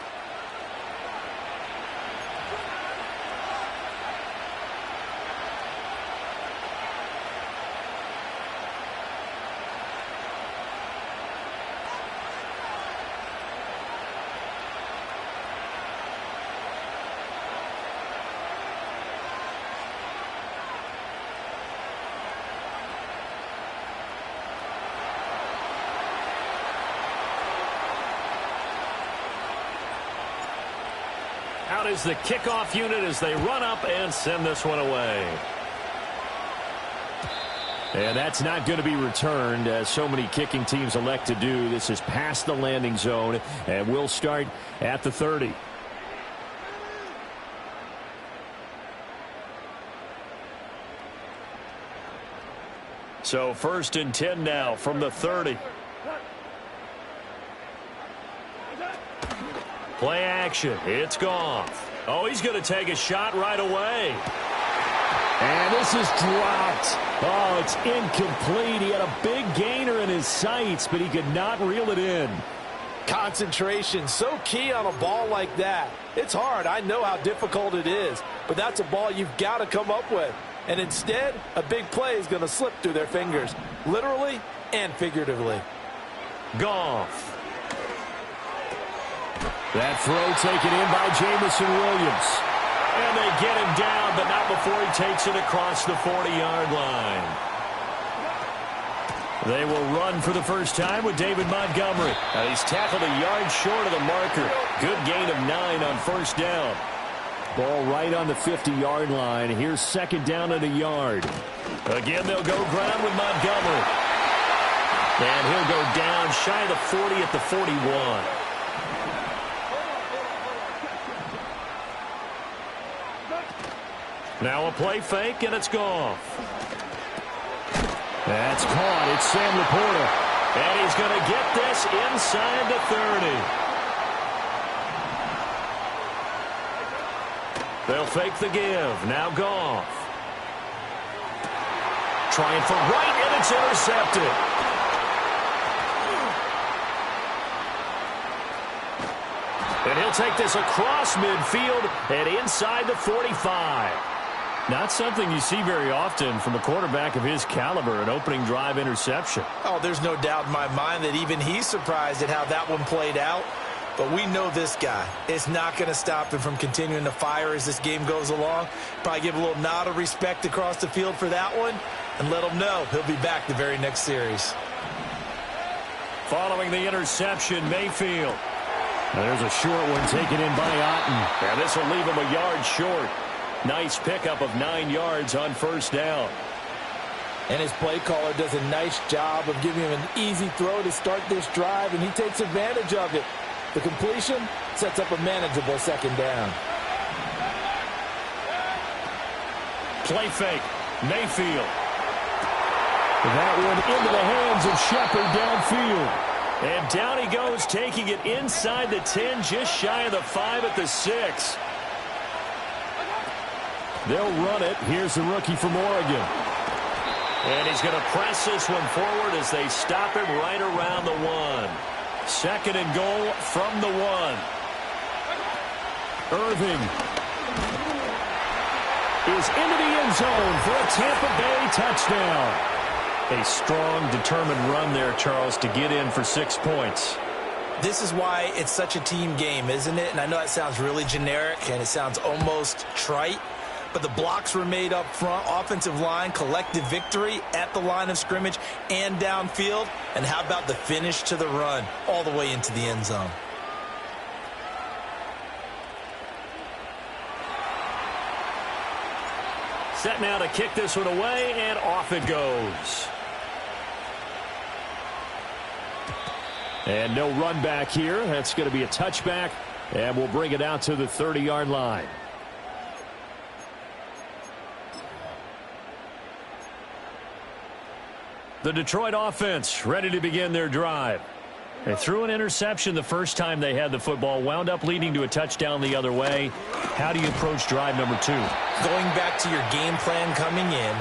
S6: Out is the kickoff unit as they run up and send this one away. And that's not going to be returned, as so many kicking teams elect to do. This is past the landing zone, and we'll start at the 30. So 1st and 10 now from the 30. Play action. It's Goff. Oh, he's going to take a shot right away. And this is dropped. Oh, it's incomplete. He had a big gainer in his sights, but he could not reel it in.
S8: Concentration, so key on a ball like that. It's hard. I know how difficult it is, but that's a ball you've got to come up with. And instead, a big play is going to slip through their fingers, literally and figuratively.
S6: Goff. That throw taken in by Jamison Williams. And they get him down, but not before he takes it across the 40-yard line. They will run for the first time with David Montgomery. And he's tackled a yard short of the marker. Good gain of 9 on first down. Ball right on the 50-yard line. Here's 2nd down and a yard. Again, they'll go ground with Montgomery. And he'll go down shy of the 40 at the 41. Now a play fake, and it's Goff. That's caught. It's Sam Laporta. And he's going to get this inside the 30. They'll fake the give. Now Goff. Trying for right, and it's intercepted. And he'll take this across midfield and inside the 45. Not something you see very often from a quarterback of his caliber, an opening drive interception.
S7: Oh, there's no doubt in my mind that even he's surprised at how that one played out. But we know this guy. It's not going to stop him from continuing to fire as this game goes along. Probably give a little nod of respect across the field for that one and let him know he'll be back the very next series.
S6: Following the interception, Mayfield. There's a short one taken in by Otten. And this will leave him a yard short. Nice pickup of 9 yards on first down.
S8: And his play caller does a nice job of giving him an easy throw to start this drive, and he takes advantage of it. The completion sets up a manageable 2nd down.
S6: Play fake. Mayfield. That one into the hands of Shepard downfield. And down he goes, taking it inside the 10, just shy of the 5 at the 6. They'll run it. Here's the rookie from Oregon. And he's going to press this one forward as they stop him right around the 1. 2nd and goal from the 1. Irving is into the end zone for a Tampa Bay touchdown. A strong, determined run there, Charles, to get in for 6 points.
S7: This is why it's such a team game, isn't it? And I know that sounds really generic and it sounds almost trite, but the blocks were made up front, offensive line, collective victory at the line of scrimmage and downfield. And how about the finish to the run all the way into the end zone?
S6: Set now to kick this one away, and off it goes. And no run back here. That's going to be a touchback, and we'll bring it out to the 30-yard line. The Detroit offense ready to begin their drive. They threw an interception the first time they had the football, wound up leading to a touchdown the other way. How do you approach drive number 2?
S7: Going back to your game plan coming in,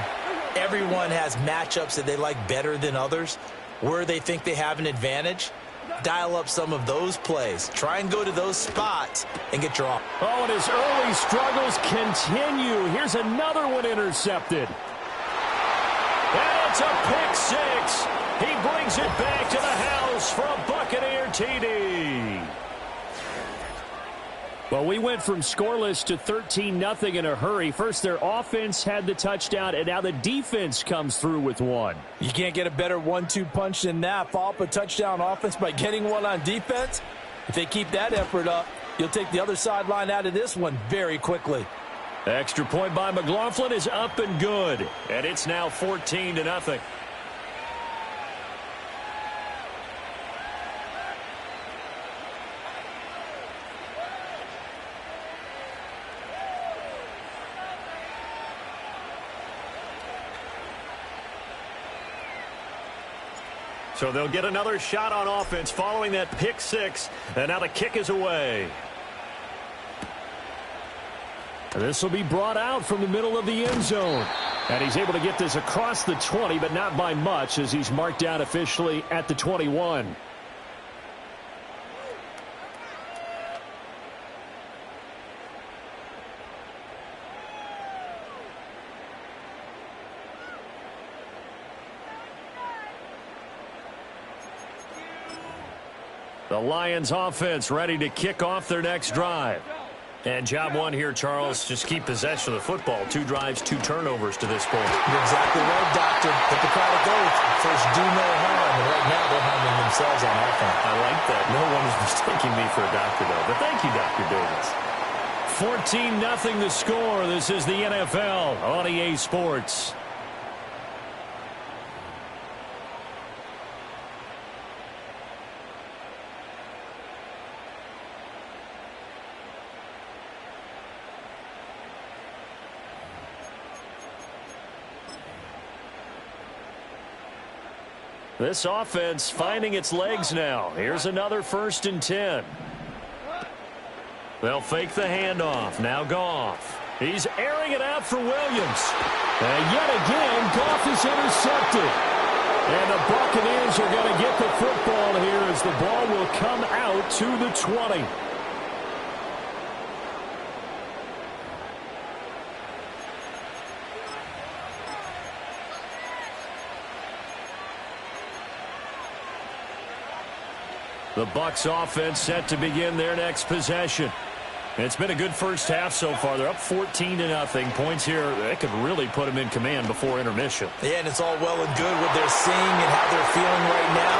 S7: Everyone has matchups that they like better than others, where they think they have an advantage. Dial up some of those plays. Try and go to those spots and get your off.
S6: Oh, and his early struggles continue. Here's another one intercepted. And it's a pick six. He brings it back to the house for a Buccaneer TD. Well, we went from scoreless to 13-0 in a hurry. First, their offense had the touchdown, and now the defense comes through with one.
S8: You can't get a better 1-2 punch than that. Follow up a touchdown offense by getting one on defense. If they keep that effort up, you'll take the other sideline out of this one very quickly.
S6: Extra point by McLaughlin is up and good, and it's now 14-0. So they'll get another shot on offense following that pick six, and now the kick is away. This will be brought out from the middle of the end zone. And he's able to get this across the 20, but not by much, as he's marked down officially at the 21. The Lions offense ready to kick off their next drive. And job one here, Charles, just keep possession of the football. 2 drives, 2 turnovers to this point.
S8: You're exactly right, Doctor. Hippocratic oath. First, do no harm. And right now, they're harming themselves on offense.
S6: I like that. No one is mistaking me for a doctor, though. But thank you, Dr. Davis. 14-0 the score. This is the NFL on EA Sports. This offense finding its legs now. Here's another 1st and 10. They'll fake the handoff. Now Goff. He's airing it out for Williams. And yet again, Goff is intercepted. And the Buccaneers are going to get the football here as the ball will come out to the 20. The Bucs offense set to begin their next possession. It's been a good first half so far. They're up 14-0. Points here, that could really put them in command before intermission.
S8: Yeah, and it's all well and good what they're seeing and how they're feeling right now.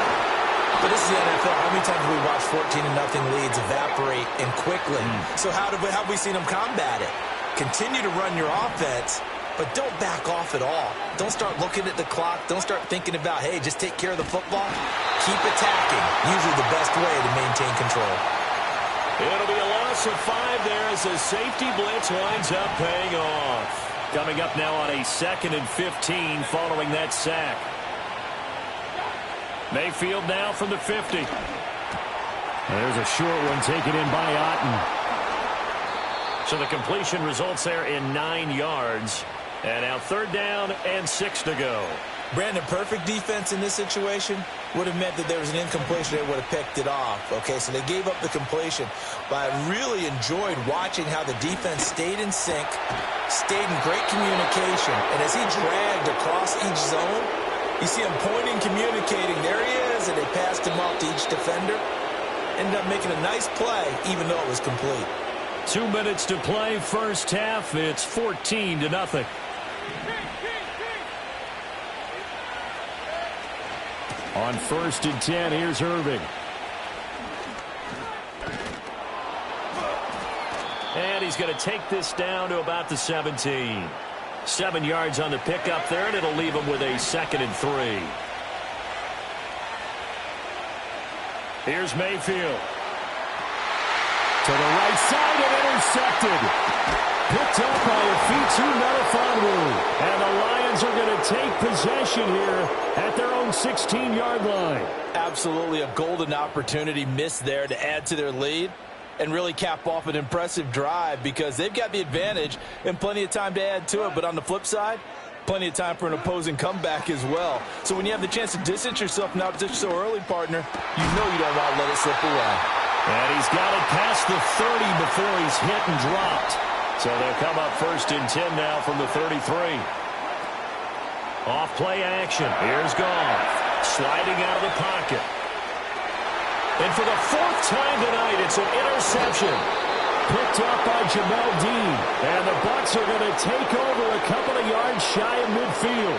S8: But this is the NFL. How many times have we watched 14-0 leads evaporate and quickly? So how have we seen them combat it? Continue to run your offense, but don't back off at all. Don't start looking at the clock. Don't start thinking about, hey, just take care of the football. Keep attacking. Usually the best way to maintain control.
S6: It'll be a loss of 5 there as the safety blitz winds up paying off. Coming up now on a 2nd and 15 following that sack. Mayfield now from the 50. There's a short one taken in by Otten. So the completion results there in 9 yards. And now 3rd down and 6 to go.
S8: Brandon, perfect defense in this situation would have meant that there was an incompletion. They would have picked it off. Okay, so they gave up the completion. But I really enjoyed watching how the defense stayed in sync, stayed in great communication. And as he dragged across each zone, you see him pointing, communicating. There he is, and they passed him off to each defender. Ended up making a nice play, even though it was complete.
S6: 2 minutes to play first half. It's 14-0. On 1st and 10, here's Irving. And he's going to take this down to about the 17. 7 yards on the pickup there, and it'll leave him with a 2nd and 3. Here's Mayfield. To the right side and intercepted. Picked up by Afitu Melifonwu. And the Lions are going to take possession here at their own 16-yard line.
S8: Absolutely a golden opportunity missed there to add to their lead and really cap off an impressive drive because they've got the advantage and plenty of time to add to it. But on the flip side, plenty of time for an opposing comeback as well. So when you have the chance to distance yourself from opposition so early, partner, you know you don't want to let it slip away.
S6: And he's got it past the 30 before he's hit and dropped. So they'll come up 1st and 10 now from the 33. Off play action. Here's Goff. Sliding out of the pocket. And for the 4th time tonight, it's an interception. Picked up by Jamel Dean. And the Bucs are going to take over a couple of yards shy of midfield.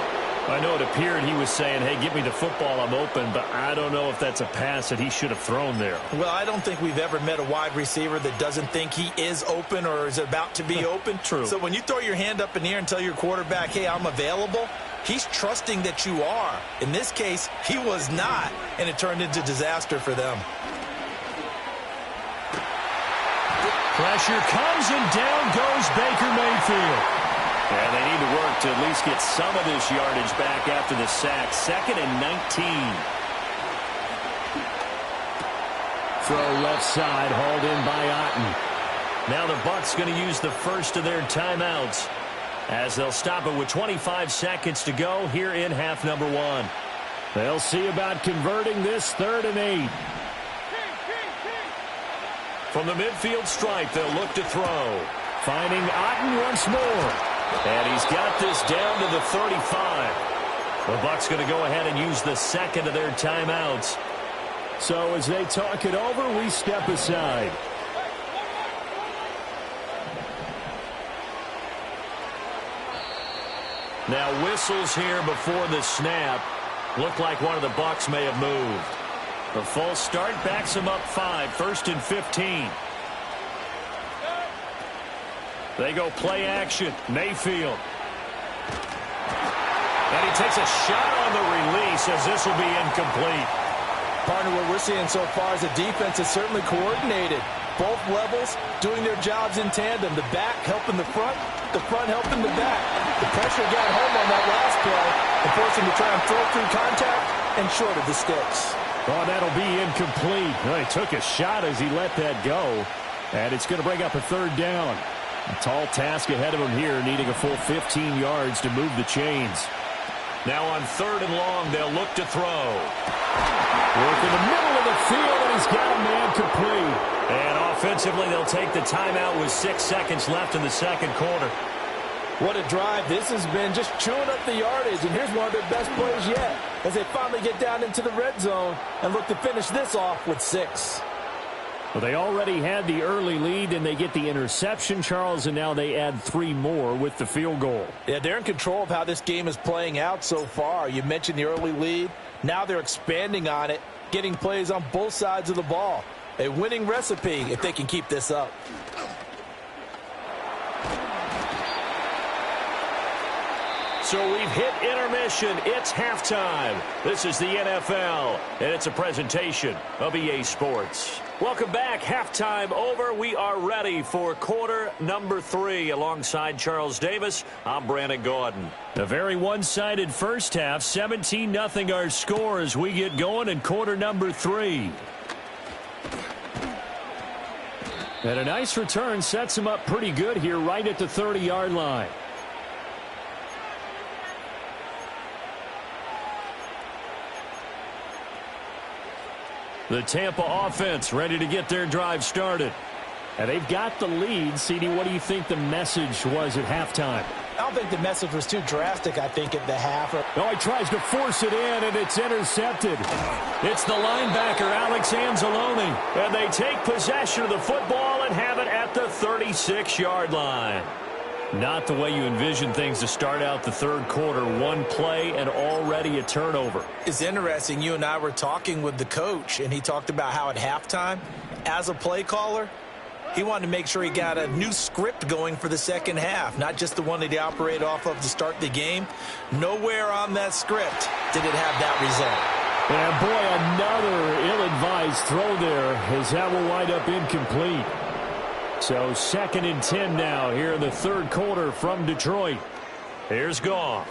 S6: I know it appeared he was saying, hey, give me the football, I'm open, but I don't know if that's a pass that he should have thrown there.
S7: Well, I don't think we've ever met a wide receiver that doesn't think he is open or is about to be open.
S6: True.
S7: So when you throw your hand up in the air and tell your quarterback, hey, I'm available, he's trusting that you are. In this case, he was not, and it turned into disaster for them.
S6: Pressure comes, and down goes Baker Mayfield. And they need to work to at least get some of this yardage back after the sack. 2nd and 19. Throw left side, hauled in by Otten. Now the Bucs going to use the first of their timeouts as they'll stop it with 25 seconds to go here in half number 1. They'll see about converting this 3rd and 8. From the midfield stripe, they'll look to throw. Finding Otten once more. And he's got this down to the 35. The Bucs going to go ahead and use the 2nd of their timeouts. So as they talk it over, we step aside. Now whistles here before the snap. Looked like one of the Bucs may have moved. The false start backs him up 5. 1st and 15. They go play action. Mayfield. And he takes a shot on the release as this will be incomplete.
S8: Partner, what we're seeing so far is the defense is certainly coordinated. Both levels doing their jobs in tandem. The back helping the front helping the back. The pressure got home on that last play and forced him to try and throw through contact and short of the sticks.
S6: Oh, that'll be incomplete. Well, he took a shot as he let that go. And it's going to bring up a 3rd down. A tall task ahead of him here, needing a full 15 yards to move the chains. Now on 3rd and long, they'll look to throw. Work in the middle of the field, and he's got a man complete. And offensively, they'll take the timeout with 6 seconds left in the 2nd quarter.
S8: What a drive this has been, just chewing up the yardage. And here's one of their best plays yet as they finally get down into the red zone and look to finish this off with 6.
S6: Well, they already had the early lead, and they get the interception, Charles, and now they add 3 more with the field goal.
S8: Yeah, they're in control of how this game is playing out so far. You mentioned the early lead. Now they're expanding on it, getting plays on both sides of the ball. A winning recipe if they can keep this up.
S6: So we've hit intermission. It's halftime. This is the NFL, and it's a presentation of EA Sports. Welcome back. Halftime over. We are ready for quarter number 3. Alongside Charles Davis, I'm Brandon Gordon. A very one-sided first half. 17-0 our score as we get going in quarter number 3. And a nice return sets him up pretty good here right at the 30-yard line. The Tampa offense ready to get their drive started. And they've got the lead. CD, what do you think the message was at halftime?
S7: I don't think the message was too drastic, I think, at the half.
S6: No, he tries to force it in, and it's intercepted. It's the linebacker, Alex Anzalone. And they take possession of the football and have it at the 36-yard line. Not the way you envision things to start out the 3rd quarter. One play and already a turnover.
S7: It's interesting. You and I were talking with the coach, and he talked about how at halftime, as a play caller, he wanted to make sure he got a new script going for the second half, not just the one that he operated off of to start the game. Nowhere on that script did it have that result.
S6: And, boy, another ill-advised throw there as that will wind up incomplete. So 2nd and 10 now here in the 3rd quarter from Detroit. Here's Goff.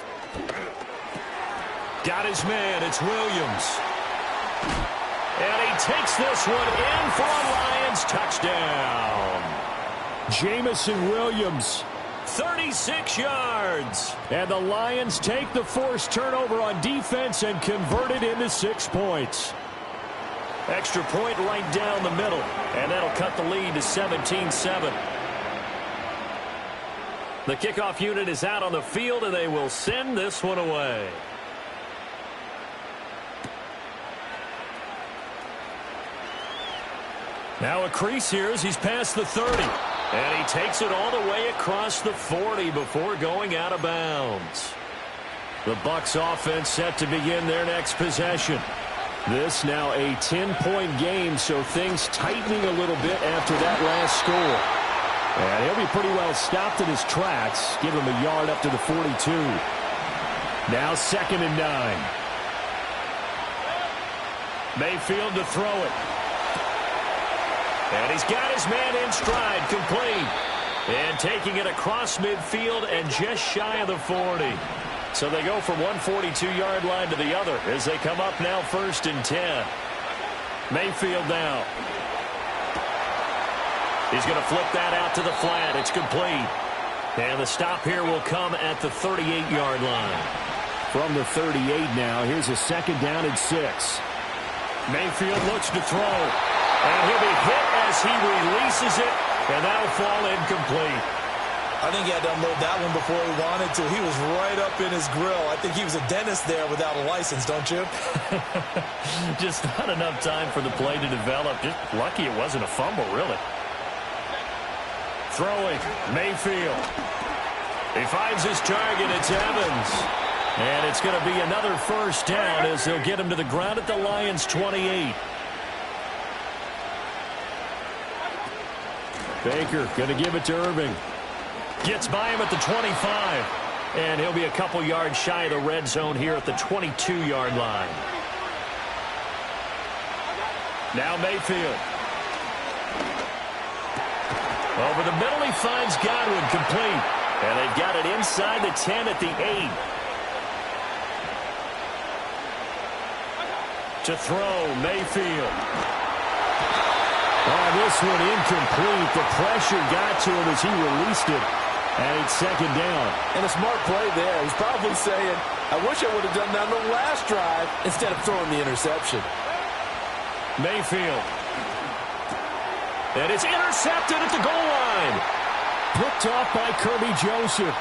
S6: Got his man. It's Williams. And he takes this one in for a Lions touchdown. Jamison Williams, 36 yards. And the Lions take the forced turnover on defense and convert it into 6 points. Extra point right down the middle, and that'll cut the lead to 17-7. The kickoff unit is out on the field, and they will send this one away. Now a crease here as he's past the 30. And he takes it all the way across the 40 before going out of bounds. The Bucs offense set to begin their next possession. This now a 10-point game, so things tightening a little bit after that last score. And he'll be pretty well stopped in his tracks. Give him a yard up to the 42. Now 2nd and 9. Mayfield to throw it. And he's got his man in stride, complete. And taking it across midfield and just shy of the 40. So they go from one 42-yard line to the other as they come up now 1st and 10. Mayfield now. He's going to flip that out to the flat. It's complete. And the stop here will come at the 38-yard line. From the 38 now, here's a 2nd down and 6. Mayfield looks to throw. And he'll be hit as he releases it, and that'll fall incomplete.
S7: I think he had to unload that one before he wanted to. He was right up in his grill. I think he was a dentist there without a license, don't you?
S6: Just not enough time for the play to develop. Just lucky it wasn't a fumble, really. Throwing, Mayfield. He finds his target. It's Evans. And it's going to be another 1st down as they'll get him to the ground at the Lions' 28. Baker going to give it to Irving. Gets by him at the 25. And he'll be a couple yards shy of the red zone here at the 22-yard line. Now Mayfield. Over the middle he finds Godwin, complete. And they've got it inside the 10 at the 8. To throw, Mayfield. Oh, this one incomplete. The pressure got to him as he released it. And it's 2nd down.
S8: And a smart play there. He's probably saying, I wish I would have done that on the last drive instead of throwing the interception.
S6: Mayfield. And it's intercepted at the goal line. Picked off by Kirby Joseph.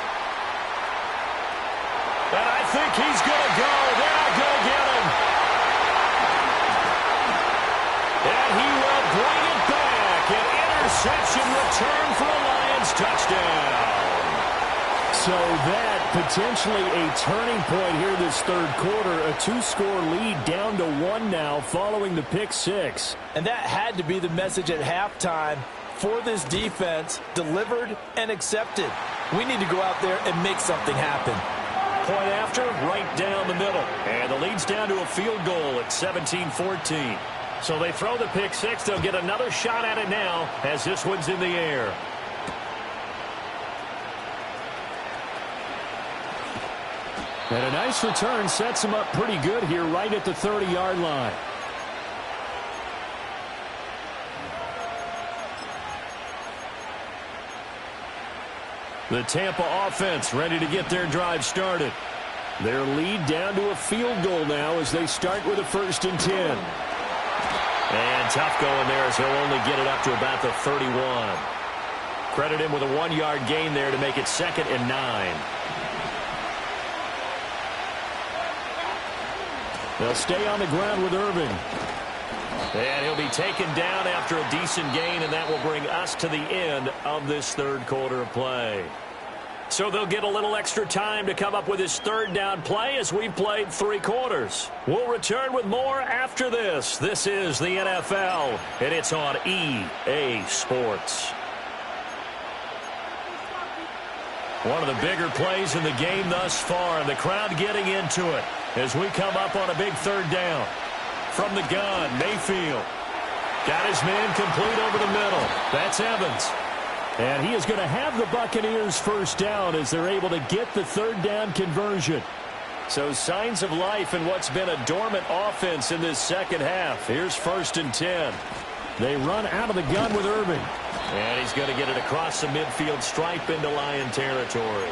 S6: And I think he's going to go. They'll go get him. And he will bring it back. An interception return for a Lions touchdown. So that potentially a turning point here this 3rd quarter. A 2-score lead down to 1 now following the pick 6.
S8: And that had to be the message at halftime for this defense. Delivered and accepted. We need to go out there and make something happen.
S6: Point after, right down the middle. And the lead's down to a field goal at 17-14. So they throw the pick 6. They'll get another shot at it now as this one's in the air. And a nice return sets him up pretty good here right at the 30-yard line. The Tampa offense ready to get their drive started. Their lead down to a field goal now as they start with a 1st and 10. And tough going there as he'll only get it up to about the 31. Credit him with a 1-yard gain there to make it 2nd and 9. They'll stay on the ground with Irving. And he'll be taken down after a decent gain, and that will bring us to the end of this 3rd quarter of play. So they'll get a little extra time to come up with his 3rd down play as we've played 3 quarters. We'll return with more after this. This is the NFL, and it's on EA Sports. One of the bigger plays in the game thus far, and the crowd getting into it as we come up on a big 3rd down. From the gun, Mayfield. Got his man complete over the middle. That's Evans. And he is going to have the Buccaneers 1st down as they're able to get the 3rd down conversion. So signs of life in what's been a dormant offense in this 2nd half. Here's 1st and 10. They run out of the gun with Irving. And he's going to get it across the midfield stripe into Lion territory.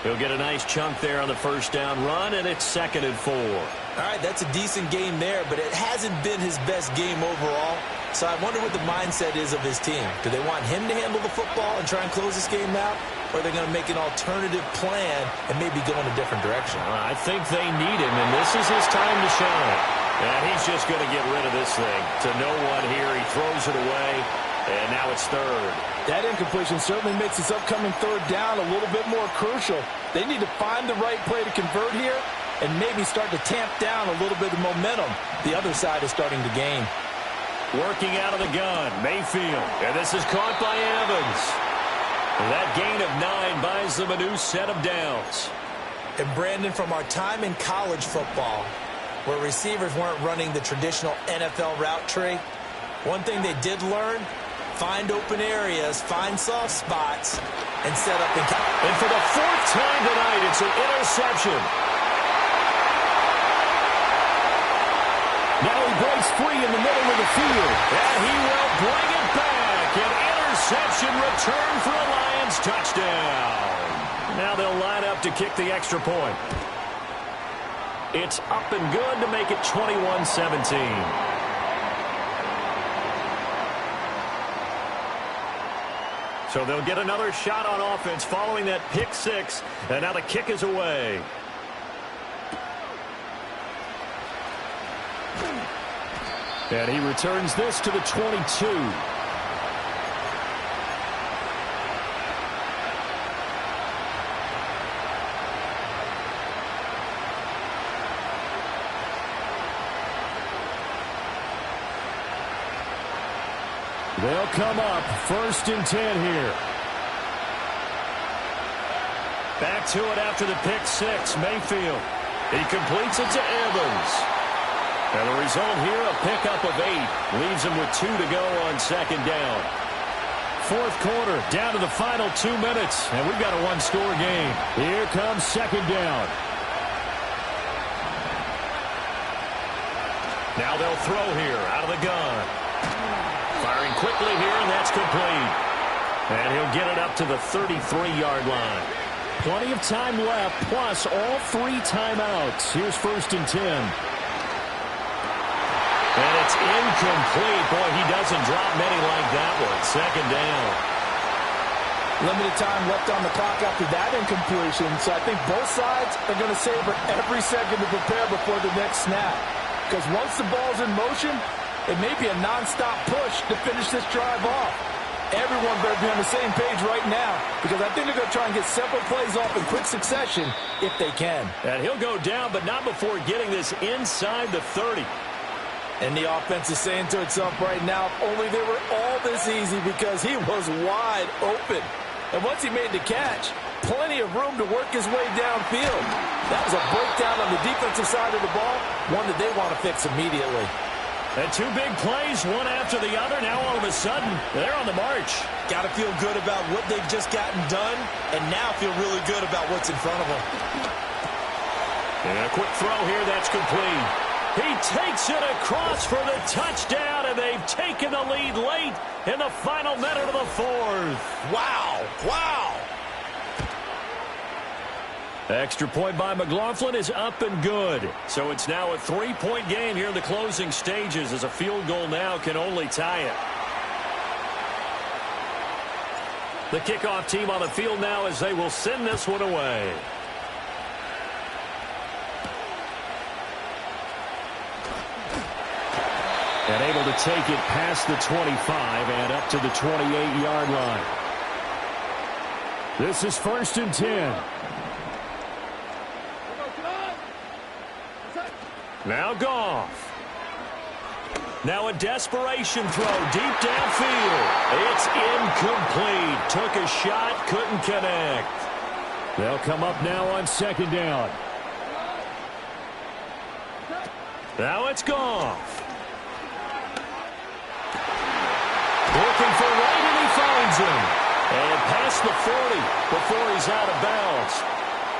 S6: He'll get a nice chunk there on the first down run, and it's 2nd and 4.
S7: All right, that's a decent game there, but it hasn't been his best game overall. So I wonder what the mindset is of his team. Do they want him to handle the football and try and close this game out? Or are they going to make an alternative plan and maybe go in a different direction?
S6: I think they need him, and this is his time to shine. And he's just going to get rid of this thing. To no one here, he throws it away, and now it's 3rd.
S8: That incompletion certainly makes this upcoming 3rd down a little bit more crucial. They need to find the right play to convert here and maybe start to tamp down a little bit of momentum the other side is starting to gain.
S6: Working out of the gun, Mayfield. And this is caught by Evans. That gain of 9 buys them a new set of downs.
S7: And Brandon, from our time in college football, where receivers weren't running the traditional NFL route tree, one thing they did learn: find open areas, find soft spots, and set up and count.
S6: And for the 4th time tonight, it's an interception.
S8: Now he breaks free in the middle of the field.
S6: And he will bring it back. An interception return for a Lions touchdown. Now they'll line up to kick the extra point. It's up and good to make it 21-17. So they'll get another shot on offense following that pick 6. And now the kick is away. And he returns this to the 22.
S1: They'll come up 1st and 10 here.
S6: Back to it after the pick 6. Mayfield. He completes it to Evans. And the result here, a pickup of 8. Leaves him with 2 to go on 2nd down.
S1: 4th quarter, down to the final 2 minutes. And we've got a 1-score game. Here comes 2nd down.
S6: Now they'll throw here out of the gun. Firing quickly here, and that's complete. And he'll get it up to the 33-yard line.
S1: Plenty of time left, plus all 3 timeouts. Here's 1st and 10.
S6: And it's incomplete. Boy, he doesn't drop many like that one. 2nd down.
S8: Limited time left on the clock after that incompletion, so I think both sides are going to savor every second to prepare before the next snap. Because once the ball's in motion, it may be a nonstop push to finish this drive off. Everyone better be on the same page right now, because I think they're going to try and get several plays off in quick succession if they can.
S6: And he'll go down, but not before getting this inside the 30.
S8: And the offense is saying to itself right now, if only they were all this easy, because he was wide open. And once he made the catch, plenty of room to work his way downfield. That was a breakdown on the defensive side of the ball, one that they want to fix immediately.
S6: And 2 big plays, one after the other. Now all of a sudden, they're on the march.
S7: Got to feel good about what they've just gotten done, and now feel really good about what's in front of them.
S6: And a quick throw here, that's complete. He takes it across for the touchdown, and they've taken the lead late in the final minute of the 4th.
S7: Wow. Wow.
S6: Extra point by McLaughlin is up and good. So it's now a 3-point game here in the closing stages, as a field goal now can only tie it. The kickoff team on the field now as they will send this one away. And able to take it past the 25 and up to the 28-yard line.
S1: This is 1st and 10.
S6: Now Goff. Now a desperation throw deep downfield. It's incomplete. Took a shot, couldn't connect.
S1: They'll come up now on 2nd down.
S6: Now it's Goff. Looking for Wright, and he finds him. And past the 40 before he's out of bounds.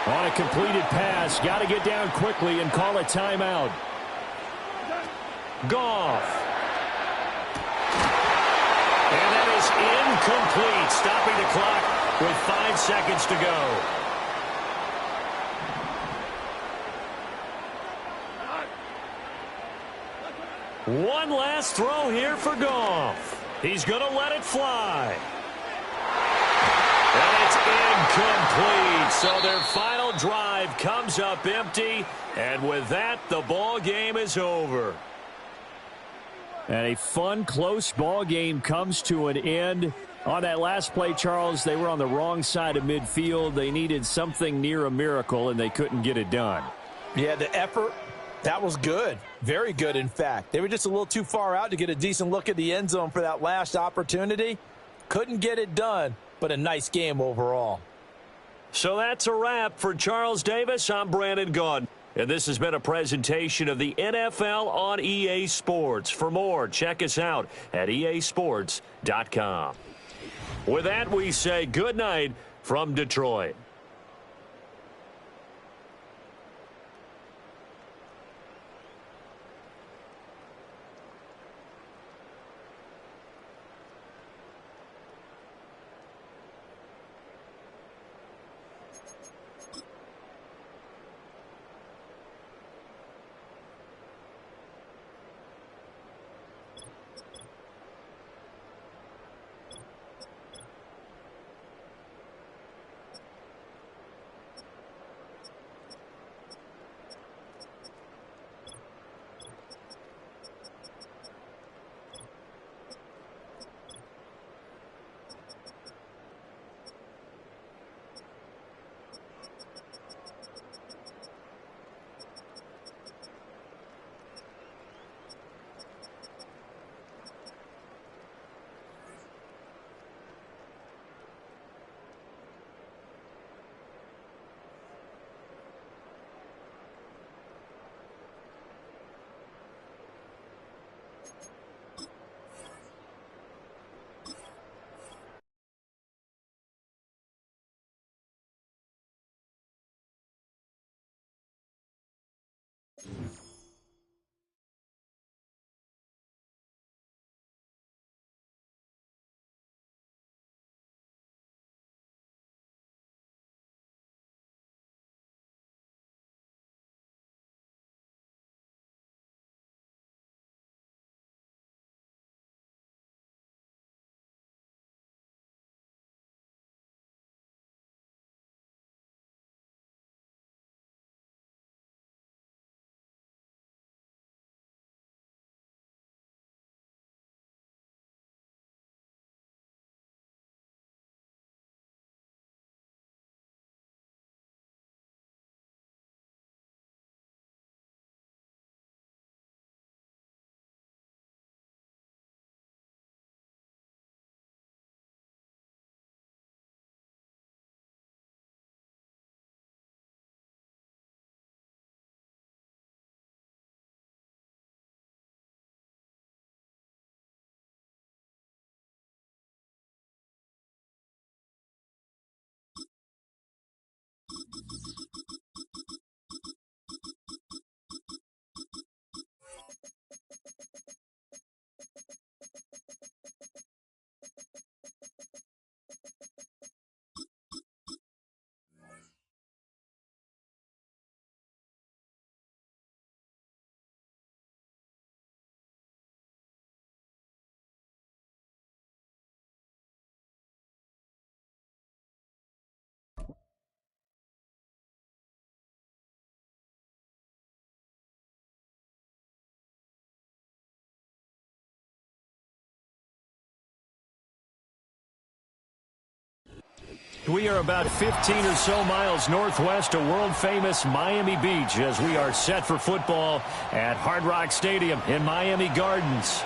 S1: On a completed pass, got to get down quickly and call a timeout.
S6: Goff. And that is incomplete, stopping the clock with 5 seconds to go. One last throw here for Goff. He's going to let it fly. And it's incomplete. So their final drive comes up empty. And with that, the ball game is over.
S9: And a fun, close ball game comes to an end. On that last play, Charles, they were on the wrong side of midfield. They needed something near a miracle, and they couldn't get it done.
S7: Yeah, the effort, that was good. Very good, in fact. They were just a little too far out to get a decent look at the end zone for that last opportunity. Couldn't get it done, but a nice game overall.
S6: So that's a wrap for Charles Davis. I'm Brandon Gaudin. And this has been a presentation of the NFL on EA Sports. For more, check us out at easports.com. With that, we say good night from Detroit. We are about 15 or so miles northwest of world-famous Miami Beach as we are set for football at Hard Rock Stadium in Miami Gardens.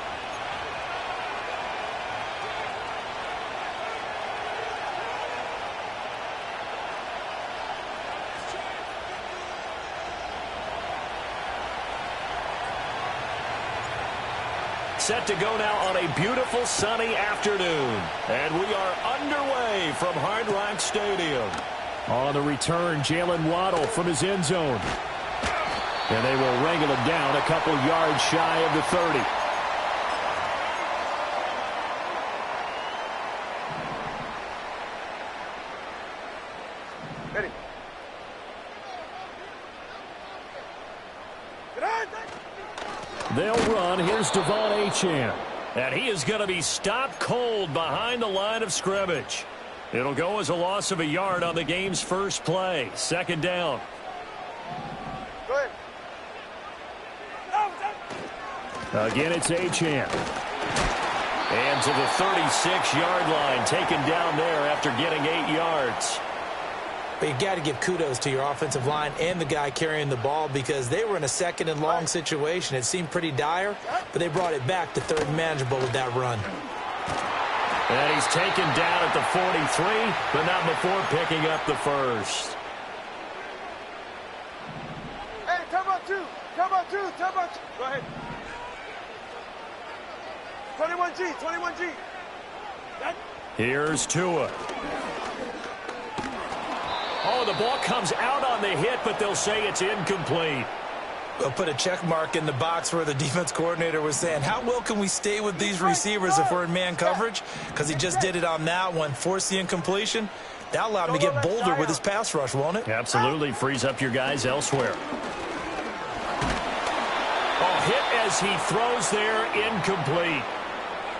S6: Set to go now on a beautiful sunny afternoon. And we are underway from Hard Rock Stadium.
S9: On the return, Jalen Waddle from his end zone. And they will wrangle him down a couple yards shy of the 30.
S3: Ready.
S6: They'll run. Here's Devon Achane. And he is going to be stopped cold behind the line of scrimmage. It'll go as a loss of a yard on the game's first play. Second down.
S3: Go ahead.
S6: Again, it's Achane. And to the 36-yard line, taken down there after getting 8 yards.
S7: But you got to give kudos to your offensive line and the guy carrying the ball because they were in a second and long situation. It seemed pretty dire, but they brought it back to third and manageable with that run.
S6: And he's taken down at the 43, but not before picking up the first.
S3: Hey, come on, two. Come on, two. Come on, two. Go ahead. 21G, 21G.
S6: Here's Tua. Oh, the ball comes out on the hit, but they'll say it's incomplete.
S7: They'll put a check mark in the box where the defense coordinator was saying, how well can we stay with these receivers if we're in man coverage? Because he just did it on that one, forced the incompletion. That'll allow him to get bolder with his pass rush, won't it?
S6: Absolutely. Frees up your guys elsewhere. Oh, hit as he throws there, incomplete.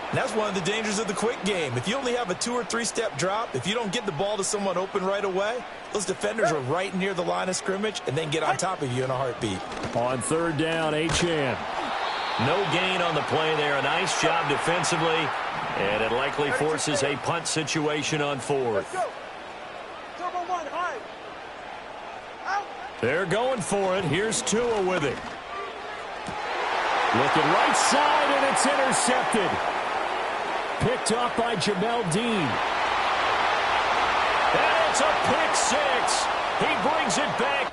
S7: And that's one of the dangers of the quick game. If you only have a 2- or 3-step drop, if you don't get the ball to someone open right away, those defenders are right near the line of scrimmage and then get on top of you in a heartbeat.
S6: On third down, Achane. No gain on the play there. A nice job defensively, and it likely forces a punt situation on fourth. They're going for it. Here's Tua with it. Looking right side, and it's intercepted. Picked off by Jamel Dean. And it's a pick six. He brings it back.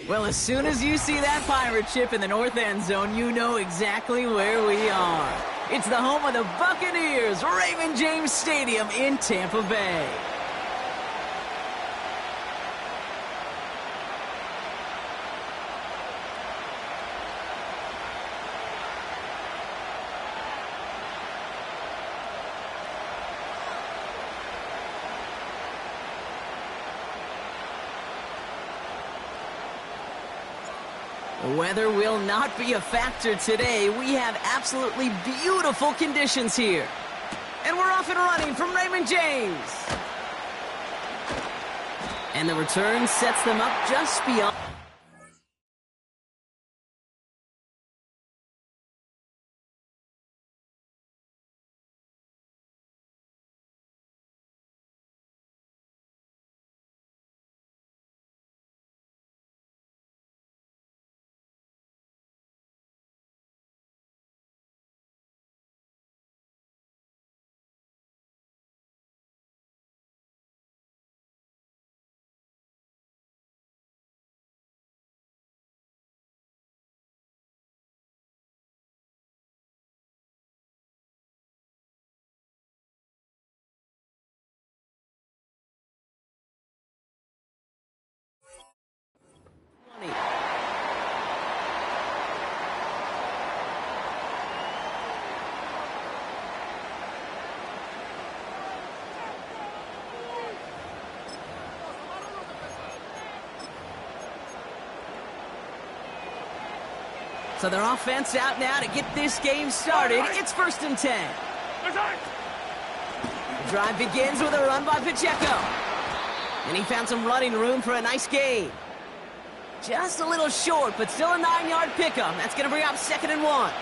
S4: Well, as soon as you see that pirate ship in the north end zone, you know exactly where we are. It's the home of the Buccaneers, Raymond James Stadium in Tampa Bay. The weather will not be a factor today. We have absolutely beautiful conditions here. And we're off and running from Raymond James. And the return sets them up just beyond. So their offense out now to get this game started. It's 1st and 10. The drive begins with a run by Pacheco. And he found some running room for a nice gain. Just a little short, but still a 9-yard pickup. That's going to bring up 2nd and 1.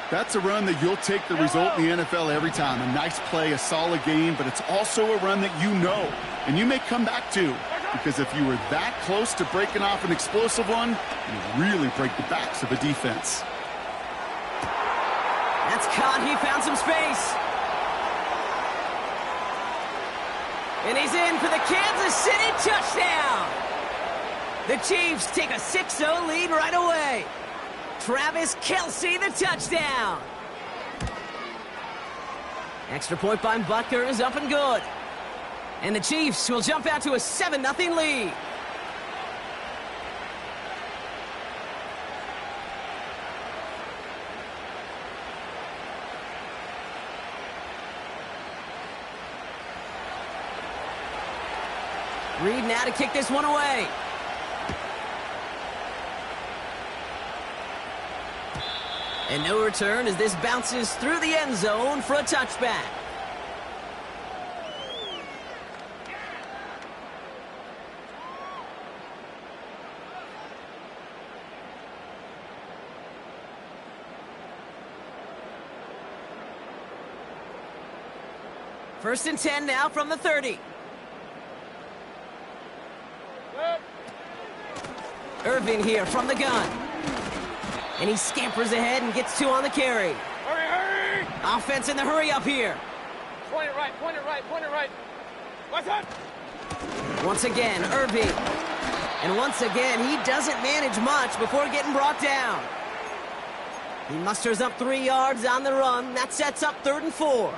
S5: That's a run that you'll take the result in the NFL every time. A nice play, a solid game, but it's also a run that you know and you may come back to. Because if you were that close to breaking off an explosive one, you really break the backs of a defense.
S4: That's caught. He found some space. And he's in for the Kansas City touchdown. The Chiefs take a 6-0 lead right away. Travis Kelce, the touchdown. Extra point by Butker is up and good. And the Chiefs will jump out to a 7-0 lead. Reed now to kick this one away. And no return as this bounces through the end zone for a touchback. First and 10 now from the 30. Irvin here from the gun. And he scampers ahead and gets 2 on the carry.
S3: Hurry, hurry!
S4: Offense in the hurry up here.
S3: Point it right, point it right, point it right. What's up?
S4: Once again, Irvin. And once again, he doesn't manage much before getting brought down. He musters up 3 yards on the run. That sets up 3rd and 4.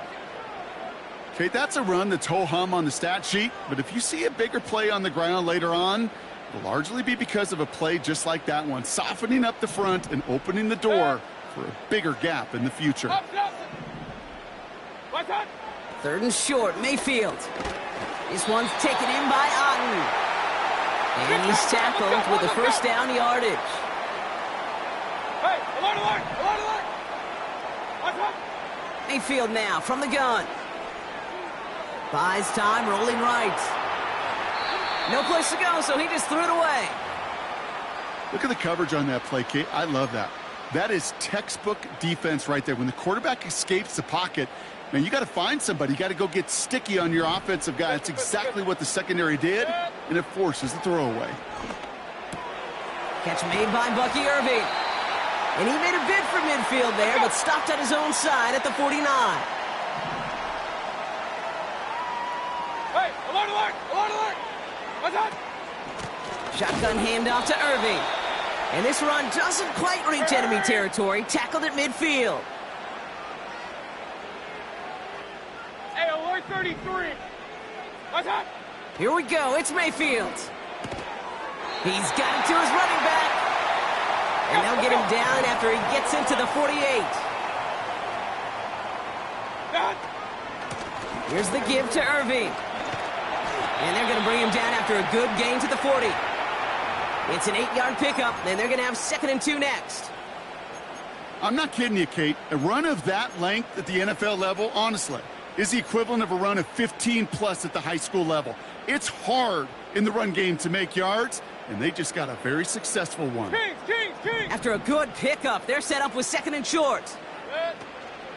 S5: Okay, that's a run that's ho-hum on the stat sheet, but if you see a bigger play on the ground later on, it'll largely be because of a play just like that one, softening up the front and opening the door for a bigger gap in the future.
S3: What's up?
S4: 3rd and short, Mayfield. This one's taken in by Otten. And he's tackled with the first down yardage.
S3: Hey, alert, alert, alert, alert! What's up?
S4: Mayfield now from the gun. Buys time, rolling right. No place to go, so he just threw it away.
S5: Look at the coverage on that play, Kate. I love that. That is textbook defense right there. When the quarterback escapes the pocket, man, you got to find somebody. You got to go get sticky on your offensive guy. That's exactly what the secondary did, and it forces the throwaway.
S4: Catch made by Bucky Irving. And he made a bid for midfield there, but stopped at his own side at the 49.
S3: Hey, alert, alert, alert, alert! What's up?
S4: Shotgun handoff to Irving. And this run doesn't quite reach enemy territory. Tackled at midfield.
S3: Hey, alert 33! What's up?
S4: Here we go. It's Mayfield. He's got it to his running back. And they'll get him down after he gets into the 48. Here's the give to Irving. And they're going to bring him down after a good gain to the 40. It's an 8-yard pickup, and they're going to have 2nd and 2 next.
S5: I'm not kidding you, Kate. A run of that length at the NFL level, honestly, is the equivalent of a run of 15-plus at the high school level. It's hard in the run game to make yards, and they just got a very successful one.
S3: Kings!
S4: After a good pickup, they're set up with 2nd and short.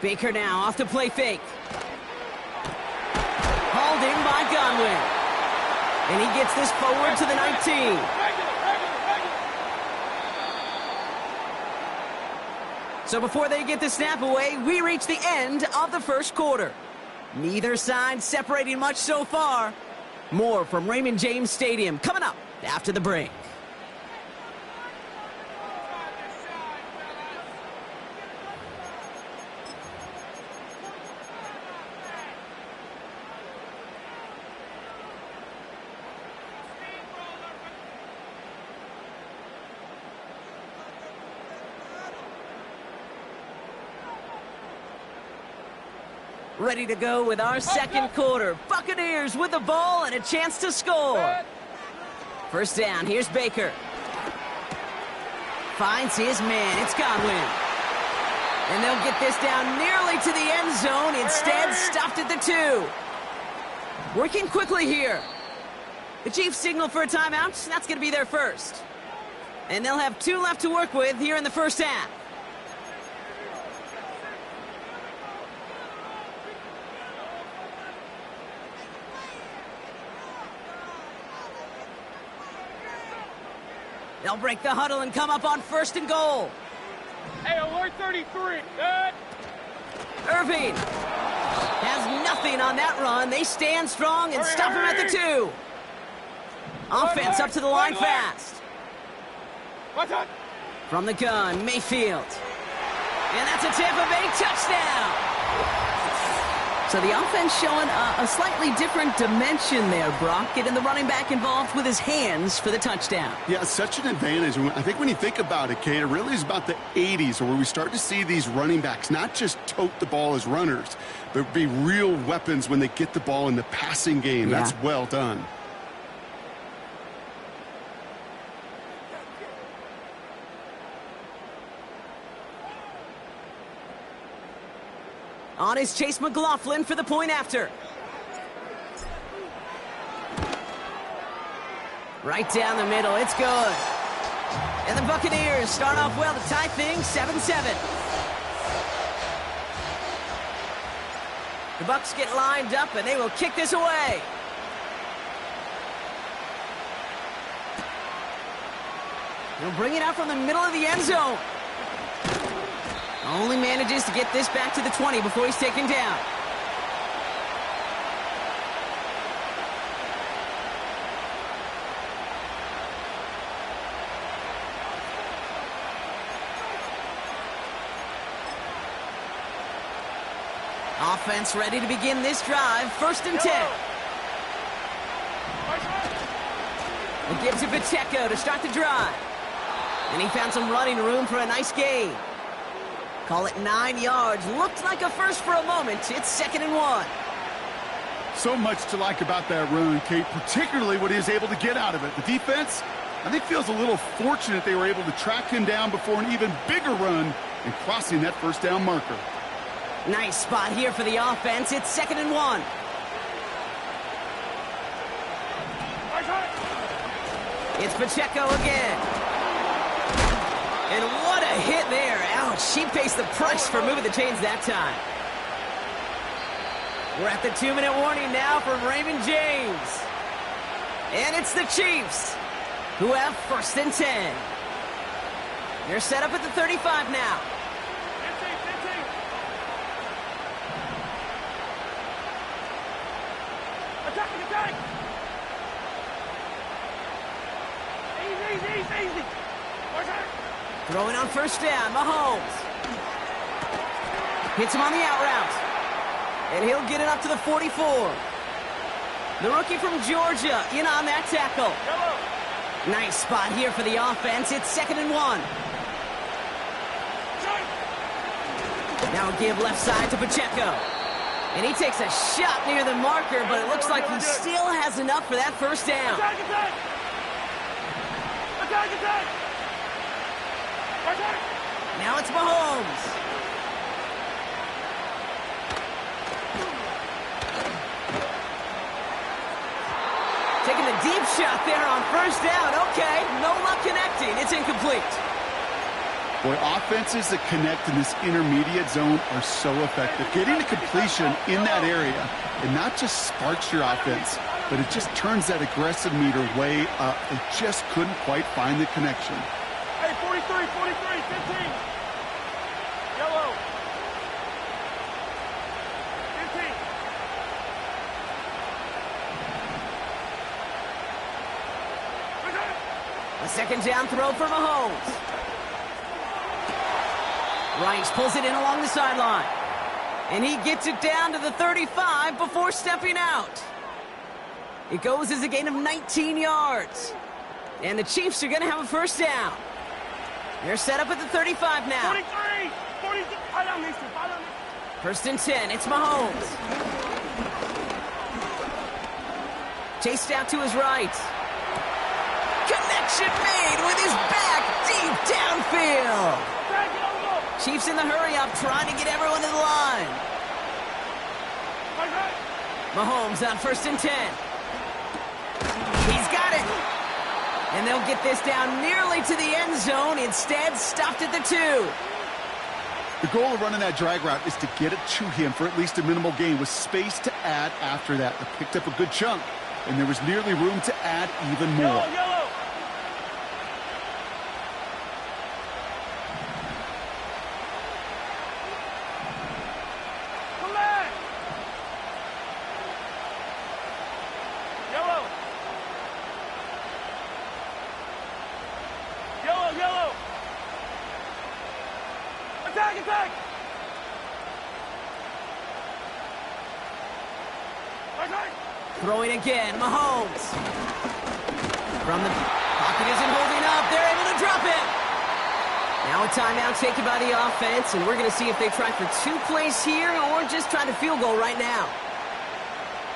S4: Baker now off to play fake. Hauled in by Godwin. And he gets this forward to the 19. So before they get the snap away, we reach the end of the first quarter. Neither side separating much so far. More from Raymond James Stadium coming up after the break. Ready to go with our second quarter. Buccaneers with the ball and a chance to score. First down, here's Baker. Finds his man. It's Godwin. And they'll get this down nearly to the end zone. Instead, stopped at the 2. Working quickly here. The Chiefs signal for a timeout. That's going to be their first. And they'll have 2 left to work with here in the first half. They'll break the huddle and come up on 1st and goal.
S3: Hey, alert 33. Good.
S4: Irving has nothing on that run. They stand strong and stop him at the 2. Offense up to the line fast. From the gun, Mayfield. And that's a Tampa Bay touchdown. So the offense showing a slightly different dimension there, Brock. Getting the running back involved with his hands for the touchdown.
S5: Yeah, such an advantage. I think when you think about it, Kate, it really is about the 80s where we start to see these running backs not just tote the ball as runners, but be real weapons when they get the ball in the passing game. Yeah. That's well done.
S4: On is Chase McLaughlin for the point after. Right down the middle, it's good. And the Buccaneers start off well to tie things 7-7. The Bucs get lined up and they will kick this away. They'll bring it out from the middle of the end zone. Only manages to get this back to the 20 before he's taken down. Offense ready to begin this drive. 1st and 10. We'll give to Pacheco to start the drive. And he found some running room for a nice gain. Call it 9 yards. Looked like a first for a moment. It's 2nd and 1.
S5: So much to like about that run, Kate, particularly what he was able to get out of it. The defense, I think, feels a little fortunate they were able to track him down before an even bigger run and crossing that 1st down marker.
S4: Nice spot here for the offense. It's 2nd and 1. It's Pacheco again. And what a hit there. Ouch, she pays the price for moving the chains that time. We're at the 2-minute warning now from Raymond James. And it's the Chiefs who have 1st and 10. They're set up at the 35 now.
S3: 15. Attack. Easy.
S4: Throwing on 1st down, Mahomes. Hits him on the out route. And he'll get it up to the 44. The rookie from Georgia in on that tackle. Nice spot here for the offense. It's 2nd and 1. Now a give left side to Pacheco. And he takes a shot near the marker, but it looks like he still has enough for that 1st down.
S3: Attack!
S4: Now it's Mahomes. Taking the deep shot there on 1st down. Okay, no luck connecting. It's incomplete.
S5: Boy, offenses that connect in this intermediate zone are so effective. Getting a completion in that area, it not just sparks your offense, but it just turns that aggressive meter way up. They just couldn't quite find the connection.
S3: Hey, 43, 15. Yellow. 15.
S4: A 2nd down throw for Mahomes. Rice pulls it in along the sideline. And he gets it down to the 35 before stepping out. It goes as a gain of 19 yards. And the Chiefs are going to have a 1st down. They're set up at the 35 now.
S3: 43.
S4: 1st and 10. It's Mahomes. Chased out to his right. Connected connection made with his back deep downfield. Chiefs in the hurry-up, trying to get everyone to the line. Mahomes on 1st and 10. He's got it. And they'll get this down nearly to the end zone. Instead, stopped at the 2.
S5: The goal of running that drag route is to get it to him for at least a minimal gain with space to add after that. They picked up a good chunk, and there was nearly room to add even more.
S3: Yellow. Come back. Yellow. Yellow. Attack.
S4: Throwing again, Mahomes. From the pocket isn't holding up. They're able to drop it. Now a timeout taken by the offense, and we're going to see if they try for 2 plays here or just try to field goal right now.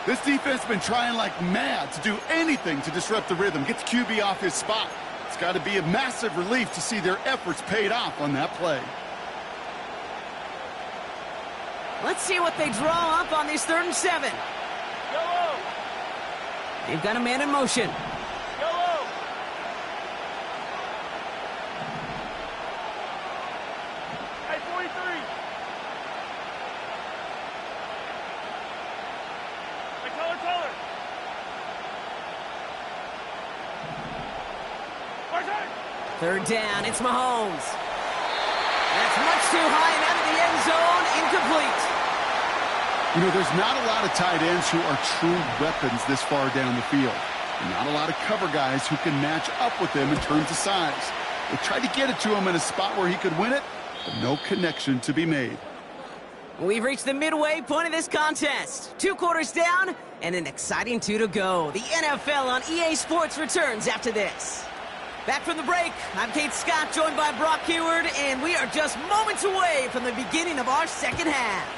S5: This defense has been trying like mad to do anything to disrupt the rhythm, get the QB off his spot. It's got to be a massive relief to see their efforts paid off on that play.
S4: Let's see what they draw up on this 3rd and 7.
S3: Yellow.
S4: They've got a man in motion.
S3: Yellow. Hey, 43. Hey, Teller.
S4: Third down, it's Mahomes. That's much too high and out of the end zone, incomplete.
S5: You know, there's not a lot of tight ends who are true weapons this far down the field. And not a lot of cover guys who can match up with them in terms of size. They tried to get it to him in a spot where he could win it, but no connection to be made.
S4: We've reached the midway point of this contest. 2 quarters down and an exciting 2 to go. The NFL on EA Sports returns after this. Back from the break, I'm Kate Scott, joined by Brock Heward, and we are just moments away from the beginning of our second half.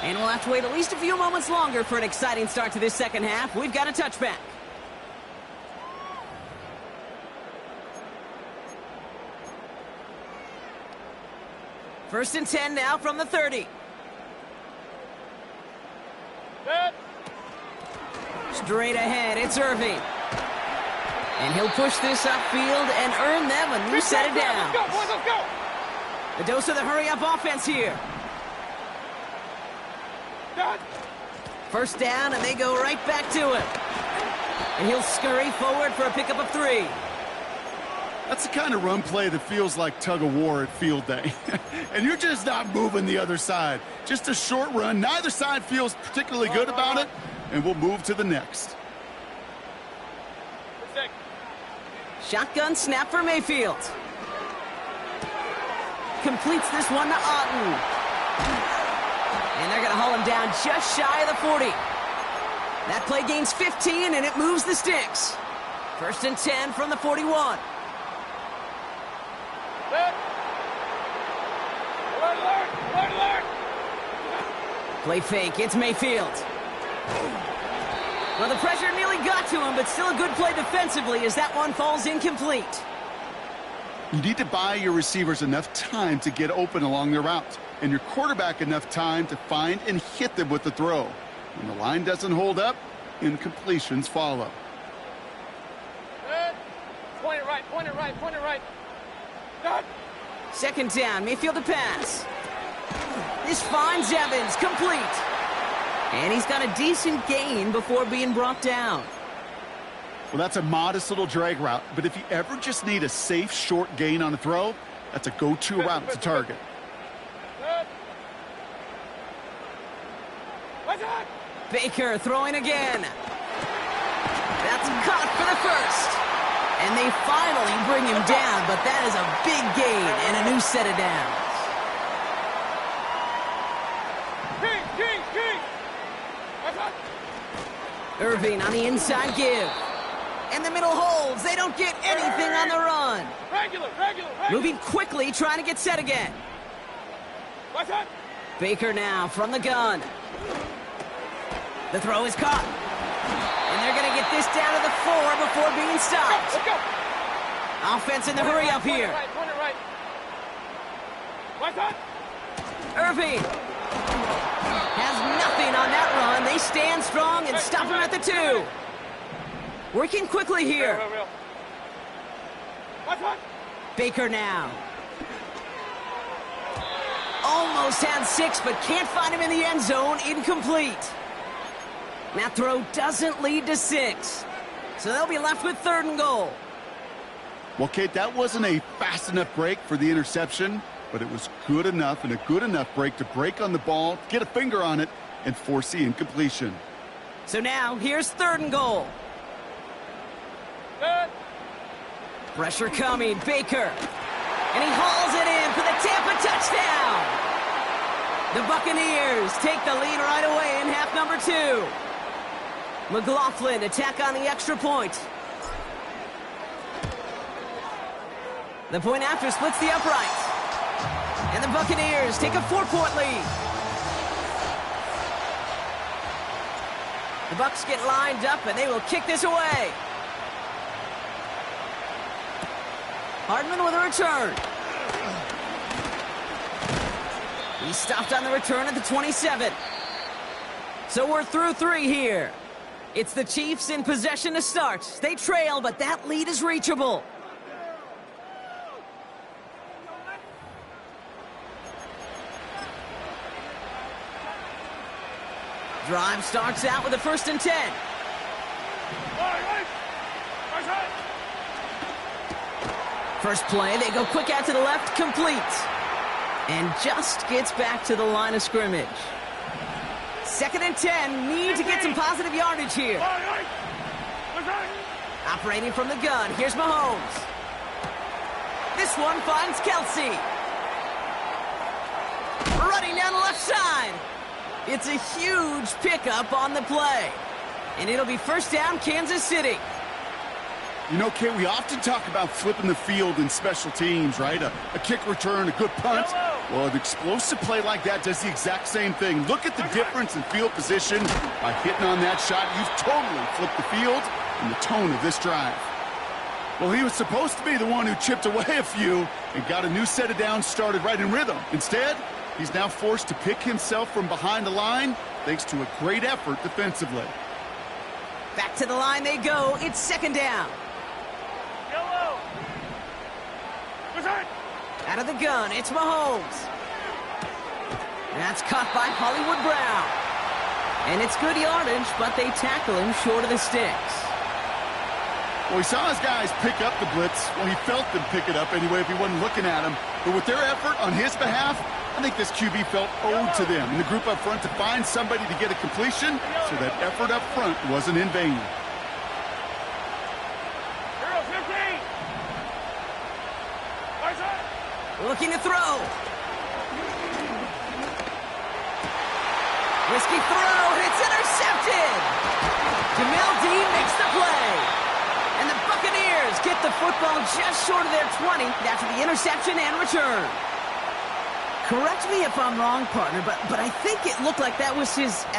S4: And we'll have to wait at least a few moments longer for an exciting start to this second half. We've got a touchback. First and 10 now from the 30. Straight ahead, it's Irving. And he'll push this upfield and earn them a new set of downs.
S3: Let's go, boys, let's go.
S4: The dose of the hurry-up offense here. First down, and they go right back to him. And he'll scurry forward for a pickup of 3.
S5: That's the kind of run play that feels like tug-of-war at field day. And you're just not moving the other side. Just a short run. Neither side feels particularly good about it, and we'll move to the next.
S4: Shotgun snap for Mayfield. Completes this one to Otten. And they're going to haul him down just shy of the 40. That play gains 15, and it moves the sticks. First and 10 from the 41. Play fake, it's Mayfield. Well, the pressure nearly got to him, but still a good play defensively as that one falls incomplete.
S5: You need to buy your receivers enough time to get open along their route, and your quarterback enough time to find and hit them with the throw. When the line doesn't hold up, incompletions follow.
S3: Point it right. Done.
S4: Second down, Mayfield to pass. This finds Evans, complete. And he's got a decent gain before being brought down.
S5: Well, that's a modest little drag route, but if you ever just need a safe, short gain on a throw, that's a go-to route to target.
S4: Baker throwing again. That's caught for the first. And they finally bring him down, but that is a big gain and a new set of downs. Irving on the inside give. And the middle holds. They don't get anything on the run.
S3: Regular.
S4: Moving quickly, trying to get set again. Baker now from the gun. The throw is caught. And they're going to get this down to the 4 before being stopped.
S3: Let's go.
S4: Offense in the hurry up here.
S3: Right. Right on.
S4: Irving has nothing on that run. They stand strong and stop him at the 2. Working quickly here.
S3: Real. Right.
S4: Baker now. Almost had 6, but can't find him in the end zone. Incomplete. That throw doesn't lead to 6. So they'll be left with 3rd and goal.
S5: Well, Kate, that wasn't a fast enough break for the interception, but it was good enough and a good enough break to break on the ball, get a finger on it, and force the incompletion.
S4: So now, here's 3rd and goal.
S3: Good.
S4: Pressure coming, Baker. And he hauls it in for the Tampa touchdown. The Buccaneers take the lead right away in half number 2. McLaughlin attack on the extra point. The point after splits the uprights. And the Buccaneers take a 4-point lead. The Bucs get lined up and they will kick this away. Hardman with a return. He stopped on the return at the 27. So we're through 3 here. It's the Chiefs in possession to start. They trail, but that lead is reachable. Drive starts out with a 1st and 10.
S3: Right.
S4: First play, they go quick out to the left, complete. And just gets back to the line of scrimmage. 2nd and 10, need to get some positive yardage here.
S3: Right.
S4: Operating from the gun, here's Mahomes. This one finds Kelsey. Running down the left side. It's a huge pickup on the play. And it'll be 1st down, Kansas City.
S5: You know, Kate, we often talk about flipping the field in special teams, right? A kick return, a good punt. Well, an explosive play like that does the exact same thing. Look at the difference in field position. By hitting on that shot, you've totally flipped the field and the tone of this drive. Well, he was supposed to be the one who chipped away a few and got a new set of downs started right in rhythm. Instead, he's now forced to pick himself from behind the line thanks to a great effort defensively.
S4: Back to the line they go. It's 2nd down.
S3: Yellow.
S4: Out of the gun, it's Mahomes. That's caught by Hollywood Brown. And it's good yardage, but they tackle him short of the sticks.
S5: Well, he saw his guys pick up the blitz. Well, he felt them pick it up anyway if he wasn't looking at him. But with their effort on his behalf, I think this QB felt owed to them and the group up front to find somebody to get a completion, so that effort up front wasn't in vain.
S4: Looking to throw. Risky throw, and it's intercepted. Jamel Dean makes the play. And the Buccaneers get the football just short of their 20 after the interception and return. Correct me if I'm wrong, partner, but I think it looked like that was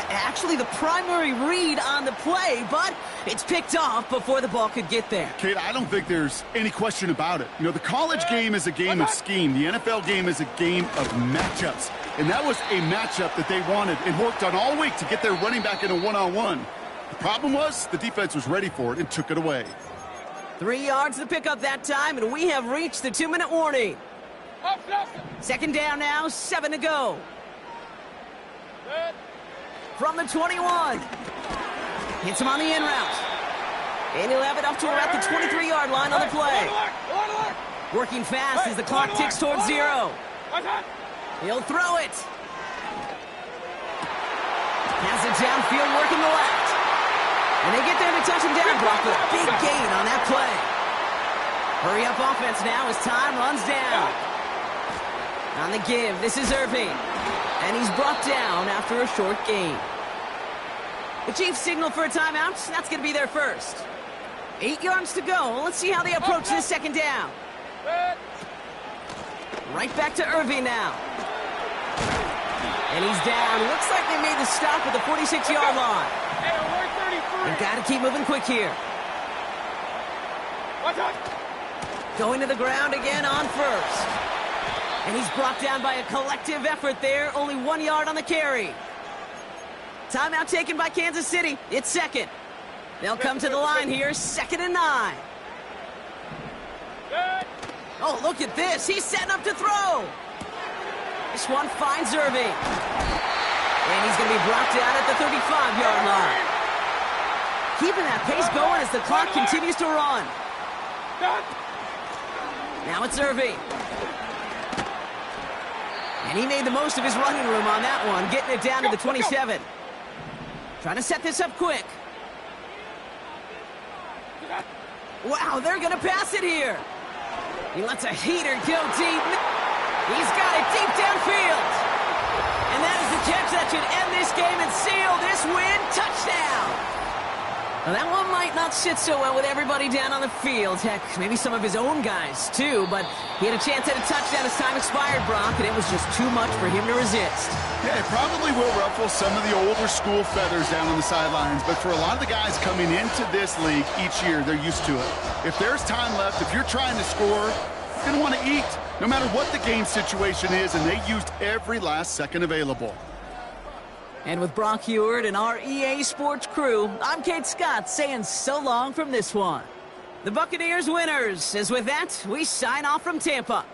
S4: actually the primary read on the play, but it's picked off before the ball could get there.
S5: Kate, I don't think there's any question about it. You know, the college game is a game of scheme. The NFL game is a game of matchups. And that was a matchup that they wanted and worked on all week to get their running back in a one-on-one. The problem was the defense was ready for it and took it away.
S4: 3 yards to pick up that time, and we have reached the 2-minute warning. 2nd down now, 7 to go. From the 21. Hits him on the in route. And he'll have it up to around the 23-yard line on the play. Working fast as the clock ticks towards 0. He'll throw it. Has it downfield, working the left. And they get there to touch him down, Brock, with a big gain on that play. Hurry up offense now as time runs down. On the give, this is Irving. And he's brought down after a short gain. The Chiefs signal for a timeout. That's going to be their first. 8 yards to go. Let's see how they approach this 2nd down. Right back to Irving now. And he's down. Looks like they made the stop at the 46-yard line. They've got to keep moving quick here. Going to the ground again on first. And he's brought down by a collective effort there. Only 1 yard on the carry. Timeout taken by Kansas City. It's second. They'll come to the line here, 2nd and 9. Oh, look at this. He's setting up to throw. This one finds Irving. And he's going to be brought down at the 35-yard line. Keeping that pace going as the clock continues to run. Now it's Irving. And he made the most of his running room on that one, getting it down to the 27. Trying to set this up quick. Wow, they're going to pass it here. He lets a heater go deep. He's got it deep downfield. And that is the catch that should end this game and seal this win. Touchdown. Now, that one might not sit so well with everybody down on the field. Heck, maybe some of his own guys, too. But he had a chance at a touchdown as time expired, Brock, and it was just too much for him to resist.
S5: Yeah, it probably will ruffle some of the older school feathers down on the sidelines. But for a lot of the guys coming into this league each year, they're used to it. If there's time left, if you're trying to score, you're going to want to eat, no matter what the game situation is, and they used every last second available.
S4: And with Brock Heward and our EA Sports crew, I'm Kate Scott saying so long from this one. The Buccaneers winners, as with that, we sign off from Tampa.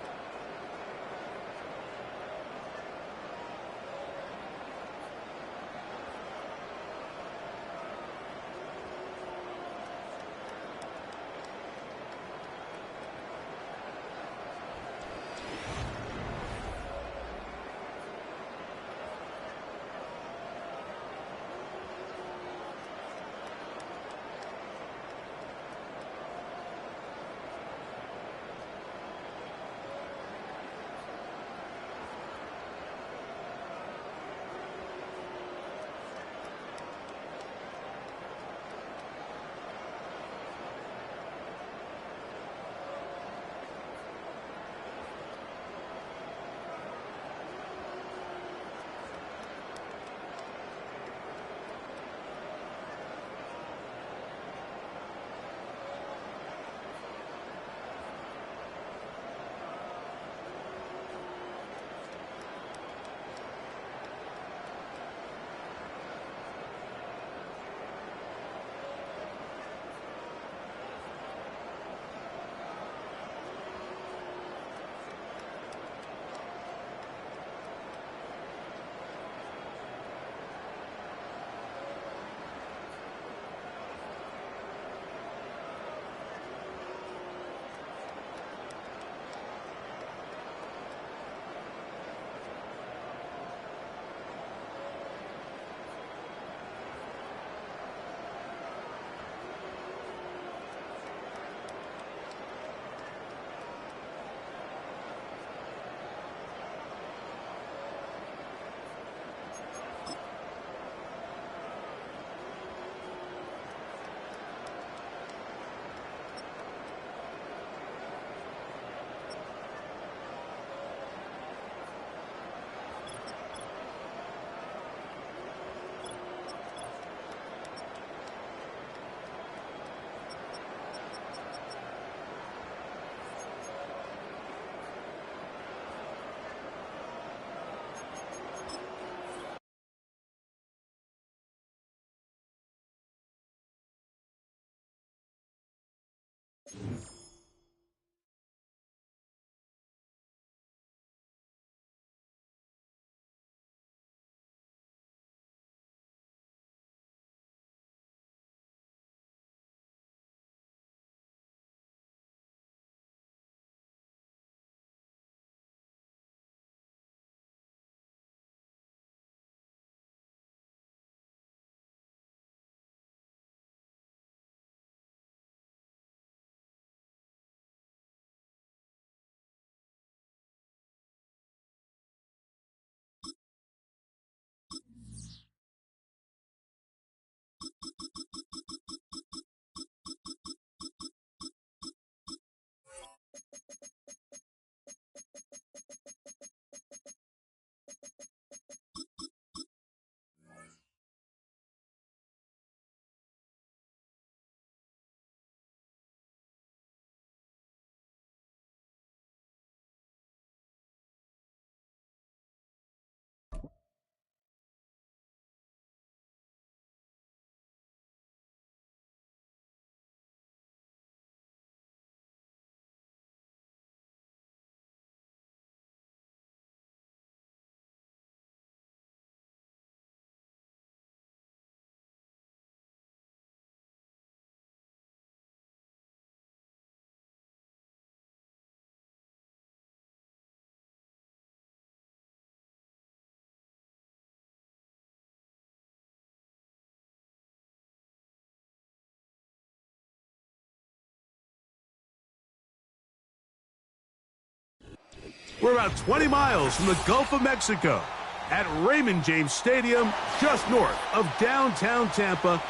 S1: We're about 20 miles from the Gulf of Mexico at Raymond James Stadium, just north of downtown Tampa,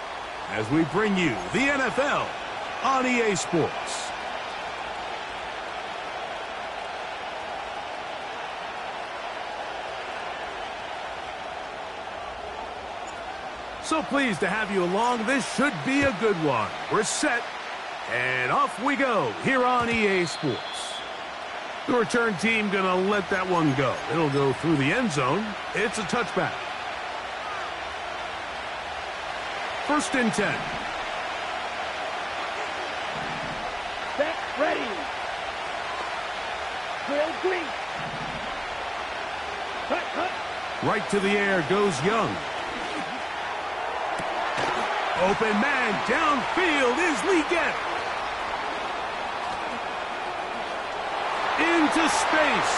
S1: as we bring you the NFL on EA Sports. So pleased to have you along. This should be a good one. We're set, and off we go here on EA Sports. The return team going to let that one go. It'll go through the end zone. It's a touchback. 1st and 10.
S3: Set, ready. Will green. Cut.
S1: Right to the air goes Young. Open man downfield is Leggett. Into space.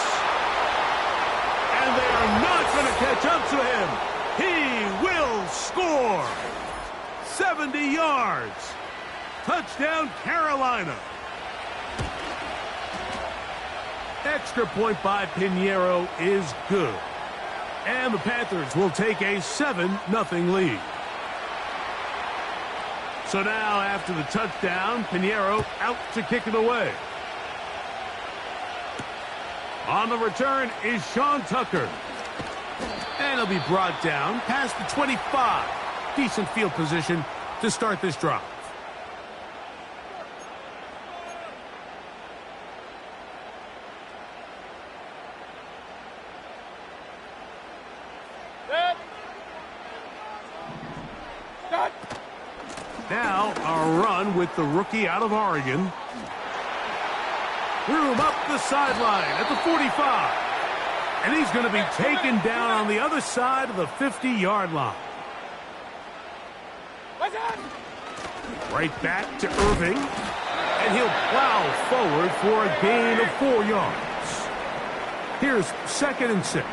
S1: And they are not going to catch up to him. He will score. 70 yards. Touchdown, Carolina. Extra point by Pinheiro is good. And the Panthers will take a 7-0 lead. So now, after the touchdown, Pinheiro out to kick it away. On the return is Sean Tucker. And he'll be brought down past the 25. Decent field position to start this drive. Now, a run with the rookie out of Oregon. Room up the sideline at the 45. And he's going to be taken down on the other side of the 50-yard line. Right back to Irving. And he'll plow forward for a gain of 4 yards. Here's 2nd and 6.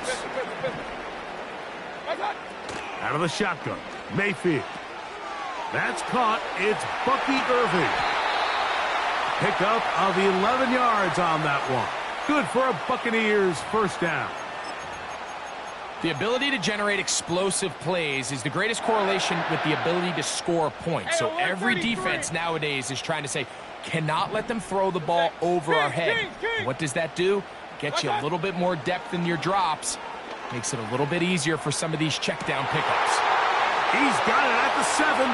S1: Out of the shotgun, Mayfield. That's caught. It's Bucky Irving. Pickup of 11 yards on that one. Good for a Buccaneers 1st down.
S2: The ability to generate explosive plays is the greatest correlation with the ability to score points. So every defense nowadays is trying to say, cannot let them throw the ball over our head. What does that do? Get you a little bit more depth in your drops. Makes it a little bit easier for some of these check down pickups.
S1: He's got it at the 7.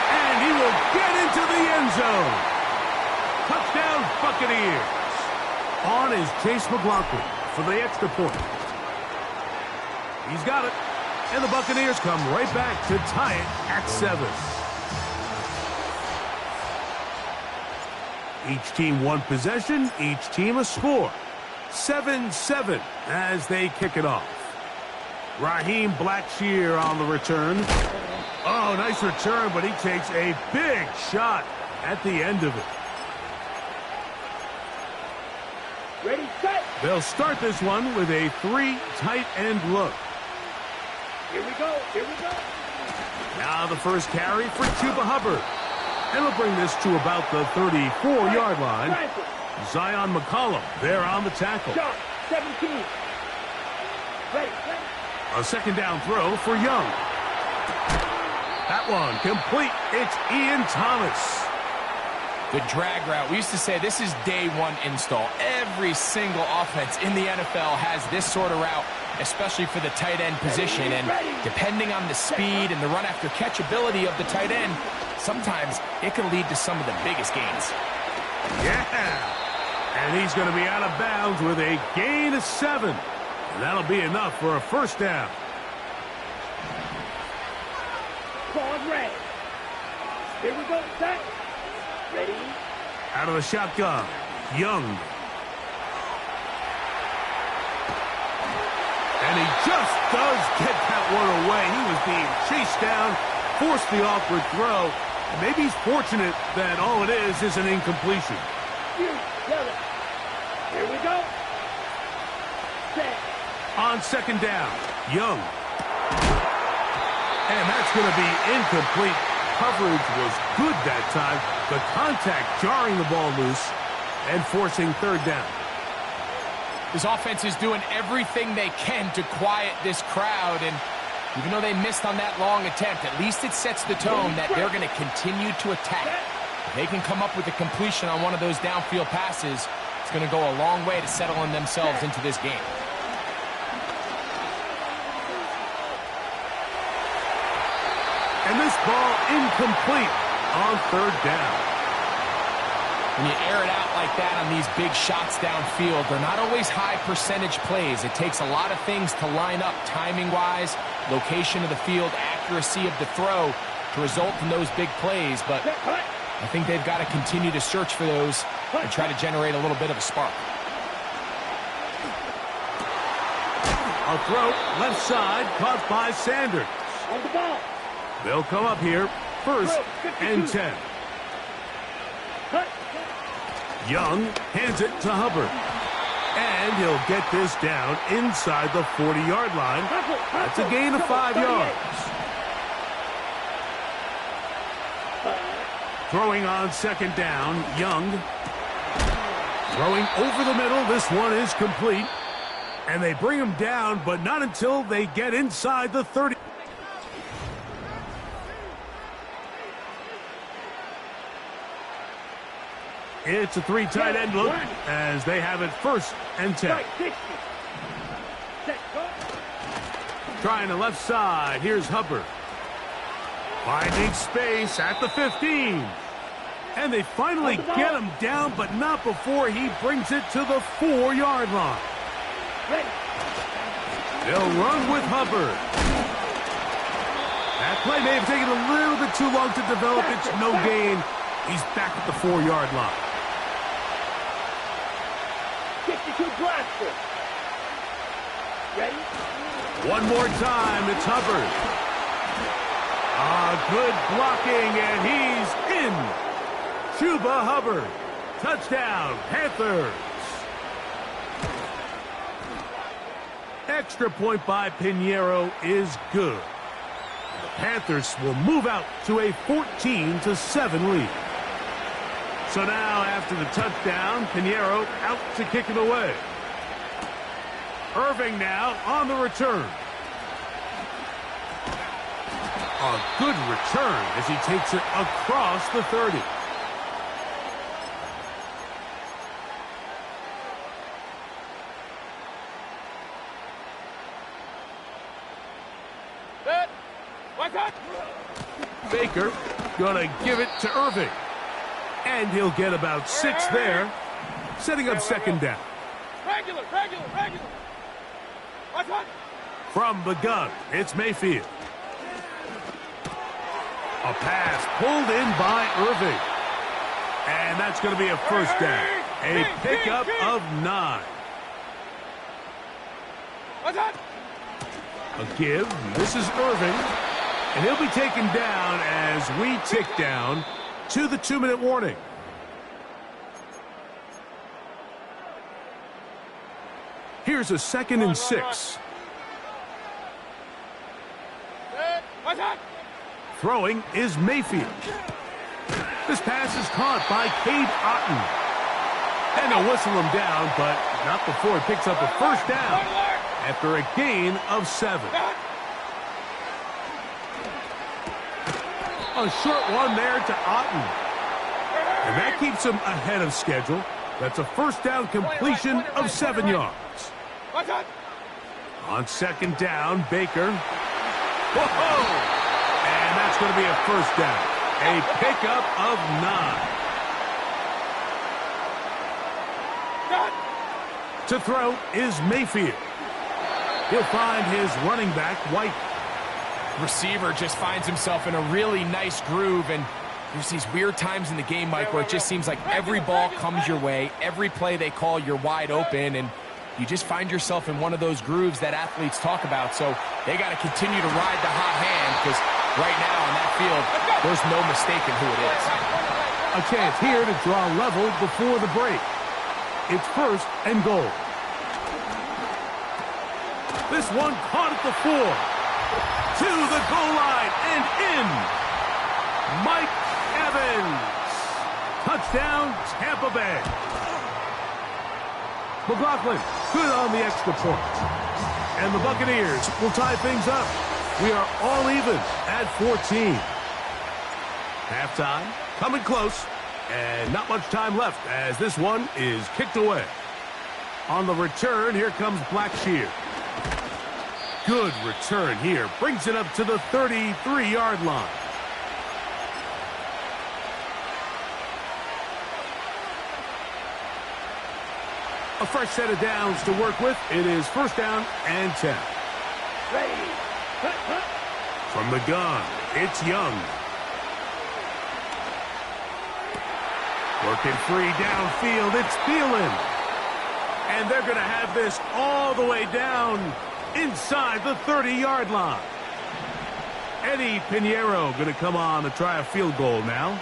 S1: And he will get into the end zone. Touchdown, Buccaneers. On is Chase McLaughlin for the extra point. He's got it. And the Buccaneers come right back to tie it at 7. Each team one possession, each team a score. 7-7 as they kick it off. Raheem Blackshear on the return. Oh, nice return, but he takes a big shot at the end of it.
S3: Ready, set.
S1: They'll start this one with a 3 tight end look.
S3: Here we go.
S1: Now the first carry for Chuba Hubbard. And we'll bring this to about the 34-yard line. Zion McCollum there on the tackle.
S3: Shot, 17. Ready.
S1: A 2nd down throw for Young. That one complete. It's Ian Thomas.
S2: The drag route. We used to say this is day 1 install. Every single offense in the NFL has this sort of route, especially for the tight end position. And depending on the speed and the run after catch ability of the tight end, sometimes it can lead to some of the biggest gains.
S1: Yeah. And he's going to be out of bounds with a gain of 7. And that'll be enough for a 1st down.
S3: Pause red. Here we go, set. Ready.
S1: Out of the shotgun, Young. And he just does get that one away. He was being chased down, forced the awkward throw. And maybe he's fortunate that all it is an incompletion.
S3: Here we go. Set.
S1: On 2nd down, Young. And that's going to be incomplete. Coverage was good that time. The contact jarring the ball loose and forcing 3rd down.
S2: This offense is doing everything they can to quiet this crowd, and even though they missed on that long attempt, at least it sets the tone that they're going to continue to attack. If they can come up with a completion on one of those downfield passes, it's going to go a long way to settling themselves into this game.
S1: And this ball incomplete on third down.
S2: When you air it out like that on these big shots downfield, they're not always high percentage plays. It takes a lot of things to line up timing-wise, location of the field, accuracy of the throw to result in those big plays. But I think they've got to continue to search for those and try to generate a little bit of a spark.
S1: A throw left side caught by Sanders.
S3: On the ball.
S1: They'll come up here, 1st and 10. Young hands it to Hubbard. And he'll get this down inside the 40-yard line. That's a gain of 5 yards. Throwing on 2nd down, Young. Throwing over the middle. This one is complete. And they bring him down, but not until they get inside the 30. It's a 3 tight end look as they have it 1st and 10. Trying the left side. Here's Hubbard. Finding space at the 15. And they finally get him down, but not before he brings it to the 4-yard line. They'll run with Hubbard. That play may have taken a little bit too long to develop. It's no gain. He's back at the 4-yard line.
S3: 52 blaster. Ready?
S1: One more time, it's Hubbard. Good blocking, and he's in. Chuba Hubbard. Touchdown, Panthers. Extra point by Pinheiro is good. The Panthers will move out to a 14-7 lead. So now, after the touchdown, Pinheiro out to kick it away. Irving now on the return. A good return as he takes it across the 30. Baker gonna give it to Irving. And he'll get about 6 there, setting up 2nd down.
S3: Regular.
S1: From the gun, it's Mayfield. A pass pulled in by Irving. And that's going to be a 1st down. A pickup of 9. A give. This is Irving. And he'll be taken down as we tick down to the 2-minute warning. Here's a 2nd and 6. Throwing is Mayfield. This pass is caught by Cade Otton. And they'll whistle him down, but not before he picks up a 1st down after a gain of 7. A short one there to Otton. And that keeps him ahead of schedule. That's a 1st down completion of 7 yards. On 2nd down, Baker. Whoa! And that's going to be a 1st down. A pickup of 9. To throw is Mayfield. He'll find his running back, White.
S2: Receiver just finds himself in a really nice groove, and there's these weird times in the game, Mike, where it just seems like every ball comes your way, every play they call, you're wide open, and you just find yourself in one of those grooves that athletes talk about. So they got to continue to ride the hot hand, because right now on that field, there's no mistaking who it is.
S1: A chance here to draw level before the break. It's 1st and goal. This one caught at the 4. To the goal line and in. Mike Evans. Touchdown, Tampa Bay. McLaughlin Good on the extra point. And the Buccaneers will tie things up. We are all even at 14. Halftime coming close. And not much time left as this one is kicked away. On the return, here comes Blackshear. Good return here. Brings it up to the 33-yard line. A fresh set of downs to work with. It is first down and 10. From the gun, it's Young. Working free downfield, it's Thielen. And they're going to have this all the way down inside the 30-yard line. Eddie Pinheiro going to come on to try a field goal now.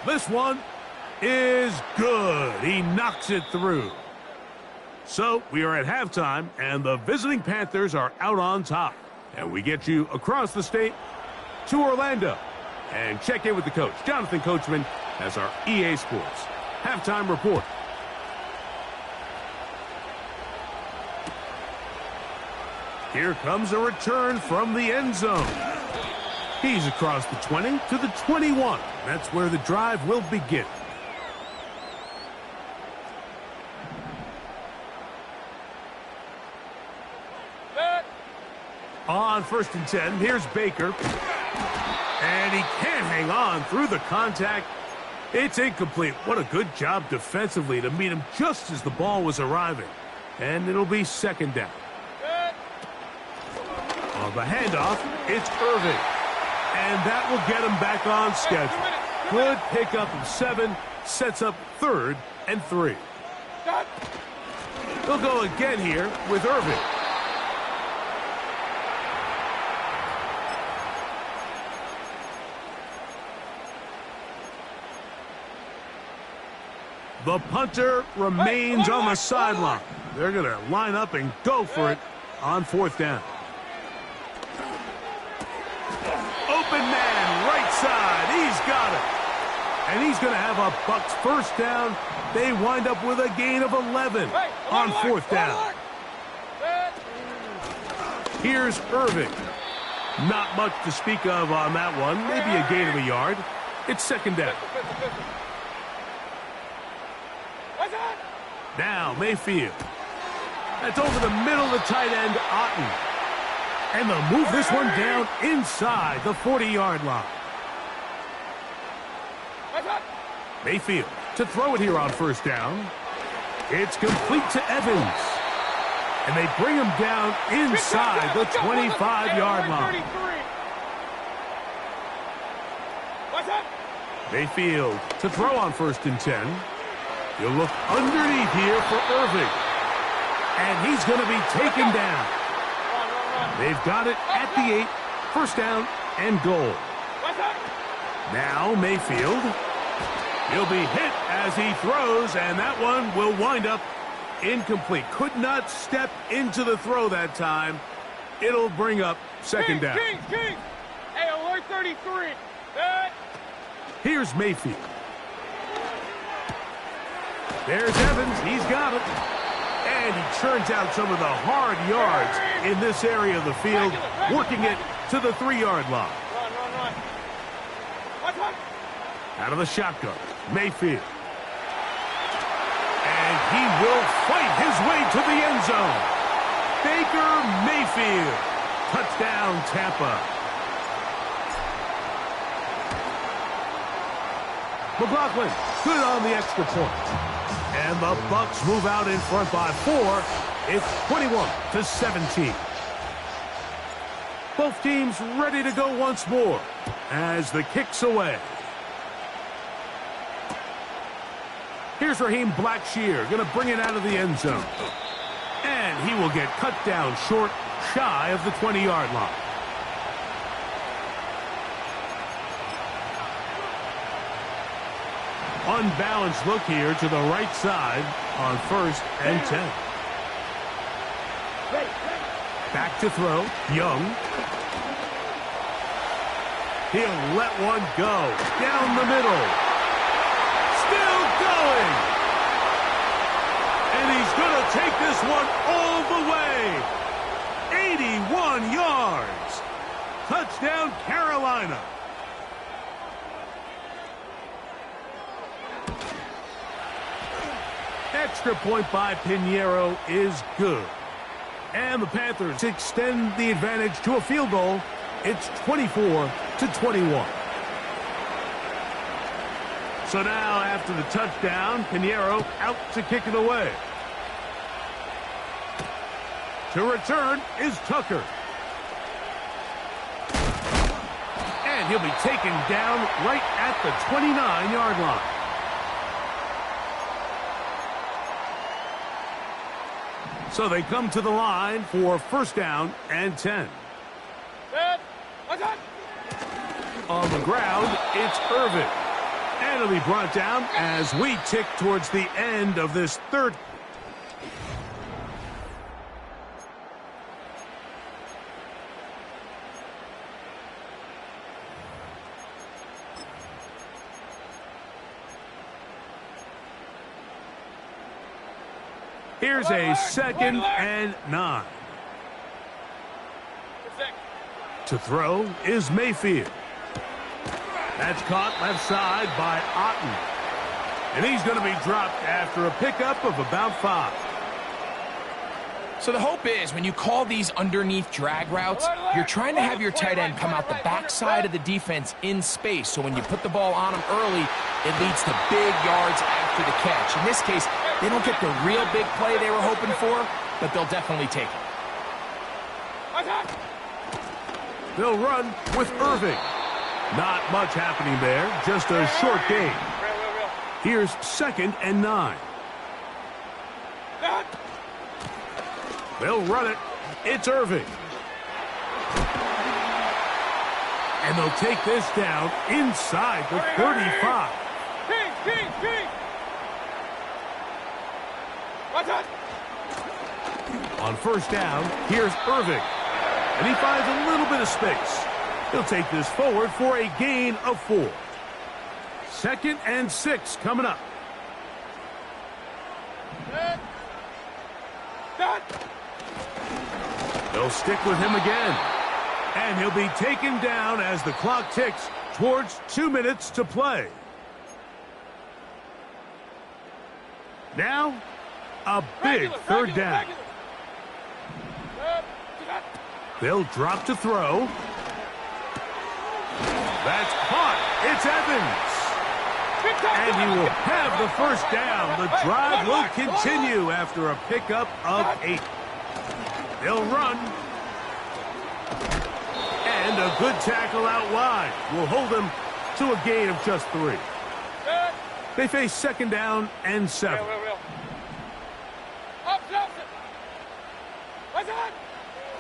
S1: This one is good. He knocks it through. So we are at halftime, and the visiting Panthers are out on top. And we get you across the state to Orlando. And check in with the coach. Jonathan Coachman has our EA Sports halftime report. Here comes a return from the end zone. He's across the 20 to the 21. That's where the drive will begin. On first and 10, here's Baker. And he can't hang on through the contact. It's incomplete. What a good job defensively to meet him just as the ball was arriving. And it'll be second down. On the handoff, it's Irving. And that will get him back on schedule. Good pickup of 7, sets up 3rd and 3. They'll go again here with Irving. The punter remains on the sideline. They're going to line up and go for it on 4th down. Open man, right side. He's got it. And he's going to have a Bucs first down. They wind up with a gain of 11 on 4th down. Here's Irving. Not much to speak of on that one. Maybe a gain of a yard. It's second down. Now Mayfield. That's over the middle of the tight end, Otten. And they'll move this one down inside the 40-yard line. Mayfield to throw it here on first down. It's complete to Evans. And they bring him down inside the 25-yard line. Mayfield to throw on first and 10. He'll look underneath here for Irving. And he's going to be taken down. They've got it at the 8. First down and goal. Now Mayfield. He'll be hit as he throws, and that one will wind up incomplete. Could not step into the throw that time. It'll bring up second down.
S3: Hey, alert 33.
S1: Here's Mayfield. There's Evans. He's got it. And he churns out some of the hard yards in this area of the field, working it to the 3-yard line. Out of the shotgun, Mayfield. And he will fight his way to the end zone. Baker Mayfield. Touchdown, Tampa. McLaughlin, good on the extra point. And the Bucs move out in front by 4. It's 21-17. Both teams ready to go once more as the kick's away. Here's Raheem Blackshear, going to bring it out of the end zone. And he will get cut down short, shy of the 20-yard line. Unbalanced look here to the right side on first and 10. Back to throw, Young. He'll let one go down the middle. Still going. And he's going to take this one all the way. 81 yards. Touchdown, Carolina. Extra point by Pinheiro is good. And the Panthers extend the advantage to a field goal. It's 24-21. So now, after the touchdown, Pinheiro out to kick it away. To return is Tucker. And he'll be taken down right at the 29-yard line. So they come to the line for first down and 10. On the ground, it's Irvin. And it'll be brought down as we tick towards the end of this third. Here's a 2nd and 9. To throw is Mayfield. That's caught left side by Otten. And he's going to be dropped after a pickup of about 5.
S2: So the hope is when you call these underneath drag routes, you're trying to have your tight end come out the backside of the defense in space. So when you put the ball on him early, it leads to big yards after the catch. In this case, they don't get the real big play they were hoping for, but they'll definitely take it.
S1: They'll run with Irving. Not much happening there, just a short gain. Here's 2nd and 9. They'll run it. It's Irving. And they'll take this down inside the 35. On first down, here's Irving. And he finds a little bit of space. He'll take this forward for a gain of 4. 2nd and 6 coming up. They'll stick with him again. And he'll be taken down as the clock ticks towards 2 minutes to play. Now, a big third down. They'll drop to throw. That's caught. It's Evans. And he will have the first down. The drive will continue after a pickup of 8. They'll run. And a good tackle out wide will hold them to a gain of just 3. They face 2nd down and 7.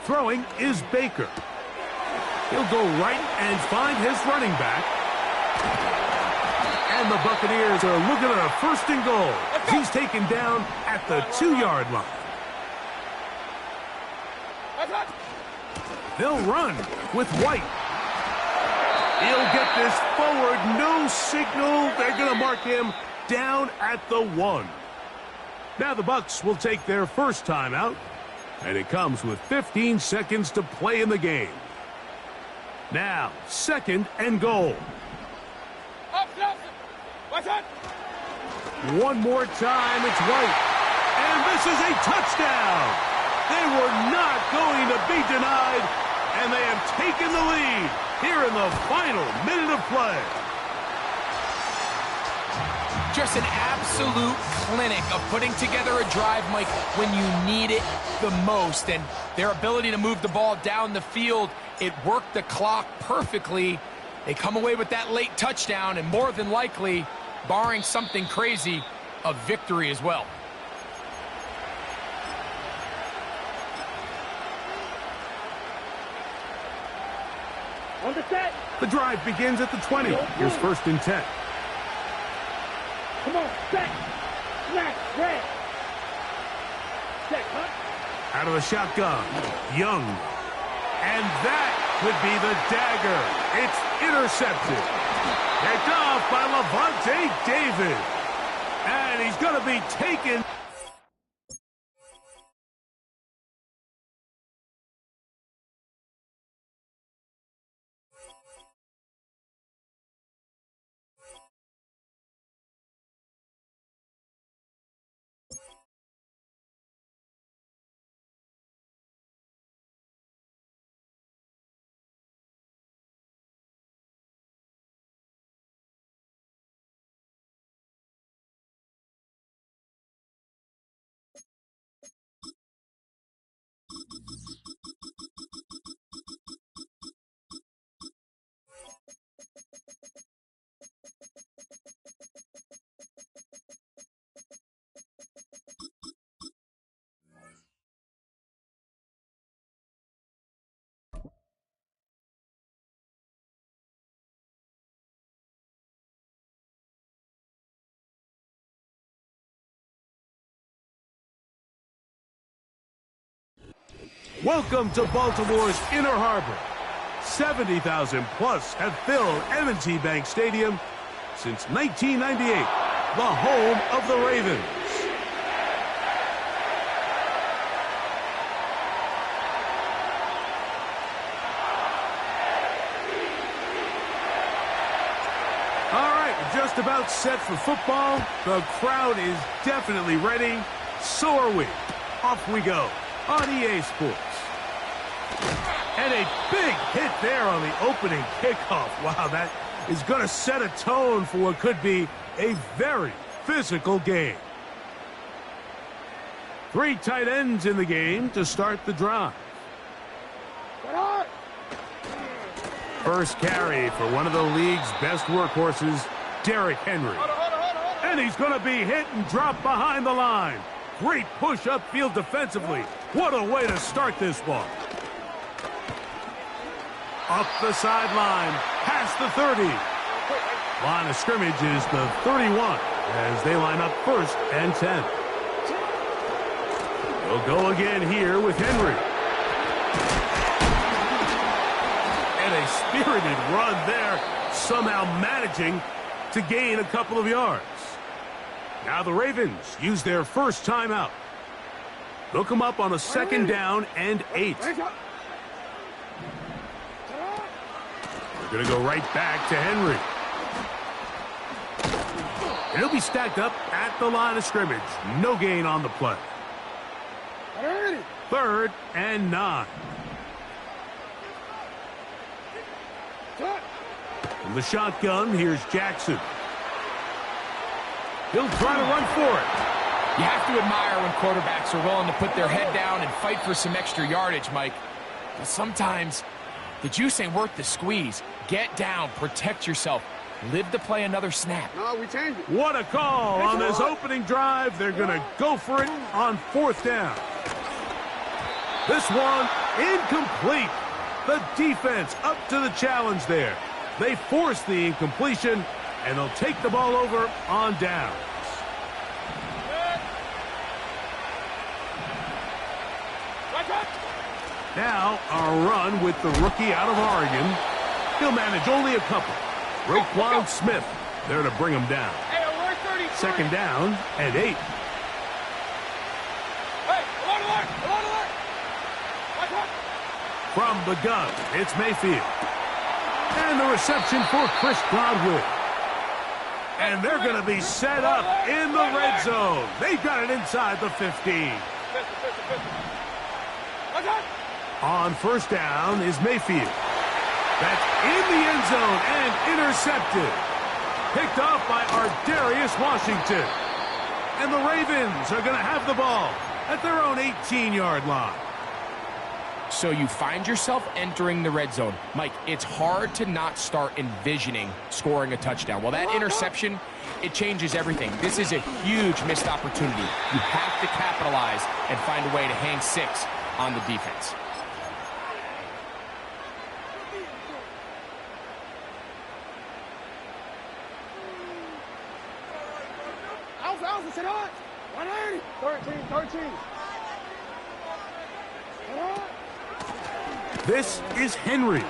S1: Throwing is Baker. He'll go right and find his running back. And the Buccaneers are looking at a 1st and goal. He's taken down at the 2-yard line. They'll run with White. He'll get this forward. No signal. They're going to mark him down at the 1. Now the Bucs will take their first timeout. And it comes with 15 seconds to play in the game. Now, 2nd and goal. One more time, it's White. And this is a touchdown. They were not going to be denied, and they have taken the lead here in the final minute of play.
S2: Just an absolute clinic of putting together a drive, Mike, when you need it the most. And their ability to move the ball down the field, it worked the clock perfectly. They come away with that late touchdown, and more than likely, barring something crazy, a victory as well.
S3: On the set.
S1: The drive begins at the 20. Here's 1st and 10.
S3: Come on, set. Snap, red. Set, huh?
S1: Out of the shotgun, Young. And that could be the dagger. It's intercepted. Picked off by Levante David. And he's going to be taken Welcome to Baltimore's Inner Harbor. 70,000 plus have filled M&T Bank Stadium since 1998, the home of the Ravens. All right, we're just about set for football. The crowd is definitely ready. So are we. Off we go on EA Sports. And a big hit there on the opening kickoff. Wow, that is going to set a tone for what could be a very physical game. 3 tight ends in the game to start the drive. First carry for one of the league's best workhorses, Derrick Henry. And he's going to be hit and dropped behind the line. Great push upfield defensively. What a way to start this one. Up the sideline, past the 30. Line of scrimmage is the 31 as they line up 1st and 10. They'll go again here with Henry. And a spirited run there, somehow managing to gain a couple of yards. Now the Ravens use their first timeout. They'll come up on a 2nd down and 8. They're going to go right back to Henry. And he'll be stacked up at the line of scrimmage. No gain on the play. 3rd and 9. From the shotgun, here's Jackson. He'll try to run for it.
S2: You have to admire when quarterbacks are willing to put their head down and fight for some extra yardage, Mike. But sometimes the juice ain't worth the squeeze. Get down, protect yourself, live to play another snap.
S3: No, we changed it.
S1: What a call on this opening drive. They're going to go for it on 4th down. This one incomplete. The defense up to the challenge there. They force the incompletion, and they'll take the ball over on downs. Now, a run with the rookie out of Oregon. He'll manage only a couple. Roquan Smith there to bring him down. 2nd down and 8. From the gun, it's Mayfield. And the reception for Chris Godwin. And they're going to be set up in the red zone. They've got it inside the 15. On 1st down is Mayfield. That's in the end zone and intercepted. Picked off by Ardarius Washington. And the Ravens are going to have the ball at their own 18-yard line.
S2: So you find yourself entering the red zone. Mike, it's hard to not start envisioning scoring a touchdown. Well, that interception, it changes everything. This is a huge missed opportunity. You have to capitalize and find a way to hang 6 on the defense.
S3: Alpha, sit on. 180. 13.
S1: This is Henry.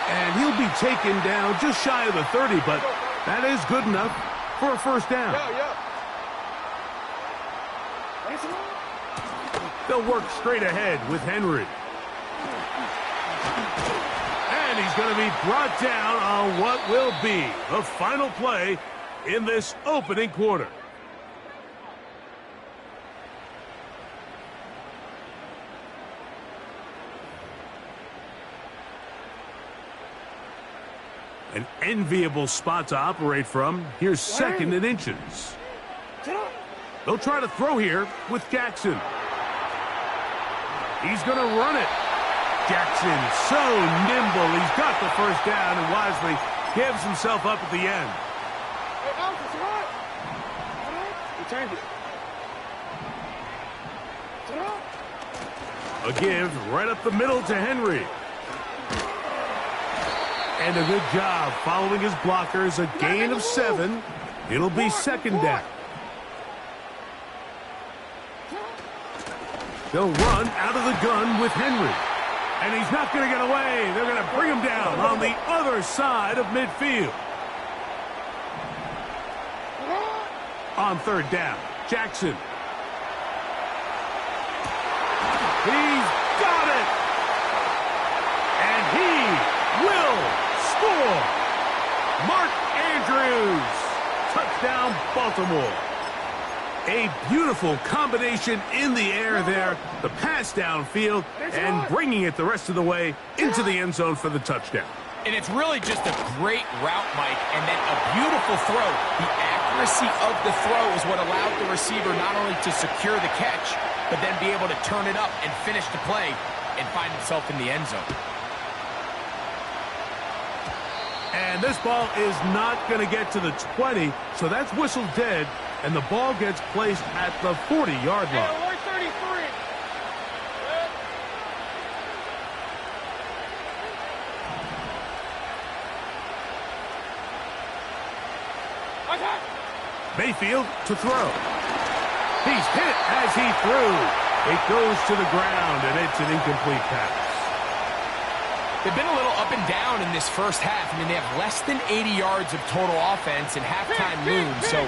S1: And he'll be taken down just shy of the 30, but that is good enough for a 1st down. They'll work straight ahead with Henry. And he's going to be brought down on what will be the final play in this opening quarter. An enviable spot to operate from. Here's 2nd and inches. They'll try to throw here with Jackson. He's going to run it. Jackson, so nimble. He's got the 1st down and wisely gives himself up at the end. A give right up the middle to Henry. And a good job following his blockers. A gain of 7. It'll be 2nd down. They'll run out of the gun with Henry. And he's not going to get away. They're going to bring him down on the other side of midfield. On third down, Jackson. He's got it. And he will score. Mark Andrews. Touchdown, Baltimore. A beautiful combination in the air there. The pass downfield and bringing it the rest of the way into the end zone for the touchdown.
S2: And it's really just a great route, Mike, and then a beautiful throw. The accuracy of the throw is what allowed the receiver not only to secure the catch, but then be able to turn it up and finish the play and find himself in the end zone.
S1: And this ball is not going to get to the 20, so that's whistled dead, and the ball gets placed at the 40-yard line. Mayfield to throw. He's hit as he threw. It goes to the ground, and it's an incomplete pass.
S2: They've been a little up and down in this first half. I mean, they have less than 80 yards of total offense, and halftime looms. So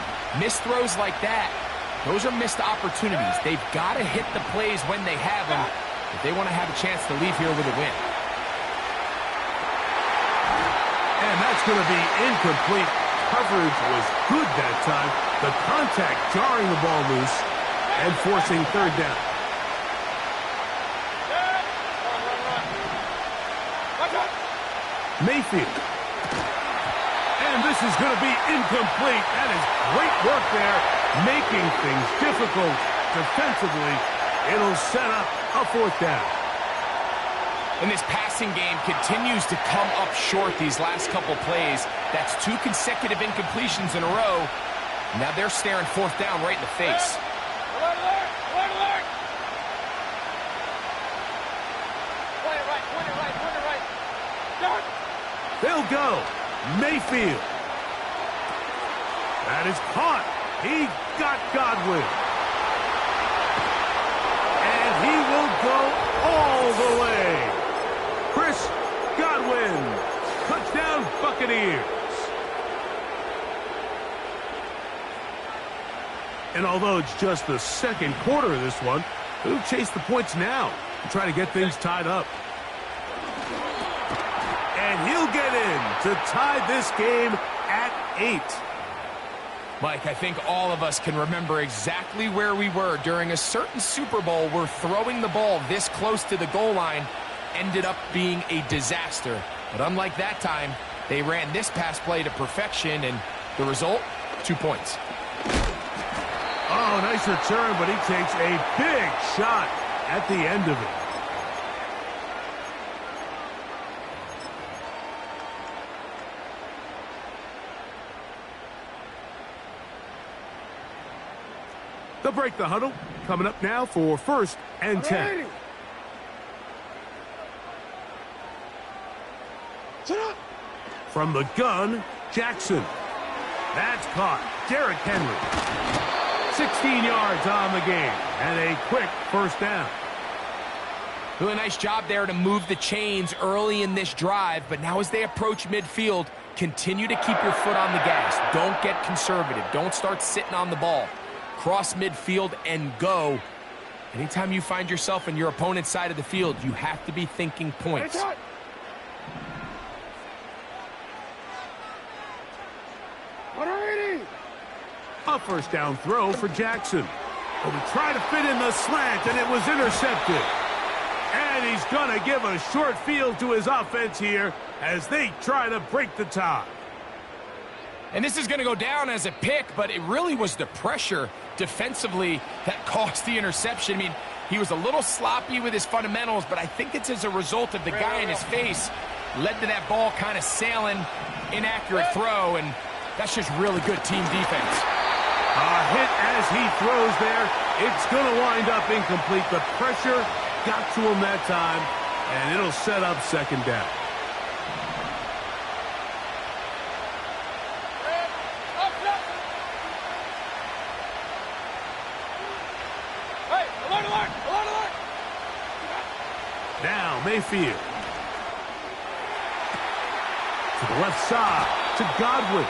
S2: missed throws like that, those are missed opportunities. They've got to hit the plays when they have them if they want to have a chance to leave here with a win.
S1: And that's going to be incomplete. Coverage was good that time. The contact jarring the ball loose and forcing third down. Mayfield. And this is going to be incomplete. That is great work there, making things difficult defensively. It'll set up a fourth down.
S2: And this passing game continues to come up short these last couple plays. That's 2 consecutive incompletions in a row. Now they're staring fourth down right in the face.
S1: They'll go. Mayfield. That is caught. He got Godwin. And he will go all the way. Chris Godwin. Touchdown, Buccaneers. And although it's just the second quarter of this one, they'll chase the points now and try to get things tied up. And he'll get in to tie this game at 8.
S2: Mike, I think all of us can remember exactly where we were during a certain Super Bowl where throwing the ball this close to the goal line ended up being a disaster. But unlike that time, they ran this pass play to perfection, and the result, 2 points.
S1: Oh, nice return, but he takes a big shot at the end of it. They'll break the huddle. Coming up now for 1st and 10. From the gun, Jackson. That's caught. Derrick Henry. 16 yards on the game and a quick first down.
S2: Really nice job there to move the chains early in this drive, but now as they approach midfield, continue to keep your foot on the gas. Don't get conservative. Don't start sitting on the ball. Cross midfield and go. Anytime you find yourself in your opponent's side of the field, you have to be thinking points.
S1: A first down throw for Jackson. But we try to fit in the slant, and it was intercepted. And he's going to give a short field to his offense here as they try to break the tie.
S2: And this is going to go down as a pick, but it really was the pressure defensively that caused the interception. I mean, he was a little sloppy with his fundamentals, but I think it's as a result of the guy in his face led to that ball kind of sailing, inaccurate throw, and that's just really good team defense.
S1: A hit as he throws there. It's going to wind up incomplete. The pressure got to him that time, and it'll set up second down.
S3: Hey, alert, alert, alert, alert!
S1: Now Mayfield. To the left side, to Godwin.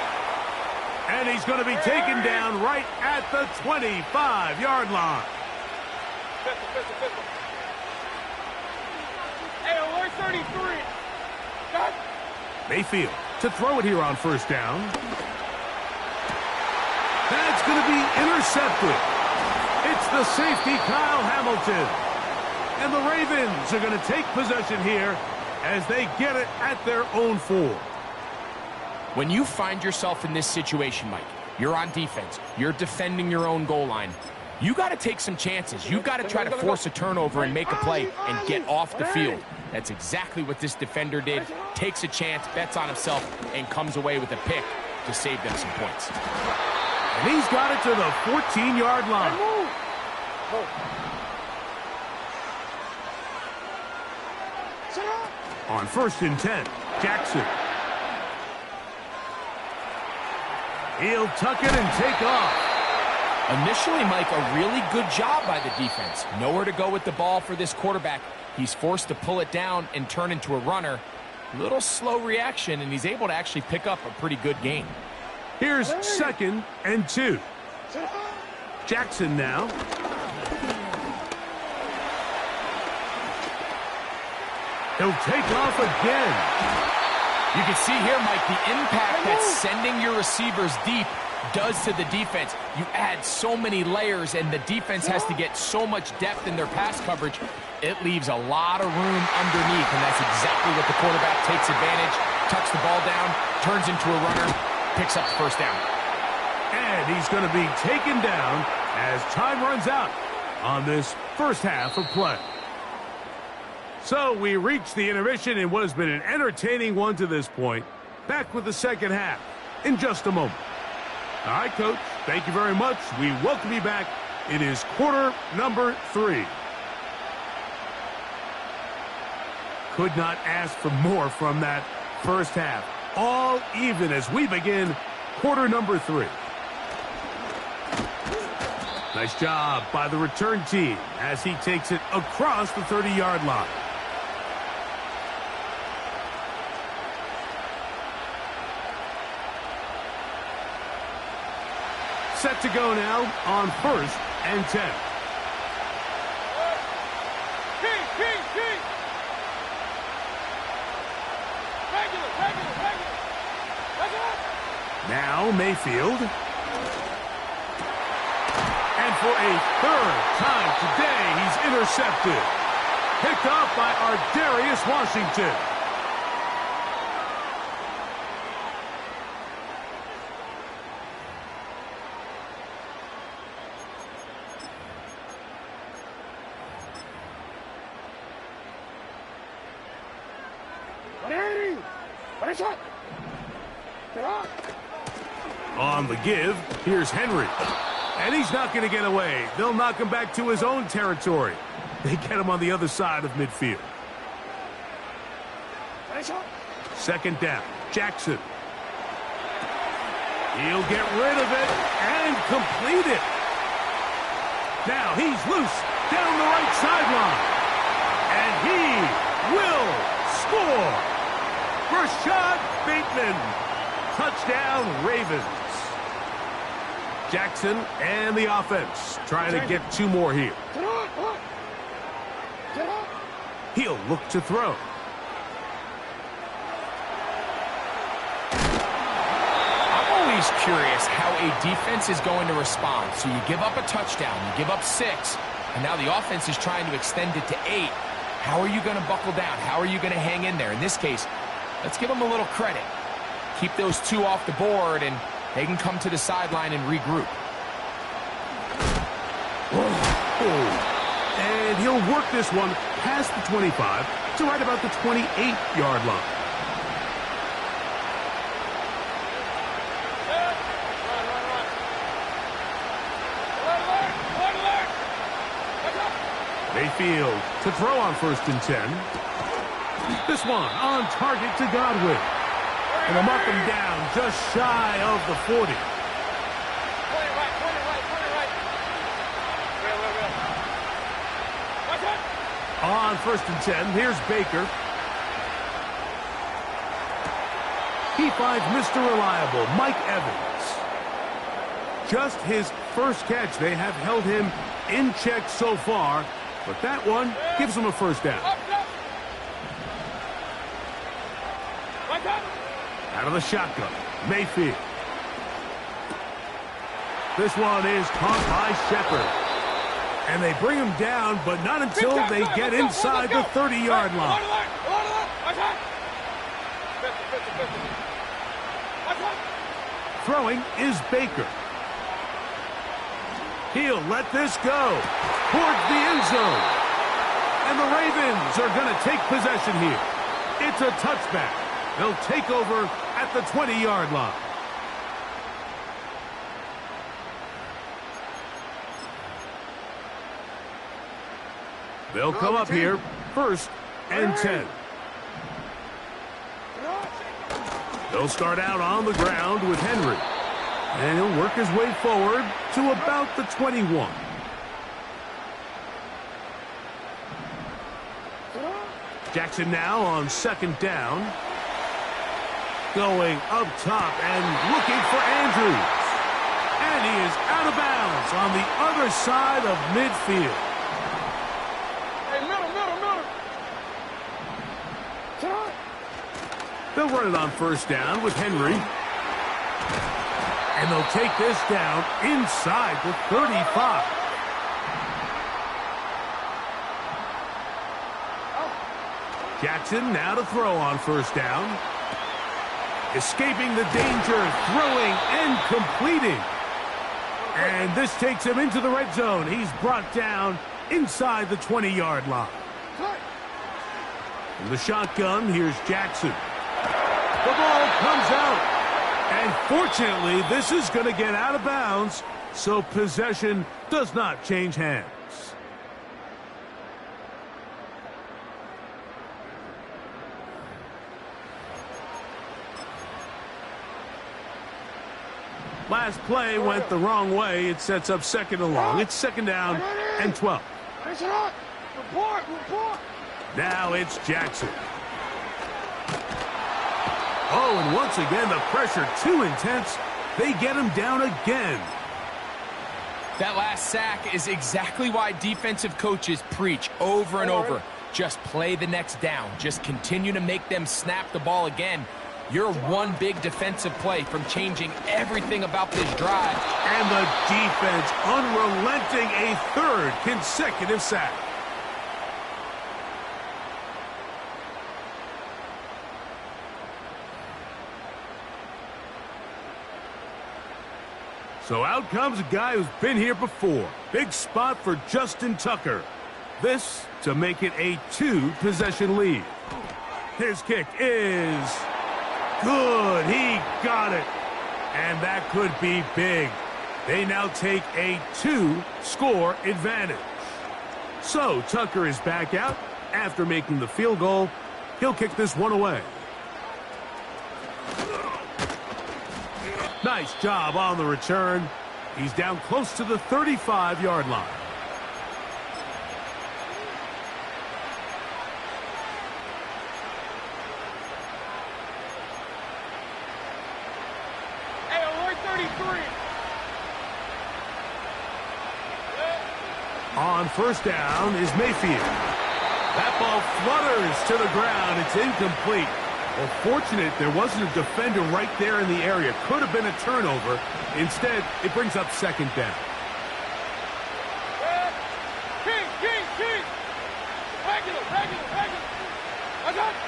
S1: And he's going to be taken down right at the 25-yard line.
S3: Hey, alert 33. God.
S1: Mayfield to throw it here on first down. That's going to be intercepted. It's the safety, Kyle Hamilton. And the Ravens are going to take possession here as they get it at their own 4.
S2: When you find yourself in this situation, Mike, you're on defense, you're defending your own goal line, you got to take some chances. You've got to try to force a turnover and make a play and get off the field. That's exactly what this defender did. Takes a chance, bets on himself, and comes away with a pick to save them some points.
S1: And he's got it to the 14-yard line. On 1st and 10, Jackson. He'll tuck it and take off.
S2: Initially, Mike, a really good job by the defense. Nowhere to go with the ball for this quarterback. He's forced to pull it down and turn into a runner. Little slow reaction, and he's able to actually pick up a pretty good gain.
S1: Here's 2nd and 2. Jackson now. He'll take off again.
S2: You can see here, Mike, the impact that sending your receivers deep does to the defense. You add so many layers, and the defense has to get so much depth in their pass coverage. It leaves a lot of room underneath, and that's exactly what the quarterback takes advantage. Tucks the ball down, turns into a runner, picks up the first down.
S1: And he's going to be taken down as time runs out on this first half of play. So we reach the intermission in what has been an entertaining one to this point. Back with the second half in just a moment. All right, Coach, thank you very much. We welcome you back. It is quarter number 3. Could not ask for more from that first half. All even as we begin quarter number 3. Nice job by the return team as he takes it across the 30-yard line. Set to go now on 1st and 10. Now Mayfield. And for a 3rd time today, he's intercepted. Picked off by Darius Washington. On the give, here's Henry. And he's not going to get away. They'll knock him back to his own territory. They get him on the other side of midfield. 2nd down, Jackson. He'll get rid of it and complete it. Now he's loose down the right sideline. And he will score. Rashad Bateman. Touchdown, Ravens. Jackson and the offense trying to get 2 more here. He'll look to throw.
S2: I'm always curious how a defense is going to respond. So you give up a touchdown, you give up 6, and now the offense is trying to extend it to 8. How are you going to buckle down? How are you going to hang in there? In this case, let's give them a little credit. Keep those 2 off the board, and they can come to the sideline and regroup.
S1: And he'll work this one past the 25 to right about the 28-yard line. Mayfield to throw on 1st and 10. This one on target to Godwin. And they'll mark him down just shy of the 40. On 1st and 10, here's Baker. He finds Mr. Reliable, Mike Evans. Just his first catch. They have held him in check so far, but that one gives him a first down. Out of the shotgun, Mayfield. This one is caught by Shepard. And they bring him down, but not until they get inside the 30-yard line. Throwing is Baker. He'll let this go towards the end zone. And the Ravens are going to take possession here. It's a touchback. They'll take over at the 20-yard line. They'll come up here, 1st and 10. They'll start out on the ground with Henry. And he'll work his way forward to about the 21. Jackson now on 2nd down. Going up top and looking for Andrews. And he is out of bounds on the other side of midfield. They'll run it on 1st down with Henry. And they'll take this down inside the 35. Jackson now to throw on 1st down. Escaping the danger, throwing and completing. And this takes him into the red zone. He's brought down inside the 20-yard line. From the shotgun, here's Jackson. The ball comes out. And fortunately, this is going to get out of bounds, so possession does not change hands. Last play went the wrong way. It sets up 2nd and long. It's 2nd down and 12. Now it's Jackson. Oh, and once again, the pressure too intense. They get him down again.
S2: That last sack is exactly why defensive coaches preach over and over. Just play the next down. Just continue to make them snap the ball again. You're one big defensive play from changing everything about this drive.
S1: And the defense unrelenting, a 3rd consecutive sack. So out comes a guy who's been here before. Big spot for Justin Tucker. This to make it a 2-possession lead. His kick is good. He got it. And that could be big. They now take a 2-score advantage. So Tucker is back out after making the field goal. He'll kick this one away. Nice job on the return. He's down close to the 35-yard line.
S3: Hey, alert 33.
S1: On 1st down is Mayfield. That ball flutters to the ground. It's incomplete. Well, fortunate there wasn't a defender right there in the area. Could have been a turnover. Instead, it brings up 2nd down.
S3: King. Regular. I got it.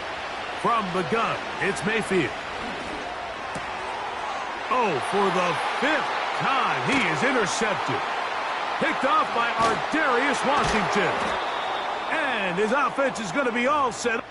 S1: From the gun, it's Mayfield. Oh, for the 5th time, he is intercepted. Picked off by Ardarius Washington. And his offense is going to be all set up.